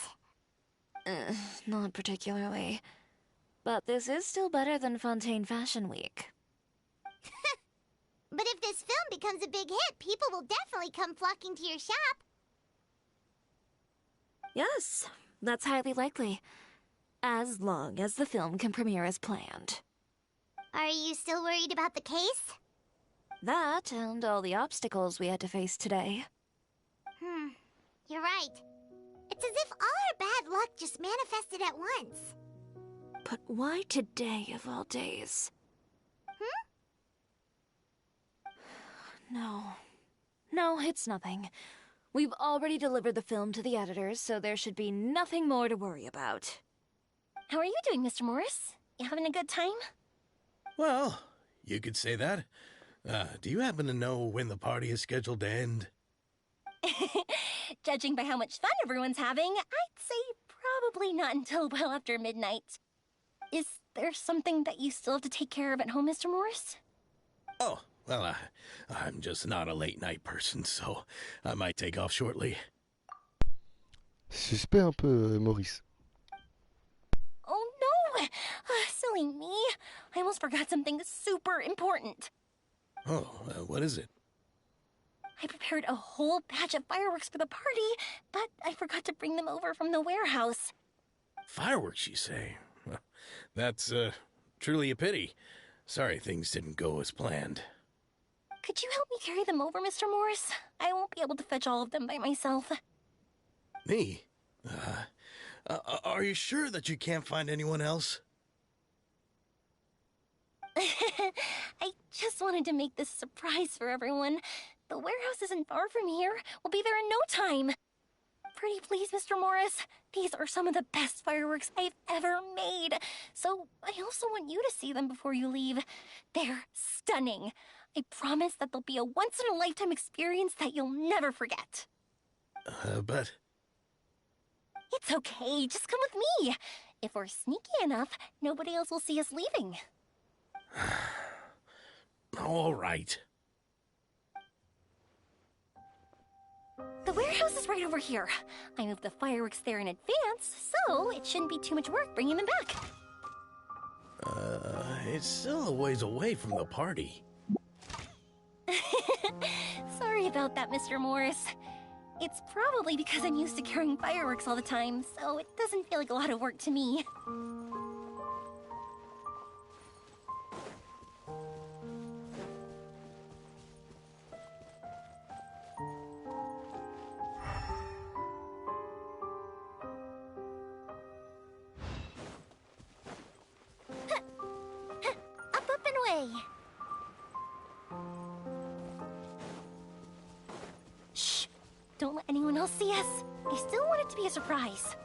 Not particularly. But this is still better than Fontaine Fashion Week. But if this film becomes a big hit, people will definitely come flocking to your shop. Yes, that's highly likely. As long as the film can premiere as planned. Are you still worried about the case? That and all the obstacles we had to face today. You're right. It's as if all our bad luck just manifested at once. But why today of all days? No. No, it's nothing. We've already delivered the film to the editors, so there should be nothing more to worry about. How are you doing, Mr. Morris? You having a good time? Well, you could say that. Do you happen to know when the party is scheduled to end? Judging by how much fun everyone's having, I'd say probably not until well after midnight. Is there something that you still have to take care of at home, Mr. Morris? Oh, well, I'm just not a late-night person, so I might take off shortly. Suspect un peu, Maurice. Oh no! Silly me. I almost forgot something super important. Oh, what is it? I prepared a whole batch of fireworks for the party, but I forgot to bring them over from the warehouse. Fireworks, you say? That's, truly a pity. Sorry things didn't go as planned. Could you help me carry them over, Mr. Morris? I won't be able to fetch all of them by myself. Me? Are you sure that you can't find anyone else? I just wanted to make this surprise for everyone. The warehouse isn't far from here. We'll be there in no time. Pretty please, Mr. Morris. These are some of the best fireworks I've ever made. So I also want you to see them before you leave. They're stunning. I promise that they'll be a once-in-a-lifetime experience that you'll never forget. But... It's okay. Just come with me. If we're sneaky enough, nobody else will see us leaving. All right. The warehouse is right over here. I moved the fireworks there in advance, so it shouldn't be too much work bringing them back. It's still a ways away from the party. Sorry about that, Mr. Morris. It's probably because I'm used to carrying fireworks all the time, so it doesn't feel like a lot of work to me. else see us? I still want it to be a surprise.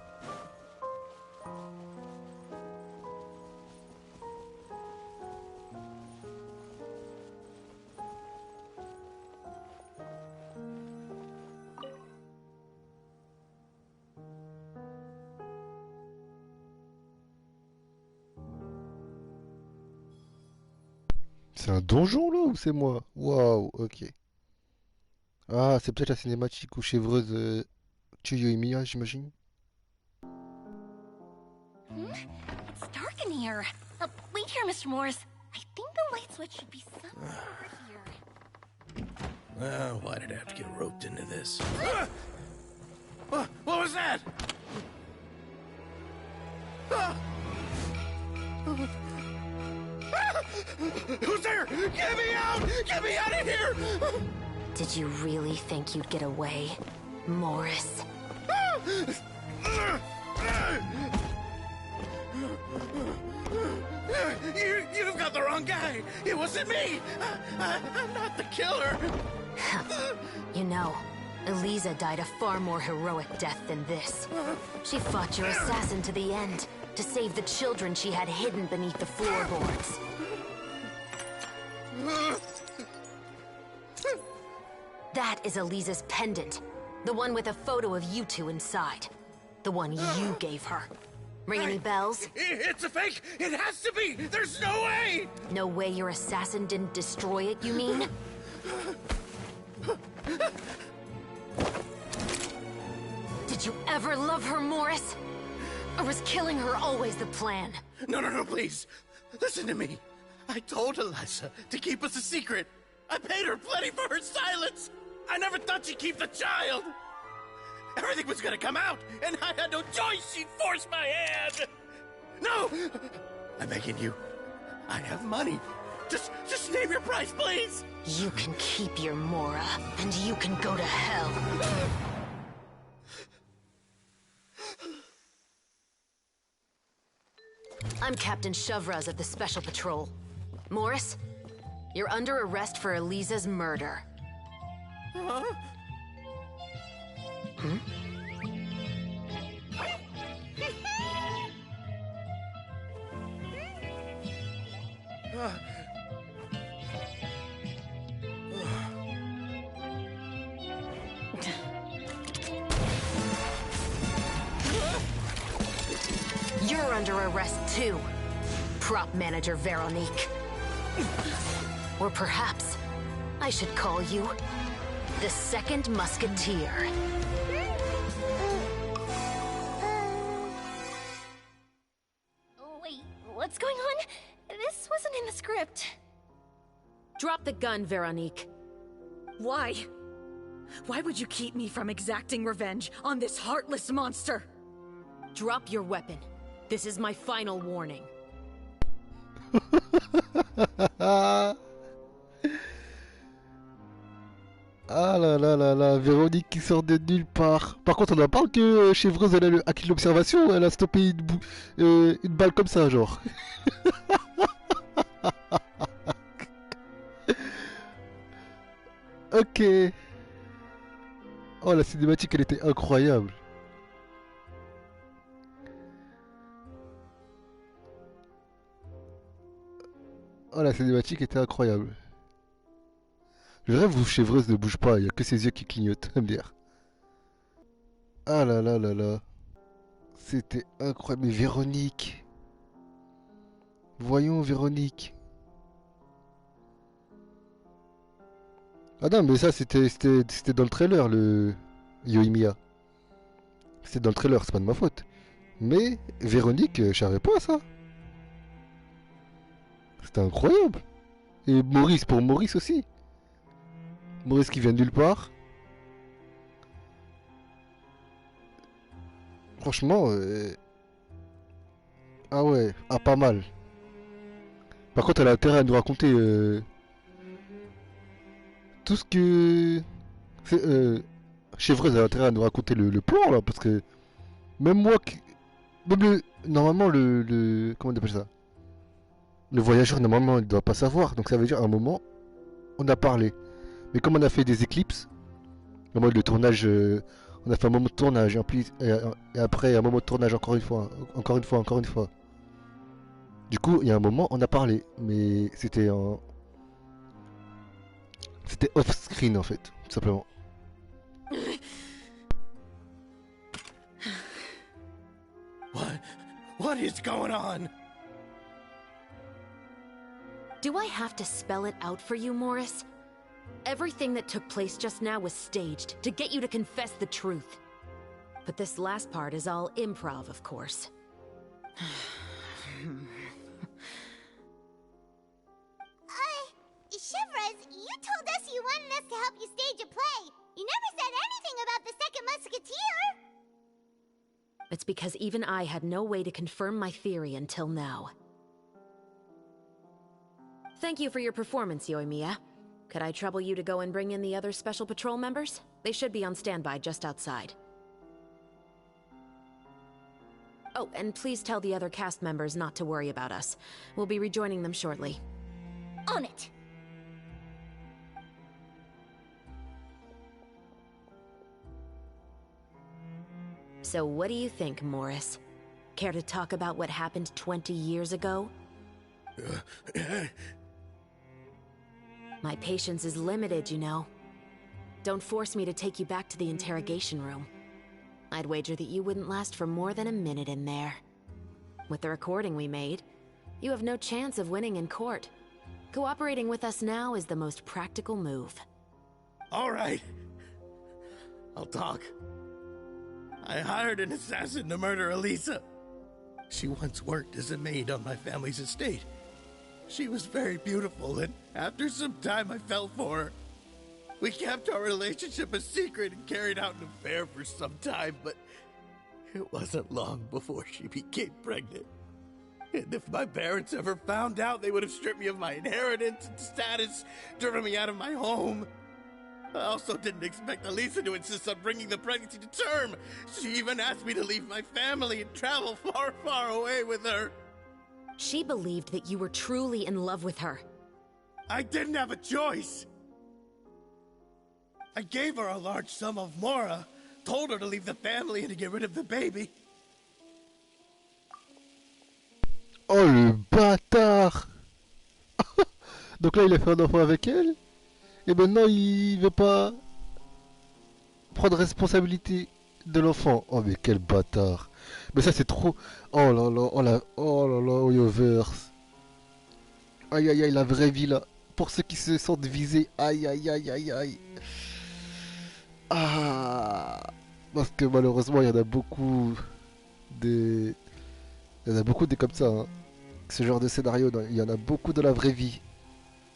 C'est un donjon là ou c'est moi? Waouh, ok. Ah, c'est peut-être la cinématique ou chevreuse chiori, j'imagine. It's dark in here. Wait here, Mr. Morris. I think the light switch should be somewhere over here. Well, why did I have to get roped into this? What was that? Who's there? Get me out! Get me out of here! Did you really think you'd get away, Morris? You've got the wrong guy. It wasn't me. I'm not the killer. You know, Eliza died a far more heroic death than this. She fought your assassin to the end, to save the children she had hidden beneath the floorboards. That is Eliza's pendant. The one with a photo of you two inside. The one you gave her. Ring any bells? It's a fake! It has to be! There's no way! No way your assassin didn't destroy it, you mean? Did you ever love her, Morris? Or was killing her always the plan? No, please. Listen to me. I told Eliza to keep us a secret. I paid her plenty for her silence. I never thought she'd keep the child. Everything was gonna come out, and I had no choice. She'd force my hand. No! I'm begging you. I have money. Just name your price, please. You can keep your Mora, and you can go to hell. I'm Captain Chevreuse of the Special Patrol. Morris, you're under arrest for Eliza's murder. Huh? Hmm? You're under arrest too, prop manager Veronique. Or perhaps I should call you the Second Musketeer. Wait, what's going on? This wasn't in the script. Drop the gun, Veronique. Why? Why would you keep me from exacting revenge on this heartless monster? Drop your weapon. This is my final warning. Ah là là là là, Véronique qui sort de nulle part. Par contre, on en parle que Chevreuse, elle a le hack de l'observation, elle a stoppé une balle comme ça, genre. Ok. Oh, la cinématique, elle était incroyable. Oh, la cinématique était incroyable. Le rêve où Chevreuse ne bouge pas, il n'y a que ses yeux qui clignotent, MDR. Ah là là là là. C'était incroyable. Mais Véronique. Voyons Véronique. Ah non, mais ça c'était dans le trailer, le Yoimiya. C'était dans le trailer, c'est pas de ma faute. Mais Véronique, je savais pas ça. C'était incroyable. Et Maurice, pour Maurice aussi. Maurice qui vient de nulle part. Franchement, ah ouais, ah pas mal. Par contre, elle a intérêt à nous raconter tout ce que... Chevreuse a intérêt à nous raconter le plan là, parce que même moi qui... Même normalement comment on appelle ça? Le voyageur normalement il doit pas savoir, donc ça veut dire à un moment on a parlé. Mais comme on a fait des éclipses, en mode le tournage On a fait un moment de tournage, et après un moment de tournage encore une fois, encore une fois, encore une fois. Du coup, il y a un moment, on a parlé, mais c'était c'était off-screen en fait, tout simplement. What is going on? Do I have to spell it out for you, Morris? Everything that took place just now was staged to get you to confess the truth. But this last part is all improv, of course. Chevreuse, you told us you wanted us to help you stage a play. You never said anything about the second musketeer. It's because even I had no way to confirm my theory until now. Thank you for your performance, Yoimiya. Could I trouble you to go and bring in the other Special Patrol members? They should be on standby just outside. Oh, and please tell the other cast members not to worry about us. We'll be rejoining them shortly. On it. So what do you think, Morris? Care to talk about what happened 20 years ago? My patience is limited, you know. Don't force me to take you back to the interrogation room. I'd wager that you wouldn't last for more than a minute in there. With the recording we made, you have no chance of winning in court. Cooperating with us now is the most practical move. All right. I'll talk. I hired an assassin to murder Elisa. She once worked as a maid on my family's estate. She was very beautiful, and after some time I fell for her. We kept our relationship a secret and carried out an affair for some time, but it wasn't long before she became pregnant. And if my parents ever found out, they would have stripped me of my inheritance and status, driven me out of my home. I also didn't expect Elisa to insist on bringing the pregnancy to term. She even asked me to leave my family and travel far, far away with her. She believed that you were truly in love with her. I didn't have a choice. I gave her a large sum of mora, told her to leave the family and to get rid of the baby. Oh le bâtard. Donc là il a fait un enfant avec elle, et maintenant il veut pas prendre responsabilité de l'enfant. Oh mais quel bâtard. Mais ça c'est trop. Oh là là, oh là là, Oyoverse. Aïe aïe aïe, la vraie vie là. Pour ceux qui se sentent visés, aïe aïe aïe aïe aïe. Ah. Parce que malheureusement il y en a beaucoup des... Il y en a beaucoup des comme ça, hein. Ce genre de scénario, il y en a beaucoup dans la vraie vie.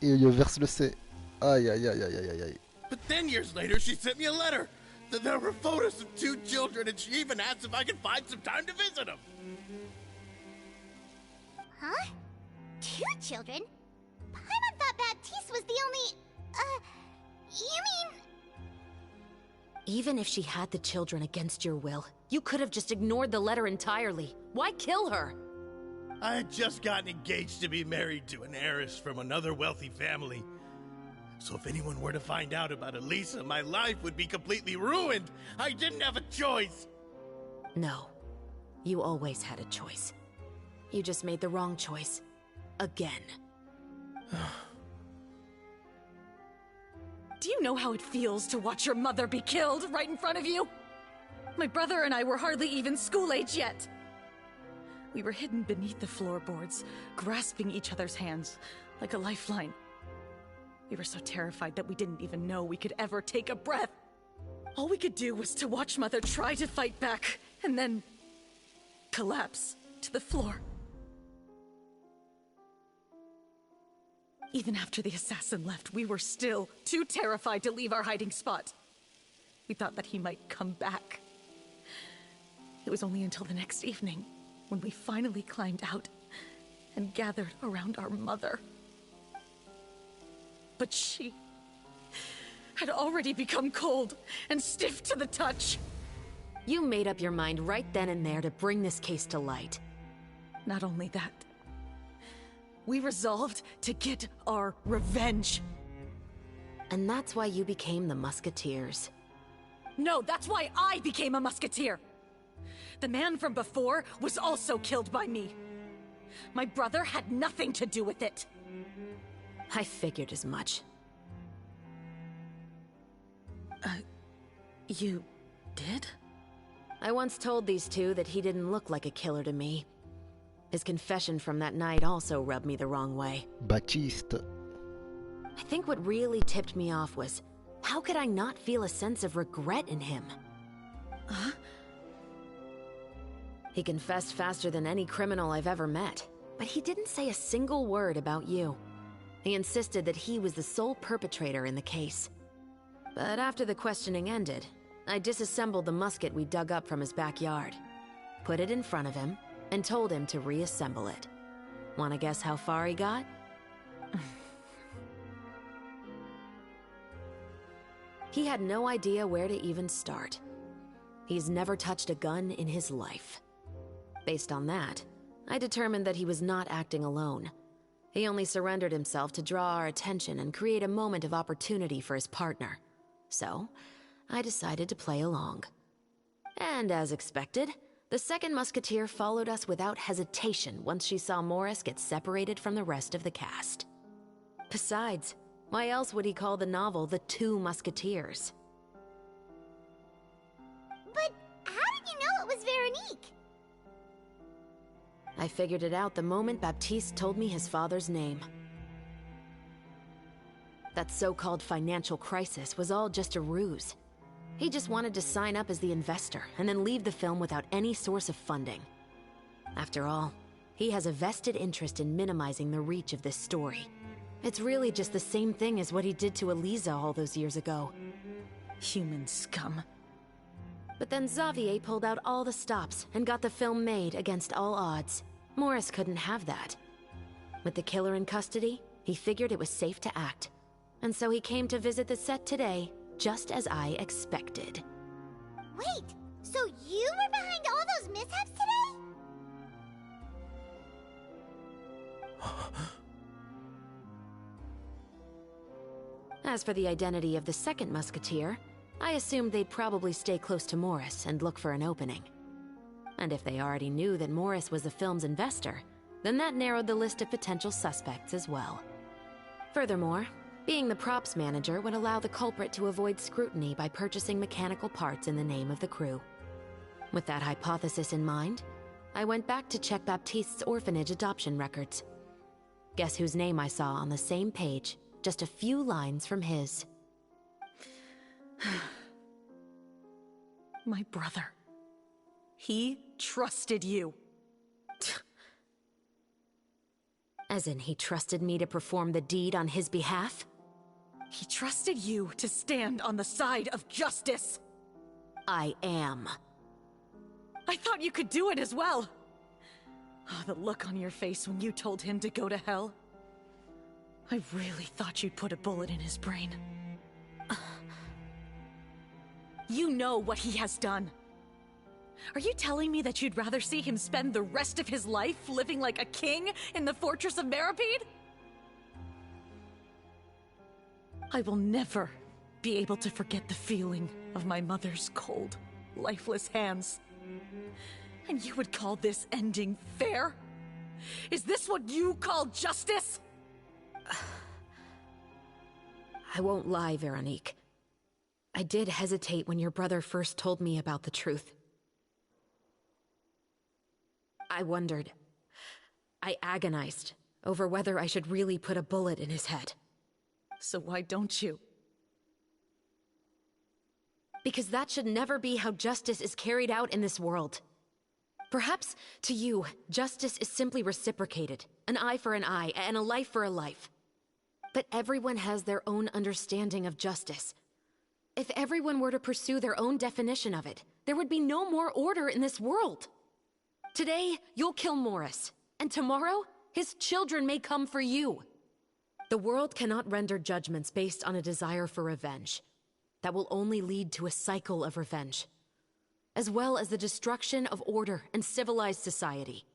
Et Oyoverse le sait. Aïe aïe aïe aïe aïe aïe. But then years later, she sent me a letter. There were photos of 2 children, and she even asked if I could find some time to visit them. Huh? 2 children? Paimon thought Baptiste was the only... you mean... Even if she had the children against your will, you could have just ignored the letter entirely. Why kill her? I had just gotten engaged to be married to an heiress from another wealthy family. So if anyone were to find out about Elisa, my life would be completely ruined. I didn't have a choice. No. You always had a choice. You just made the wrong choice. Again. Do you know how it feels to watch your mother be killed right in front of you? My brother and I were hardly even school age yet. We were hidden beneath the floorboards, grasping each other's hands like a lifeline. We were so terrified that we didn't even know we could ever take a breath. All we could do was to watch Mother try to fight back, and then collapse to the floor. Even after the assassin left, we were still too terrified to leave our hiding spot. We thought that he might come back. It was only until the next evening when we finally climbed out and gathered around our mother. But she had already become cold and stiff to the touch. You made up your mind right then and there to bring this case to light. Not only that, we resolved to get our revenge. And that's why you became the Musketeers. No, that's why I became a musketeer! The man from before was also killed by me. My brother had nothing to do with it. I figured as much. You did? I once told these two that he didn't look like a killer to me. His confession from that night also rubbed me the wrong way. Baptiste. I think what really tipped me off was, how could I not feel a sense of regret in him? Huh? He confessed faster than any criminal I've ever met, but he didn't say a single word about you. He insisted that he was the sole perpetrator in the case. But after the questioning ended, I disassembled the musket we dug up from his backyard, put it in front of him, and told him to reassemble it. Wanna guess how far he got? He had no idea where to even start. He's never touched a gun in his life. Based on that, I determined that he was not acting alone. He only surrendered himself to draw our attention and create a moment of opportunity for his partner. So, I decided to play along. And as expected, the second musketeer followed us without hesitation once she saw Morris get separated from the rest of the cast. Besides, why else would he call the novel The Two Musketeers? But how did you know it was Veronique? I figured it out the moment Baptiste told me his father's name. That so-called financial crisis was all just a ruse. He just wanted to sign up as the investor and then leave the film without any source of funding. After all, he has a vested interest in minimizing the reach of this story. It's really just the same thing as what he did to Eliza all those years ago. Human scum. But then Xavier pulled out all the stops and got the film made against all odds. Morris couldn't have that. With the killer in custody, he figured it was safe to act. And so he came to visit the set today, just as I expected. Wait, so you were behind all those mishaps today? As for the identity of the second musketeer, I assumed they'd probably stay close to Morris and look for an opening. And if they already knew that Morris was the film's investor, then that narrowed the list of potential suspects as well. Furthermore, being the props manager would allow the culprit to avoid scrutiny by purchasing mechanical parts in the name of the crew. With that hypothesis in mind, I went back to check Baptiste's orphanage adoption records. Guess whose name I saw on the same page, just a few lines from his. My brother. He trusted you. As in, he trusted me to perform the deed on his behalf? He trusted you to stand on the side of justice. I am. I thought you could do it as well. Oh, the look on your face when you told him to go to hell. I really thought you'd put a bullet in his brain. You know what he has done. Are you telling me that you'd rather see him spend the rest of his life living like a king in the fortress of Meripede? I will never be able to forget the feeling of my mother's cold, lifeless hands. And you would call this ending fair? Is this what you call justice? I won't lie, Veronique. I did hesitate when your brother first told me about the truth. I wondered. I agonized over whether I should really put a bullet in his head. So why don't you? Because that should never be how justice is carried out in this world. Perhaps, to you, justice is simply reciprocated. An eye for an eye, and a life for a life. But everyone has their own understanding of justice. If everyone were to pursue their own definition of it, there would be no more order in this world. Today, you'll kill Morris, and tomorrow, his children may come for you. The world cannot render judgments based on a desire for revenge. That will only lead to a cycle of revenge, as well as the destruction of order and civilized society.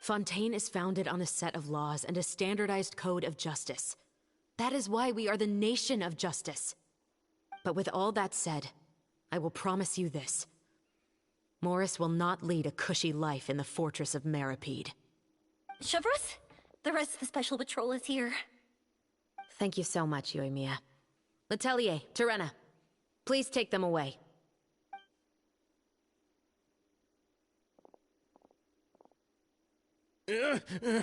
Fontaine is founded on a set of laws and a standardized code of justice. That is why we are the nation of justice. But with all that said, I will promise you this. Morris will not lead a cushy life in the fortress of Meripede. Chevreuse? The rest of the Special Patrol is here. Thank you so much, Yoimiya. Letelier, Terena, please take them away. I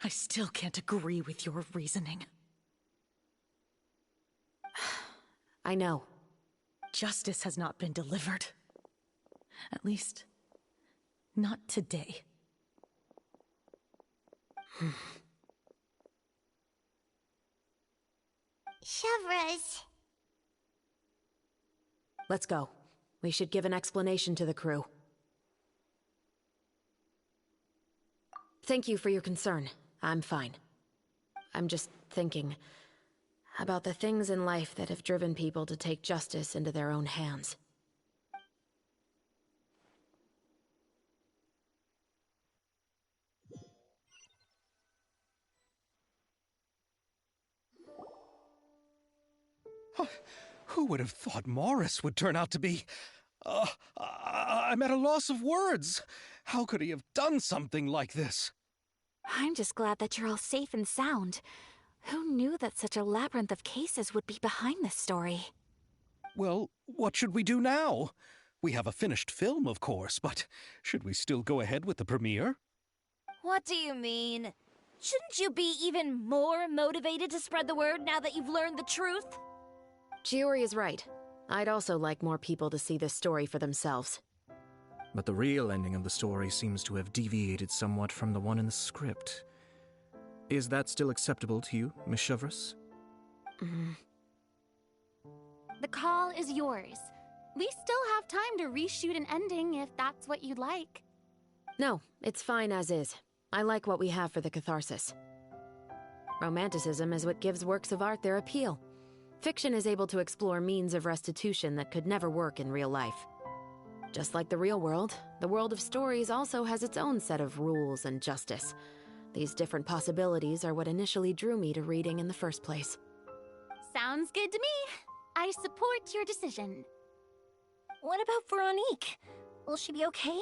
still can't agree with your reasoning. I know. Justice has not been delivered. At least, not today. Chevreuse. Let's go. We should give an explanation to the crew. Thank you for your concern. I'm fine. I'm just thinking about the things in life that have driven people to take justice into their own hands. Who would have thought Morris would turn out to be... I'm at a loss of words. How could he have done something like this? I'm just glad that you're all safe and sound. Who knew that such a labyrinth of cases would be behind this story? Well, what should we do now? We have a finished film, of course, but should we still go ahead with the premiere? What do you mean? Shouldn't you be even more motivated to spread the word now that you've learned the truth? Chiori is right. I'd also like more people to see this story for themselves. But the real ending of the story seems to have deviated somewhat from the one in the script. Is that still acceptable to you, Miss Chevreuse? The call is yours. We still have time to reshoot an ending if that's what you'd like. No, it's fine as is. I like what we have for the catharsis. Romanticism is what gives works of art their appeal. Fiction is able to explore means of restitution that could never work in real life. Just like the real world, the world of stories also has its own set of rules and justice. These different possibilities are what initially drew me to reading in the first place. Sounds good to me. I support your decision. What about Veronique? Will she be okay?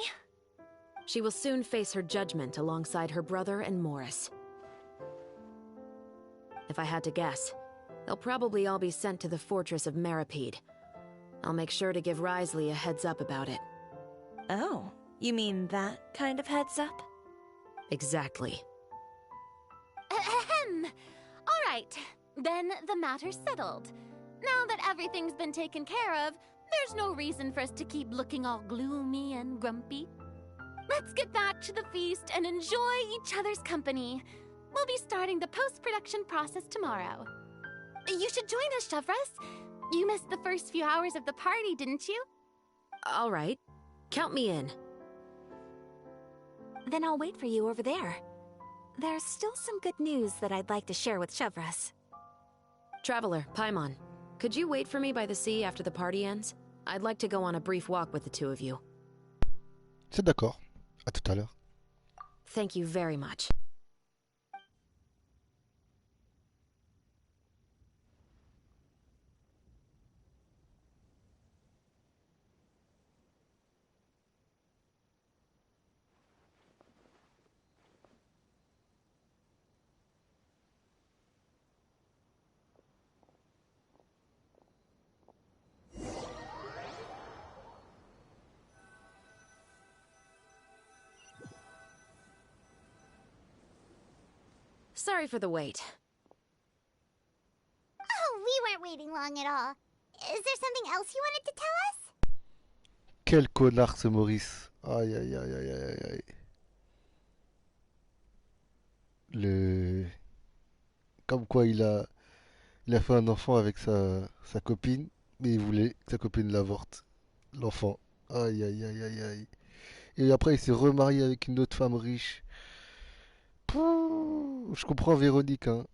She will soon face her judgment alongside her brother and Morris. If I had to guess, they'll probably all be sent to the fortress of Meripede. I'll make sure to give Risley a heads up about it. Oh, you mean that kind of heads up? Exactly. Ahem. All right, then the matter's settled. Now that everything's been taken care of, there's no reason for us to keep looking all gloomy and grumpy. Let's get back to the feast and enjoy each other's company. We'll be starting the post-production process tomorrow. You should join us, Chevreuse. You missed the first few hours of the party, didn't you? All right. Count me in. Then I'll wait for you over there. There's still some good news that I'd like to share with Chevreuse. Traveler, Paimon, could you wait for me by the sea after the party ends? I'd like to go on a brief walk with the two of you. C'est d'accord. À tout à l'heure. Thank you very much. Sorry for the wait. Oh, we weren't waiting long at all. Is there something else you wanted to tell us? Quel connard ce Maurice. Aïe aïe aïe aïe aïe aïe. Le... Comme quoi il a fait un enfant avec sa copine, mais il voulait que sa copine l'avorte. L'enfant. Aïe aïe aïe aïe aïe. Et après il s'est remarié avec une autre femme riche. Pouh, je comprends Véronique, hein.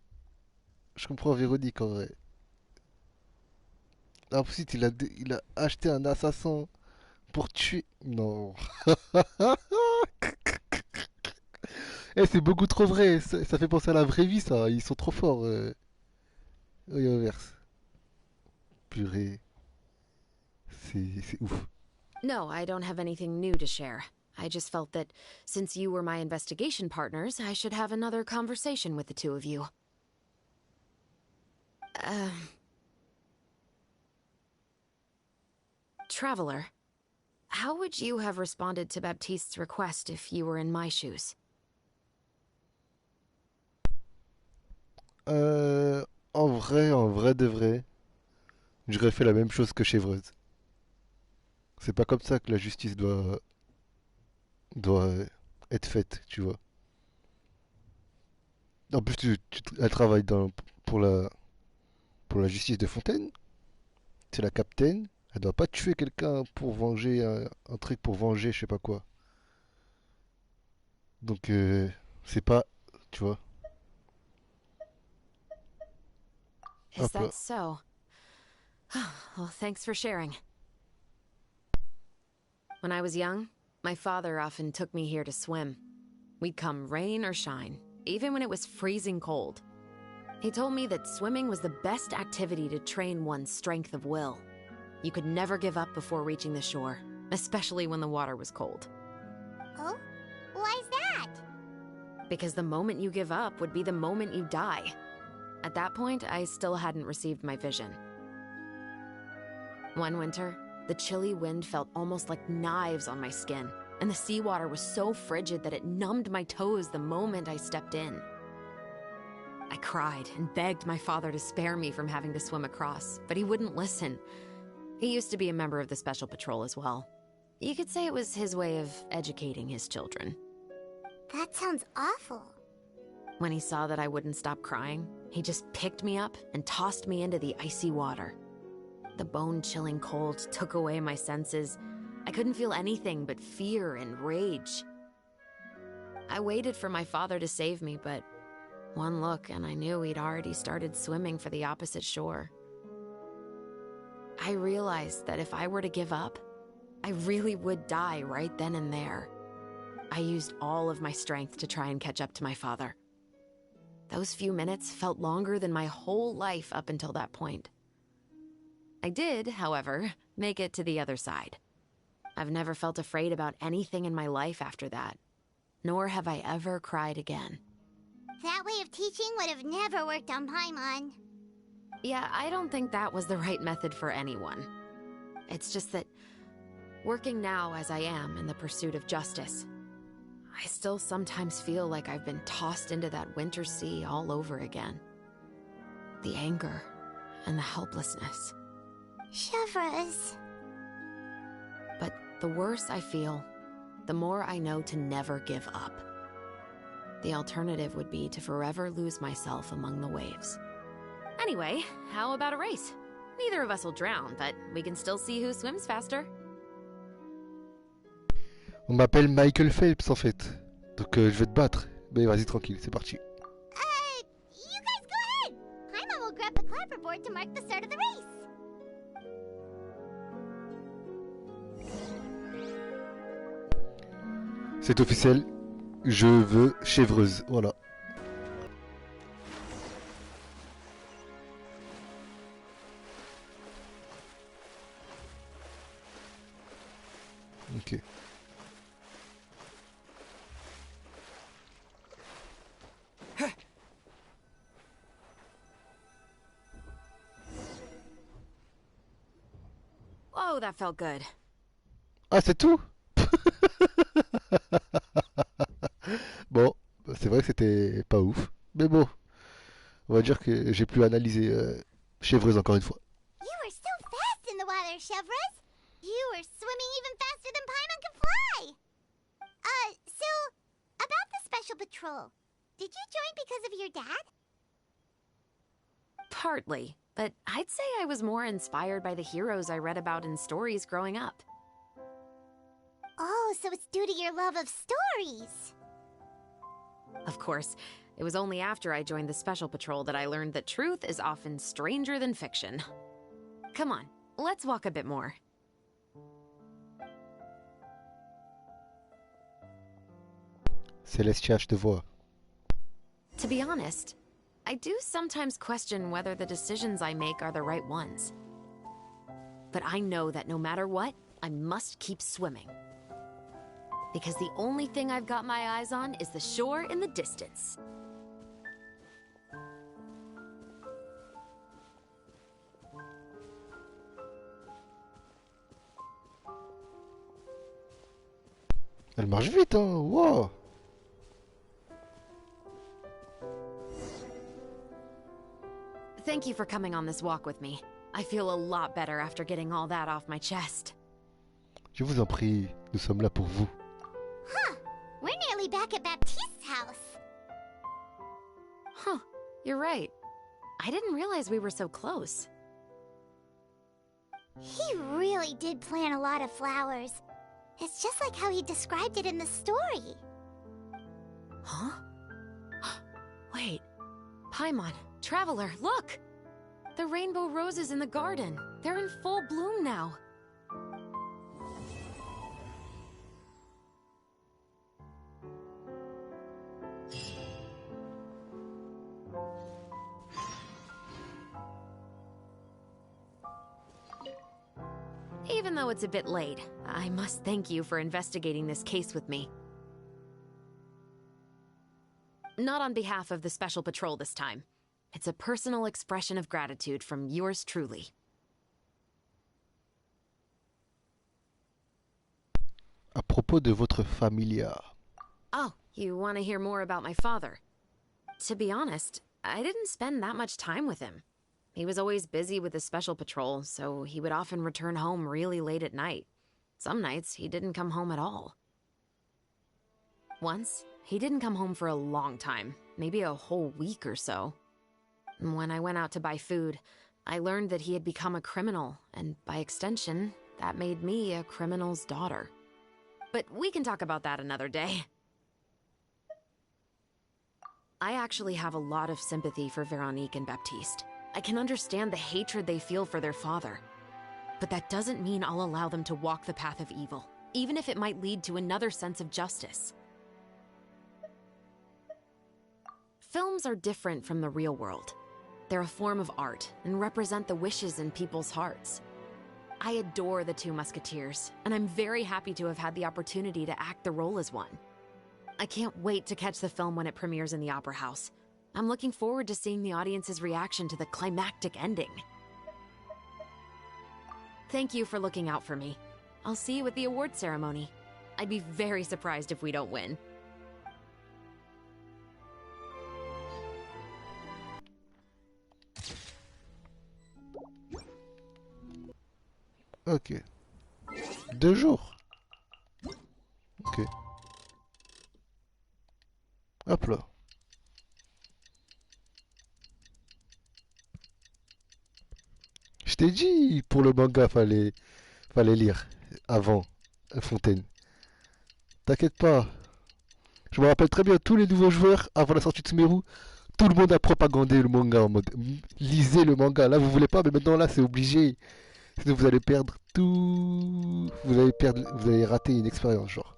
Je comprends Véronique en vrai. Ensuite il a acheté un assassin pour tuer... Non. Eh, c'est beaucoup trop vrai. Ça fait penser à la vraie vie, ça. Ils sont trop forts. Reverse. Purée. C'est ouf. No, I don't have anything new to share. I just felt that since you were my investigation partners, I should have another conversation with the two of you. Traveler, how would you have responded to Baptiste's request if you were in my shoes? En vrai de vrai, j'aurais fait la même chose que chevreuse. C'est pas comme ça que la justice doit être faite, tu vois. En plus, elle travaille pour la justice de Fontaine. C'est la capitaine. Elle doit pas tuer quelqu'un pour venger un truc pour venger, je sais pas quoi. Donc, c'est pas, tu vois. Is that so? Well, thanks for sharing. When I was young, my father often took me here to swim. We'd come rain or shine, even when it was freezing cold. He told me that swimming was the best activity to train one's strength of will. You could never give up before reaching the shore, especially when the water was cold. Oh? Why's that? Because the moment you give up would be the moment you die. At that point, I still hadn't received my vision. One winter, the chilly wind felt almost like knives on my skin, and the seawater was so frigid that it numbed my toes the moment I stepped in. I cried and begged my father to spare me from having to swim across, but he wouldn't listen. He used to be a member of the Special Patrol as well. You could say it was his way of educating his children. That sounds awful. When he saw that I wouldn't stop crying, he just picked me up and tossed me into the icy water. The bone-chilling cold took away my senses. I couldn't feel anything but fear and rage. I waited for my father to save me, but one look and I knew he'd already started swimming for the opposite shore. I realized that if I were to give up, I really would die right then and there. I used all of my strength to try and catch up to my father. Those few minutes felt longer than my whole life up until that point. I did, however, make it to the other side. I've never felt afraid about anything in my life after that, nor have I ever cried again. That way of teaching would have never worked on Paimon. Yeah, I don't think that was the right method for anyone. It's just that, working now as I am in the pursuit of justice, I still sometimes feel like I've been tossed into that winter sea all over again. The anger and the helplessness. Chevreuse. But the worse I feel, the more I know to never give up. The alternative would be to forever lose myself among the waves. Anyway, how about a race? Neither of us will drown, but we can still see who swims faster. On m'appelle Michael Phelps en fait. Donc je vais te battre. Mais vas-y tranquille, c'est parti. You guys go ahead! Paimon will grab the clapperboard to mark the start of the race. C'est officiel. Je veux chevreuse. Voilà. Ok. Oh, that felt good. Ah, c'est tout? Bon, c'est vrai que c'était pas ouf. Mais bon, on va dire que j'ai pu analyser chevreuse encore une fois. You were so fast in the water, Chevreuse. You were swimming even faster than Paimon can fly. So, about the Special Patrol, did you join because of your dad? Partly, but I'd say I was more inspired by the heroes I read about in stories growing up. Oh, so it's due to your love of stories. Of course, it was only after I joined the Special Patrol that I learned that truth is often stranger than fiction. Come on, let's walk a bit more. Célestia, je te vois. To be honest, I do sometimes question whether the decisions I make are the right ones. But I know that no matter what, I must keep swimming. Because the only thing I've got my eyes on is the shore in the distance. Elle marche vite, hein. Wow. Thank you for coming on this walk with me. I feel a lot better after getting all that off my chest. Je vous en prie, nous sommes là pour vous. Huh. We're nearly back at Baptiste's house. Huh. You're right. I didn't realize we were so close. He really did plant a lot of flowers. It's just like how he described it in the story. Huh? Wait. Paimon, Traveler, look! The rainbow roses in the garden. They're in full bloom now. Even though it's a bit late, I must thank you for investigating this case with me. Not on behalf of the Special Patrol this time. It's a personal expression of gratitude from yours truly. À propos de votre familia. Oh, you want to hear more about my father? To be honest, I didn't spend that much time with him. He was always busy with the Special Patrol, so he would often return home really late at night. Some nights, he didn't come home at all. Once, he didn't come home for a long time, maybe a whole week or so. When I went out to buy food, I learned that he had become a criminal, and by extension, that made me a criminal's daughter. But we can talk about that another day. I actually have a lot of sympathy for Veronique and Baptiste. I can understand the hatred they feel for their father. But that doesn't mean I'll allow them to walk the path of evil, even if it might lead to another sense of justice. Films are different from the real world. They're a form of art and represent the wishes in people's hearts. I adore the two Musketeers, and I'm very happy to have had the opportunity to act the role as one. I can't wait to catch the film when it premieres in the Opera House. I'm looking forward to seeing the audience's reaction to the climactic ending. Thank you for looking out for me. I'll see you at the award ceremony. I'd be very surprised if we don't win. Ok. 2 jours. Ok. Hop là. Je t'ai dit, pour le manga, fallait lire avant Fontaine. T'inquiète pas. Je me rappelle très bien, tous les nouveaux joueurs, avant la sortie de Sumeru, tout le monde a propagandé le manga en mode lisez le manga. Là, vous voulez pas, mais maintenant là, c'est obligé. Sinon, vous allez perdre tout. Vous allez rater une expérience, genre.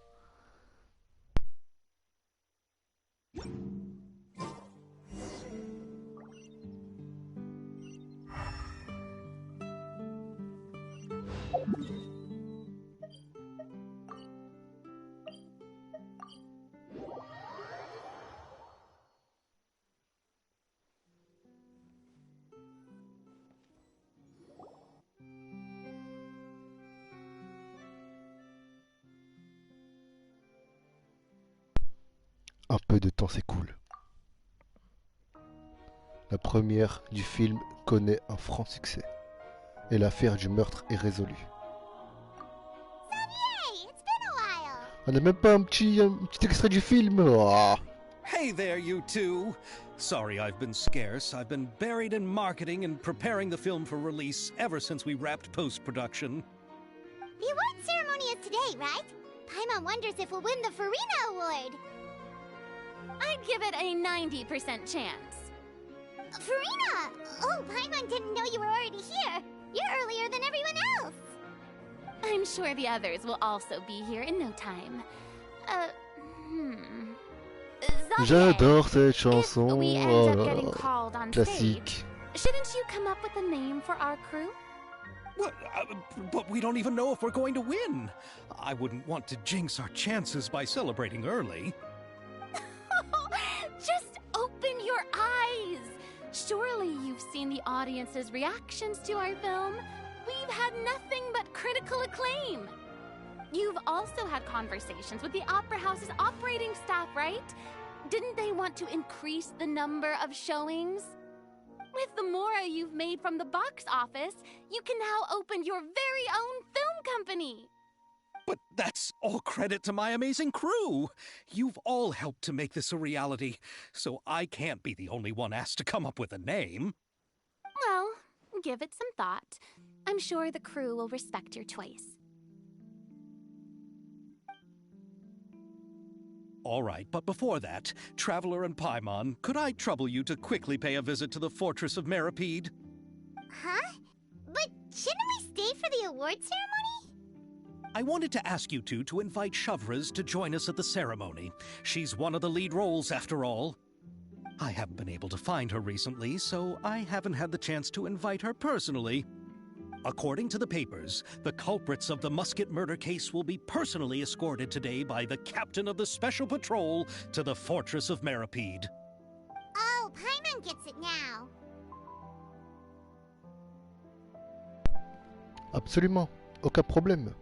Un peu de temps s'écoule. La première du film connaît un franc succès. Et l'affaire du meurtre est résolue. On n'a même pas un petit extrait du film. Oh. Hey there, you two! Sorry I've been scarce. I've been buried in marketing and preparing the film for release ever since we wrapped post-production. The award ceremony is today, right? Paimon wonders if we'll win the Farina Award. I'd give it a 90% chance. Farina! Oh, Paimon didn't know you were already here. You're earlier than everyone else. I'm sure the others will also be here in no time. J'adore cette chanson. If we end up getting called on classique. stage, shouldn't you come up with a name for our crew? But we don't even know if we're going to win. I wouldn't want to jinx our chances by celebrating early. Just open your eyes! Surely you've seen the audience's reactions to our film. We've had nothing but critical acclaim. You've also had conversations with the Opera House's operating staff, right? Didn't they want to increase the number of showings? With the mora you've made from the box office, you can now open your very own film company. But that's all credit to my amazing crew. You've all helped to make this a reality, so I can't be the only one asked to come up with a name. Well, give it some thought. I'm sure the crew will respect your choice. All right, but before that, Traveler and Paimon, could I trouble you to quickly pay a visit to the Fortress of Meripede? Huh? But shouldn't we stay for the award ceremony? I wanted to ask you two to invite chevreuse to join us at the ceremony. She's one of the lead roles, after all. I haven't been able to find her recently, so I haven't had the chance to invite her personally. According to the papers, the culprits of the Mousquet murder case will be personally escorted today by the captain of the Special Patrol to the Fortress of Meripede. Oh, Paimon gets it now. Absolument. Aucun problème.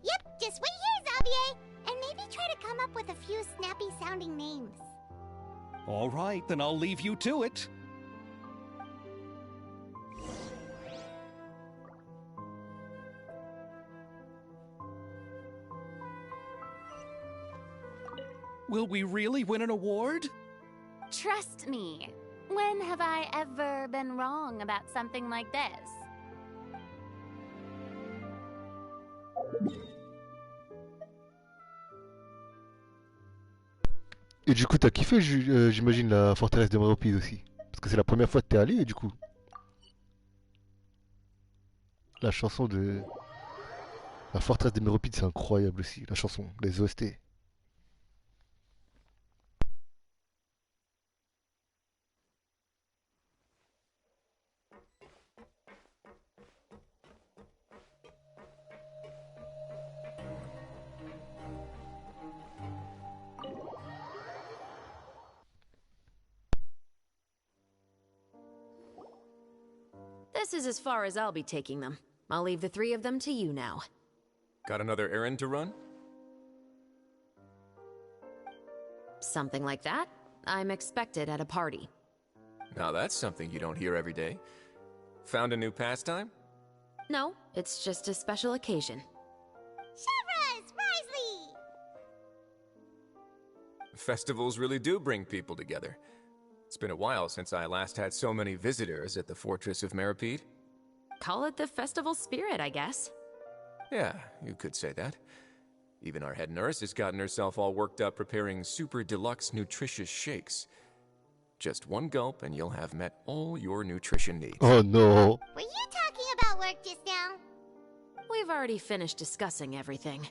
Yep, just wait here, Xavier, and maybe try to come up with a few snappy-sounding names. All right, then I'll leave you to it. Will we really win an award? Trust me. When have I ever been wrong about something like this? Et du coup, t'as kiffé, j'imagine, la forteresse de Méropide aussi. Parce que c'est la première fois que t'es allé, et du coup. La chanson de. La forteresse de Méropide, c'est incroyable aussi, la chanson, les OST. This is as far as I'll be taking them. I'll leave the three of them to you now. Got another errand to run? Something like that. I'm expected at a party. Now that's something you don't hear every day. Found a new pastime? No, it's just a special occasion. Chevreuse! Risley! Festivals really do bring people together. It's been a while since I last had so many visitors at the Fortress of Meripede. Call it the festival spirit, I guess. Yeah, you could say that. Even our head nurse has gotten herself all worked up preparing super deluxe nutritious shakes. Just one gulp and you'll have met all your nutrition needs. Oh no! Were you talking about work just now? We've already finished discussing everything.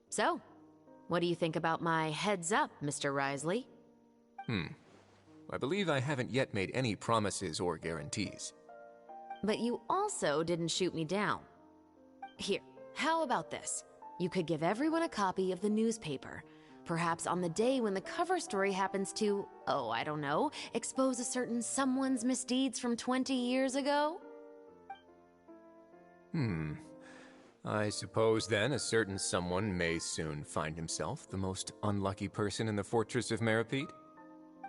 So, what do you think about my heads up, Mr. Risley? I believe I haven't yet made any promises or guarantees. But you also didn't shoot me down. Here, how about this? You could give everyone a copy of the newspaper. Perhaps on the day when the cover story happens to, oh, I don't know, expose a certain someone's misdeeds from 20 years ago? I suppose then a certain someone may soon find himself the most unlucky person in the Fortress of Meripede?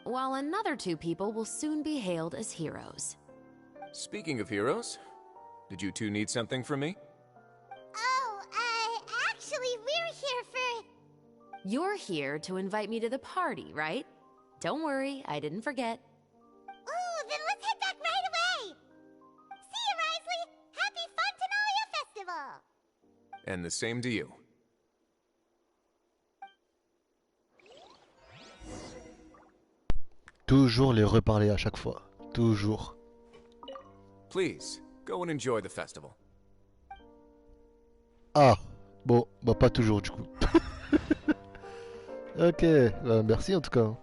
While another two people will soon be hailed as heroes. Speaking of heroes, did you two need something from me? Oh, actually, we're here for... You're here to invite me to the party, right? Don't worry, I didn't forget. Ooh, then let's head back right away! See you, Risley! Happy Fontanalia Festival! And the same to you. Toujours les reparler à chaque fois. Toujours. Please, go and enjoy the festival. Ah, bon, bah pas toujours du coup. Ok, bah, merci en tout cas.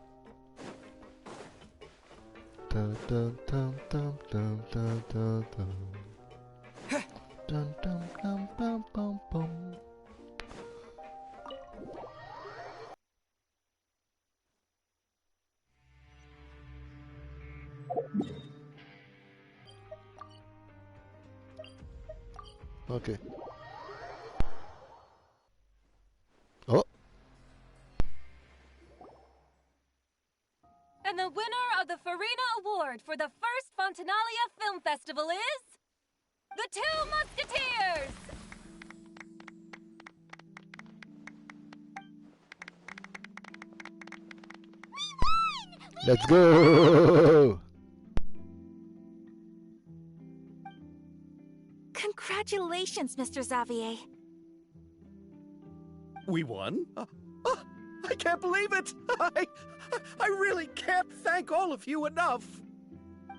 Dun, dun, dun, dun, dun, dun. Ok. Oh. And the winner of the Farina Award for the first Fontanalia Film Festival is... The Two Musketeers! Let's go! Congratulations, Mr. Xavier. We won? I can't believe it! I really can't thank all of you enough!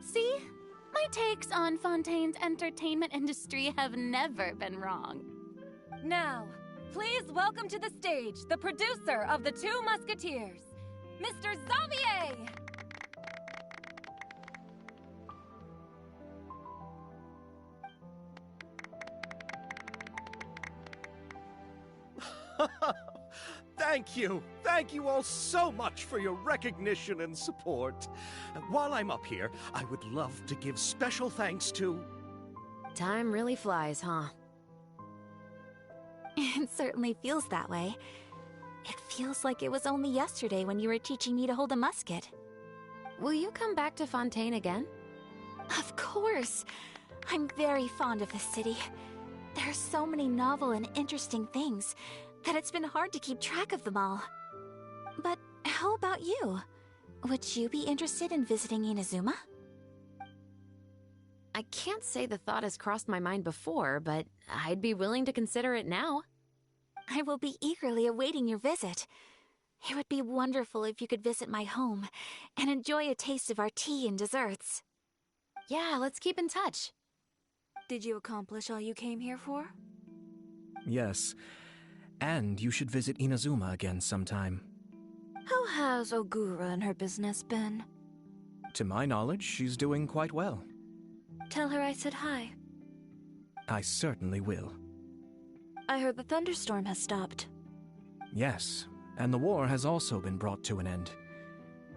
See? My takes on Fontaine's entertainment industry have never been wrong. Now, please welcome to the stage the producer of The Two Musketeers, Mr. Xavier! Thank you! Thank you all so much for your recognition and support. While I'm up here, I would love to give special thanks to... Time really flies, huh? It certainly feels that way. It feels like it was only yesterday when you were teaching me to hold a musket. Will you come back to Fontaine again? Of course! I'm very fond of this city. There are so many novel and interesting things that it's been hard to keep track of them all. But how about you? Would you be interested in visiting Inazuma? I can't say the thought has crossed my mind before, but I'd be willing to consider it now. I will be eagerly awaiting your visit. It would be wonderful if you could visit my home and enjoy a taste of our tea and desserts. Yeah, let's keep in touch. Did you accomplish all you came here for? Yes. And you should visit Inazuma again sometime. How has Ogura and her business been? To my knowledge, she's doing quite well. Tell her I said hi. I certainly will. I heard the thunderstorm has stopped. Yes, and the war has also been brought to an end.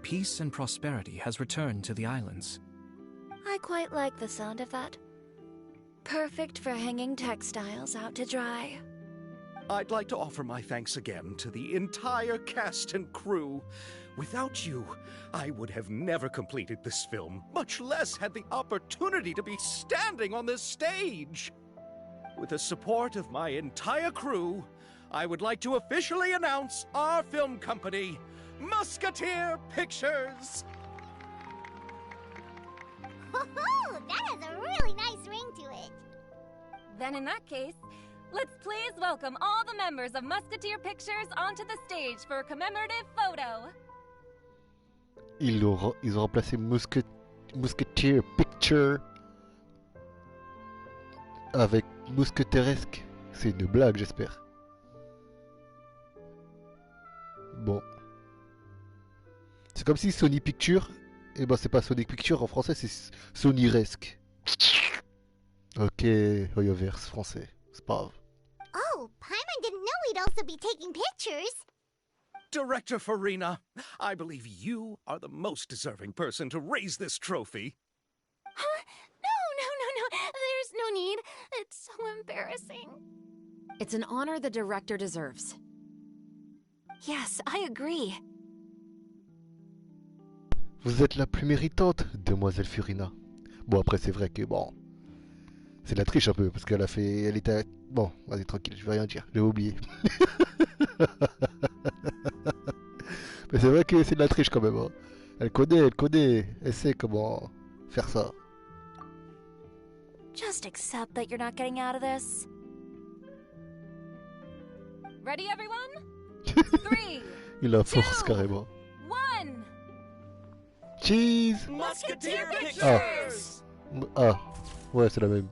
Peace and prosperity has returned to the islands. I quite like the sound of that. Perfect for hanging textiles out to dry. I'd like to offer my thanks again to the entire cast and crew. Without you, I would have never completed this film, much less had the opportunity to be standing on this stage. With the support of my entire crew, I would like to officially announce our film company, Musketeer Pictures! That has a really nice ring to it. Then in that case, let's please welcome all the members of Musketeer Pictures onto the stage for a commemorative photo. Ils ont remplacé Mousquetier Picture avec Mousquetairesque. C'est une blague, j'espère. Bon. C'est comme si Sony Picture, et ben c'est pas Sony Picture en français, c'est Sonyresque. Ok, Oyoverse français, c'est pas grave. Oh, Paimon didn't know we'd also be taking pictures. Director Farina, I believe you are the most deserving person to raise this trophy. Huh? No. There's no need. It's so embarrassing. It's an honor the director deserves. Yes, I agree. Vous êtes la plus méritante, demoiselle Furina. Bon, après, c'est vrai que, bon... C'est de la triche un peu, parce qu'elle a fait... Elle était... Bon, vas-y, tranquille, je vais rien dire, j'ai oublié. Mais c'est vrai que c'est de la triche quand même. Hein. Elle connaît, elle sait comment faire ça. Just accept that you're not getting out of this. Ready, everyone? 3, Il la force carrément. 1. Cheese. Musketeer Ah. Pictures! Ah, ouais, c'est la même.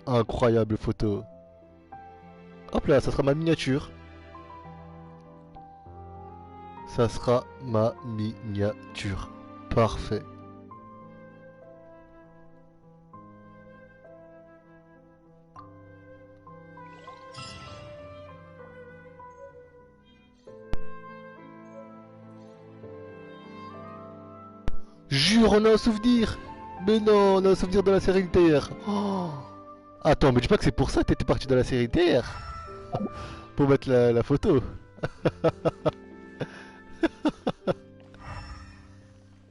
Incroyable photo. Hop là, ça sera ma miniature. Ça sera ma miniature. Parfait. Jure, on a un souvenir. Mais non, on a un souvenir de la série TR. Oh. Attends, mais dis pas que c'est pour ça que t'étais parti dans la série TR. Pour mettre la photo.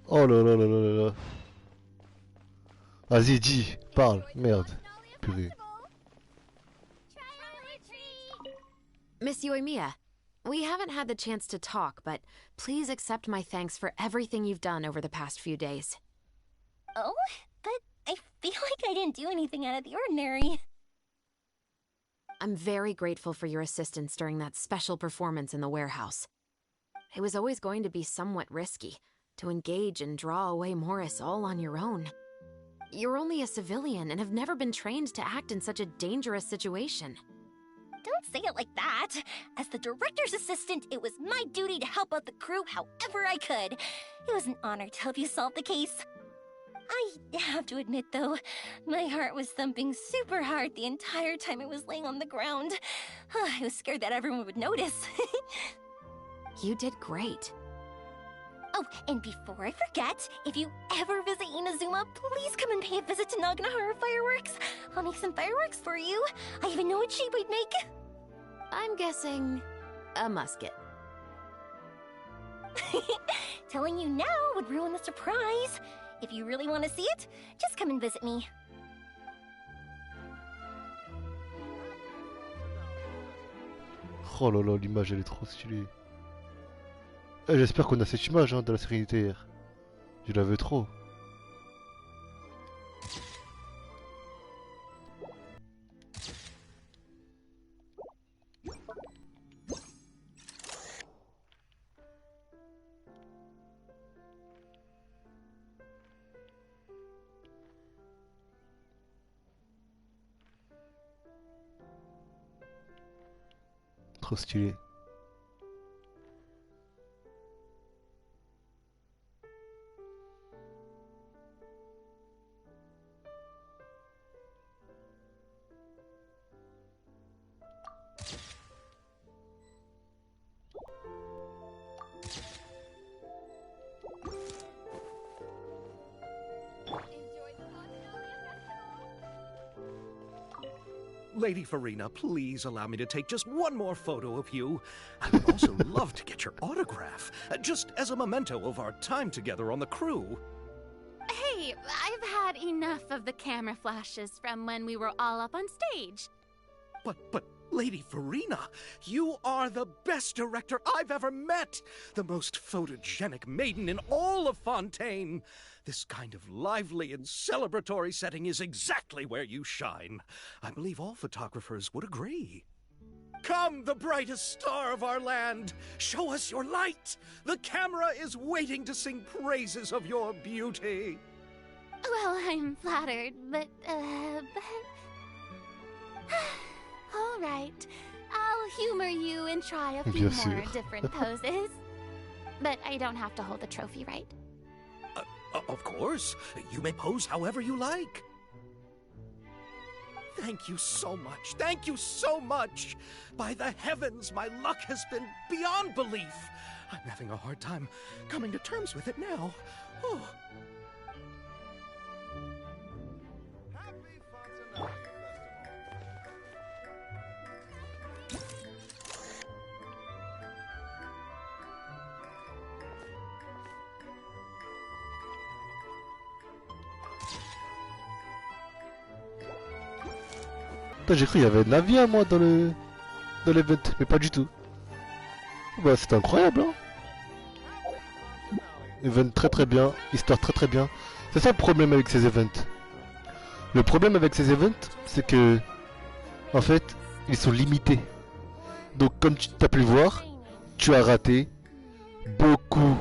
Oh là là là là là là. Vas-y, dis, parle, merde. Purée. Miss Yoimiya, we haven't had the chance to talk, but please accept my thanks for everything you've done over the past few days. Oh, but I feel like I didn't do anything out of the ordinary. I'm very grateful for your assistance during that special performance in the warehouse. It was always going to be somewhat risky, to engage and draw away Morris all on your own. You're only a civilian and have never been trained to act in such a dangerous situation. Don't say it like that. As the director's assistant, it was my duty to help out the crew however I could. It was an honor to help you solve the case. I have to admit, though, my heart was thumping super hard the entire time it was laying on the ground. I was scared that everyone would notice. You did great. Oh, and before I forget, if you ever visit Inazuma, please come and pay a visit to Naganohara Fireworks. I'll make some fireworks for you. I even know what shape we'd make. I'm guessing a musket. Telling you now would ruin the surprise. If you really want to see it, just come and visit me. Oh là là, l'image elle est trop stylée. Eh, j'espère qu'on a cette image hein, de la série TR. Je la veux trop. Trop stylé. Lady Farina, please allow me to take just one more photo of you. I would also love to get your autograph, just as a memento of our time together on the crew. Hey, I've had enough of the camera flashes from when we were all up on stage. But, Lady Farina, you are the best director I've ever met! The most photogenic maiden in all of Fontaine! This kind of lively and celebratory setting is exactly where you shine. I believe all photographers would agree. Come, the brightest star of our land! Show us your light! The camera is waiting to sing praises of your beauty! Well, I'm flattered, but... All right. I'll humor you and try a few more different poses. But I don't have to hold the trophy, right? Of course. You may pose however you like. Thank you so much. Thank you so much. By the heavens, my luck has been beyond belief. I'm having a hard time coming to terms with it now. Oh. J'ai cru qu'il y avait de la vie à moi dans l'event, mais pas du tout. Bah c'était incroyable hein. Event très très bien, histoire très très bien. C'est ça le problème avec ces events. Le problème avec ces events, c'est que en fait, ils sont limités. Donc comme tu as pu le voir, tu as raté beaucoup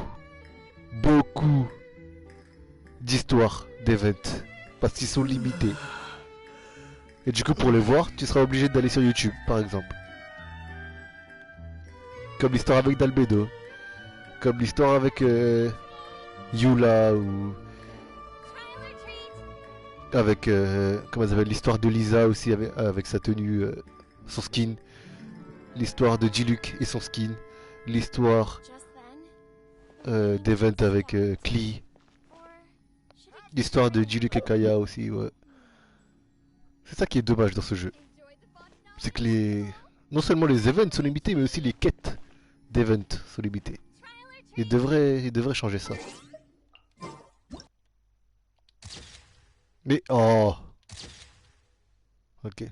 d'histoires d'events. Parce qu'ils sont limités. Et du coup pour les voir, tu seras obligé d'aller sur YouTube par exemple. Comme l'histoire avec Dalbedo. Comme l'histoire avec Yula ou... Avec... comment ça s'appelle, l'histoire de Lisa aussi avec sa tenue, son skin. L'histoire de Diluc et son skin. L'histoire d'Event avec Klee. L'histoire de Jiluk et Kaya aussi, ouais. C'est ça qui est dommage dans ce jeu. C'est que non seulement les events sont limités, mais aussi les quêtes d'events sont limitées. Il devrait changer ça. Mais oh. Ok.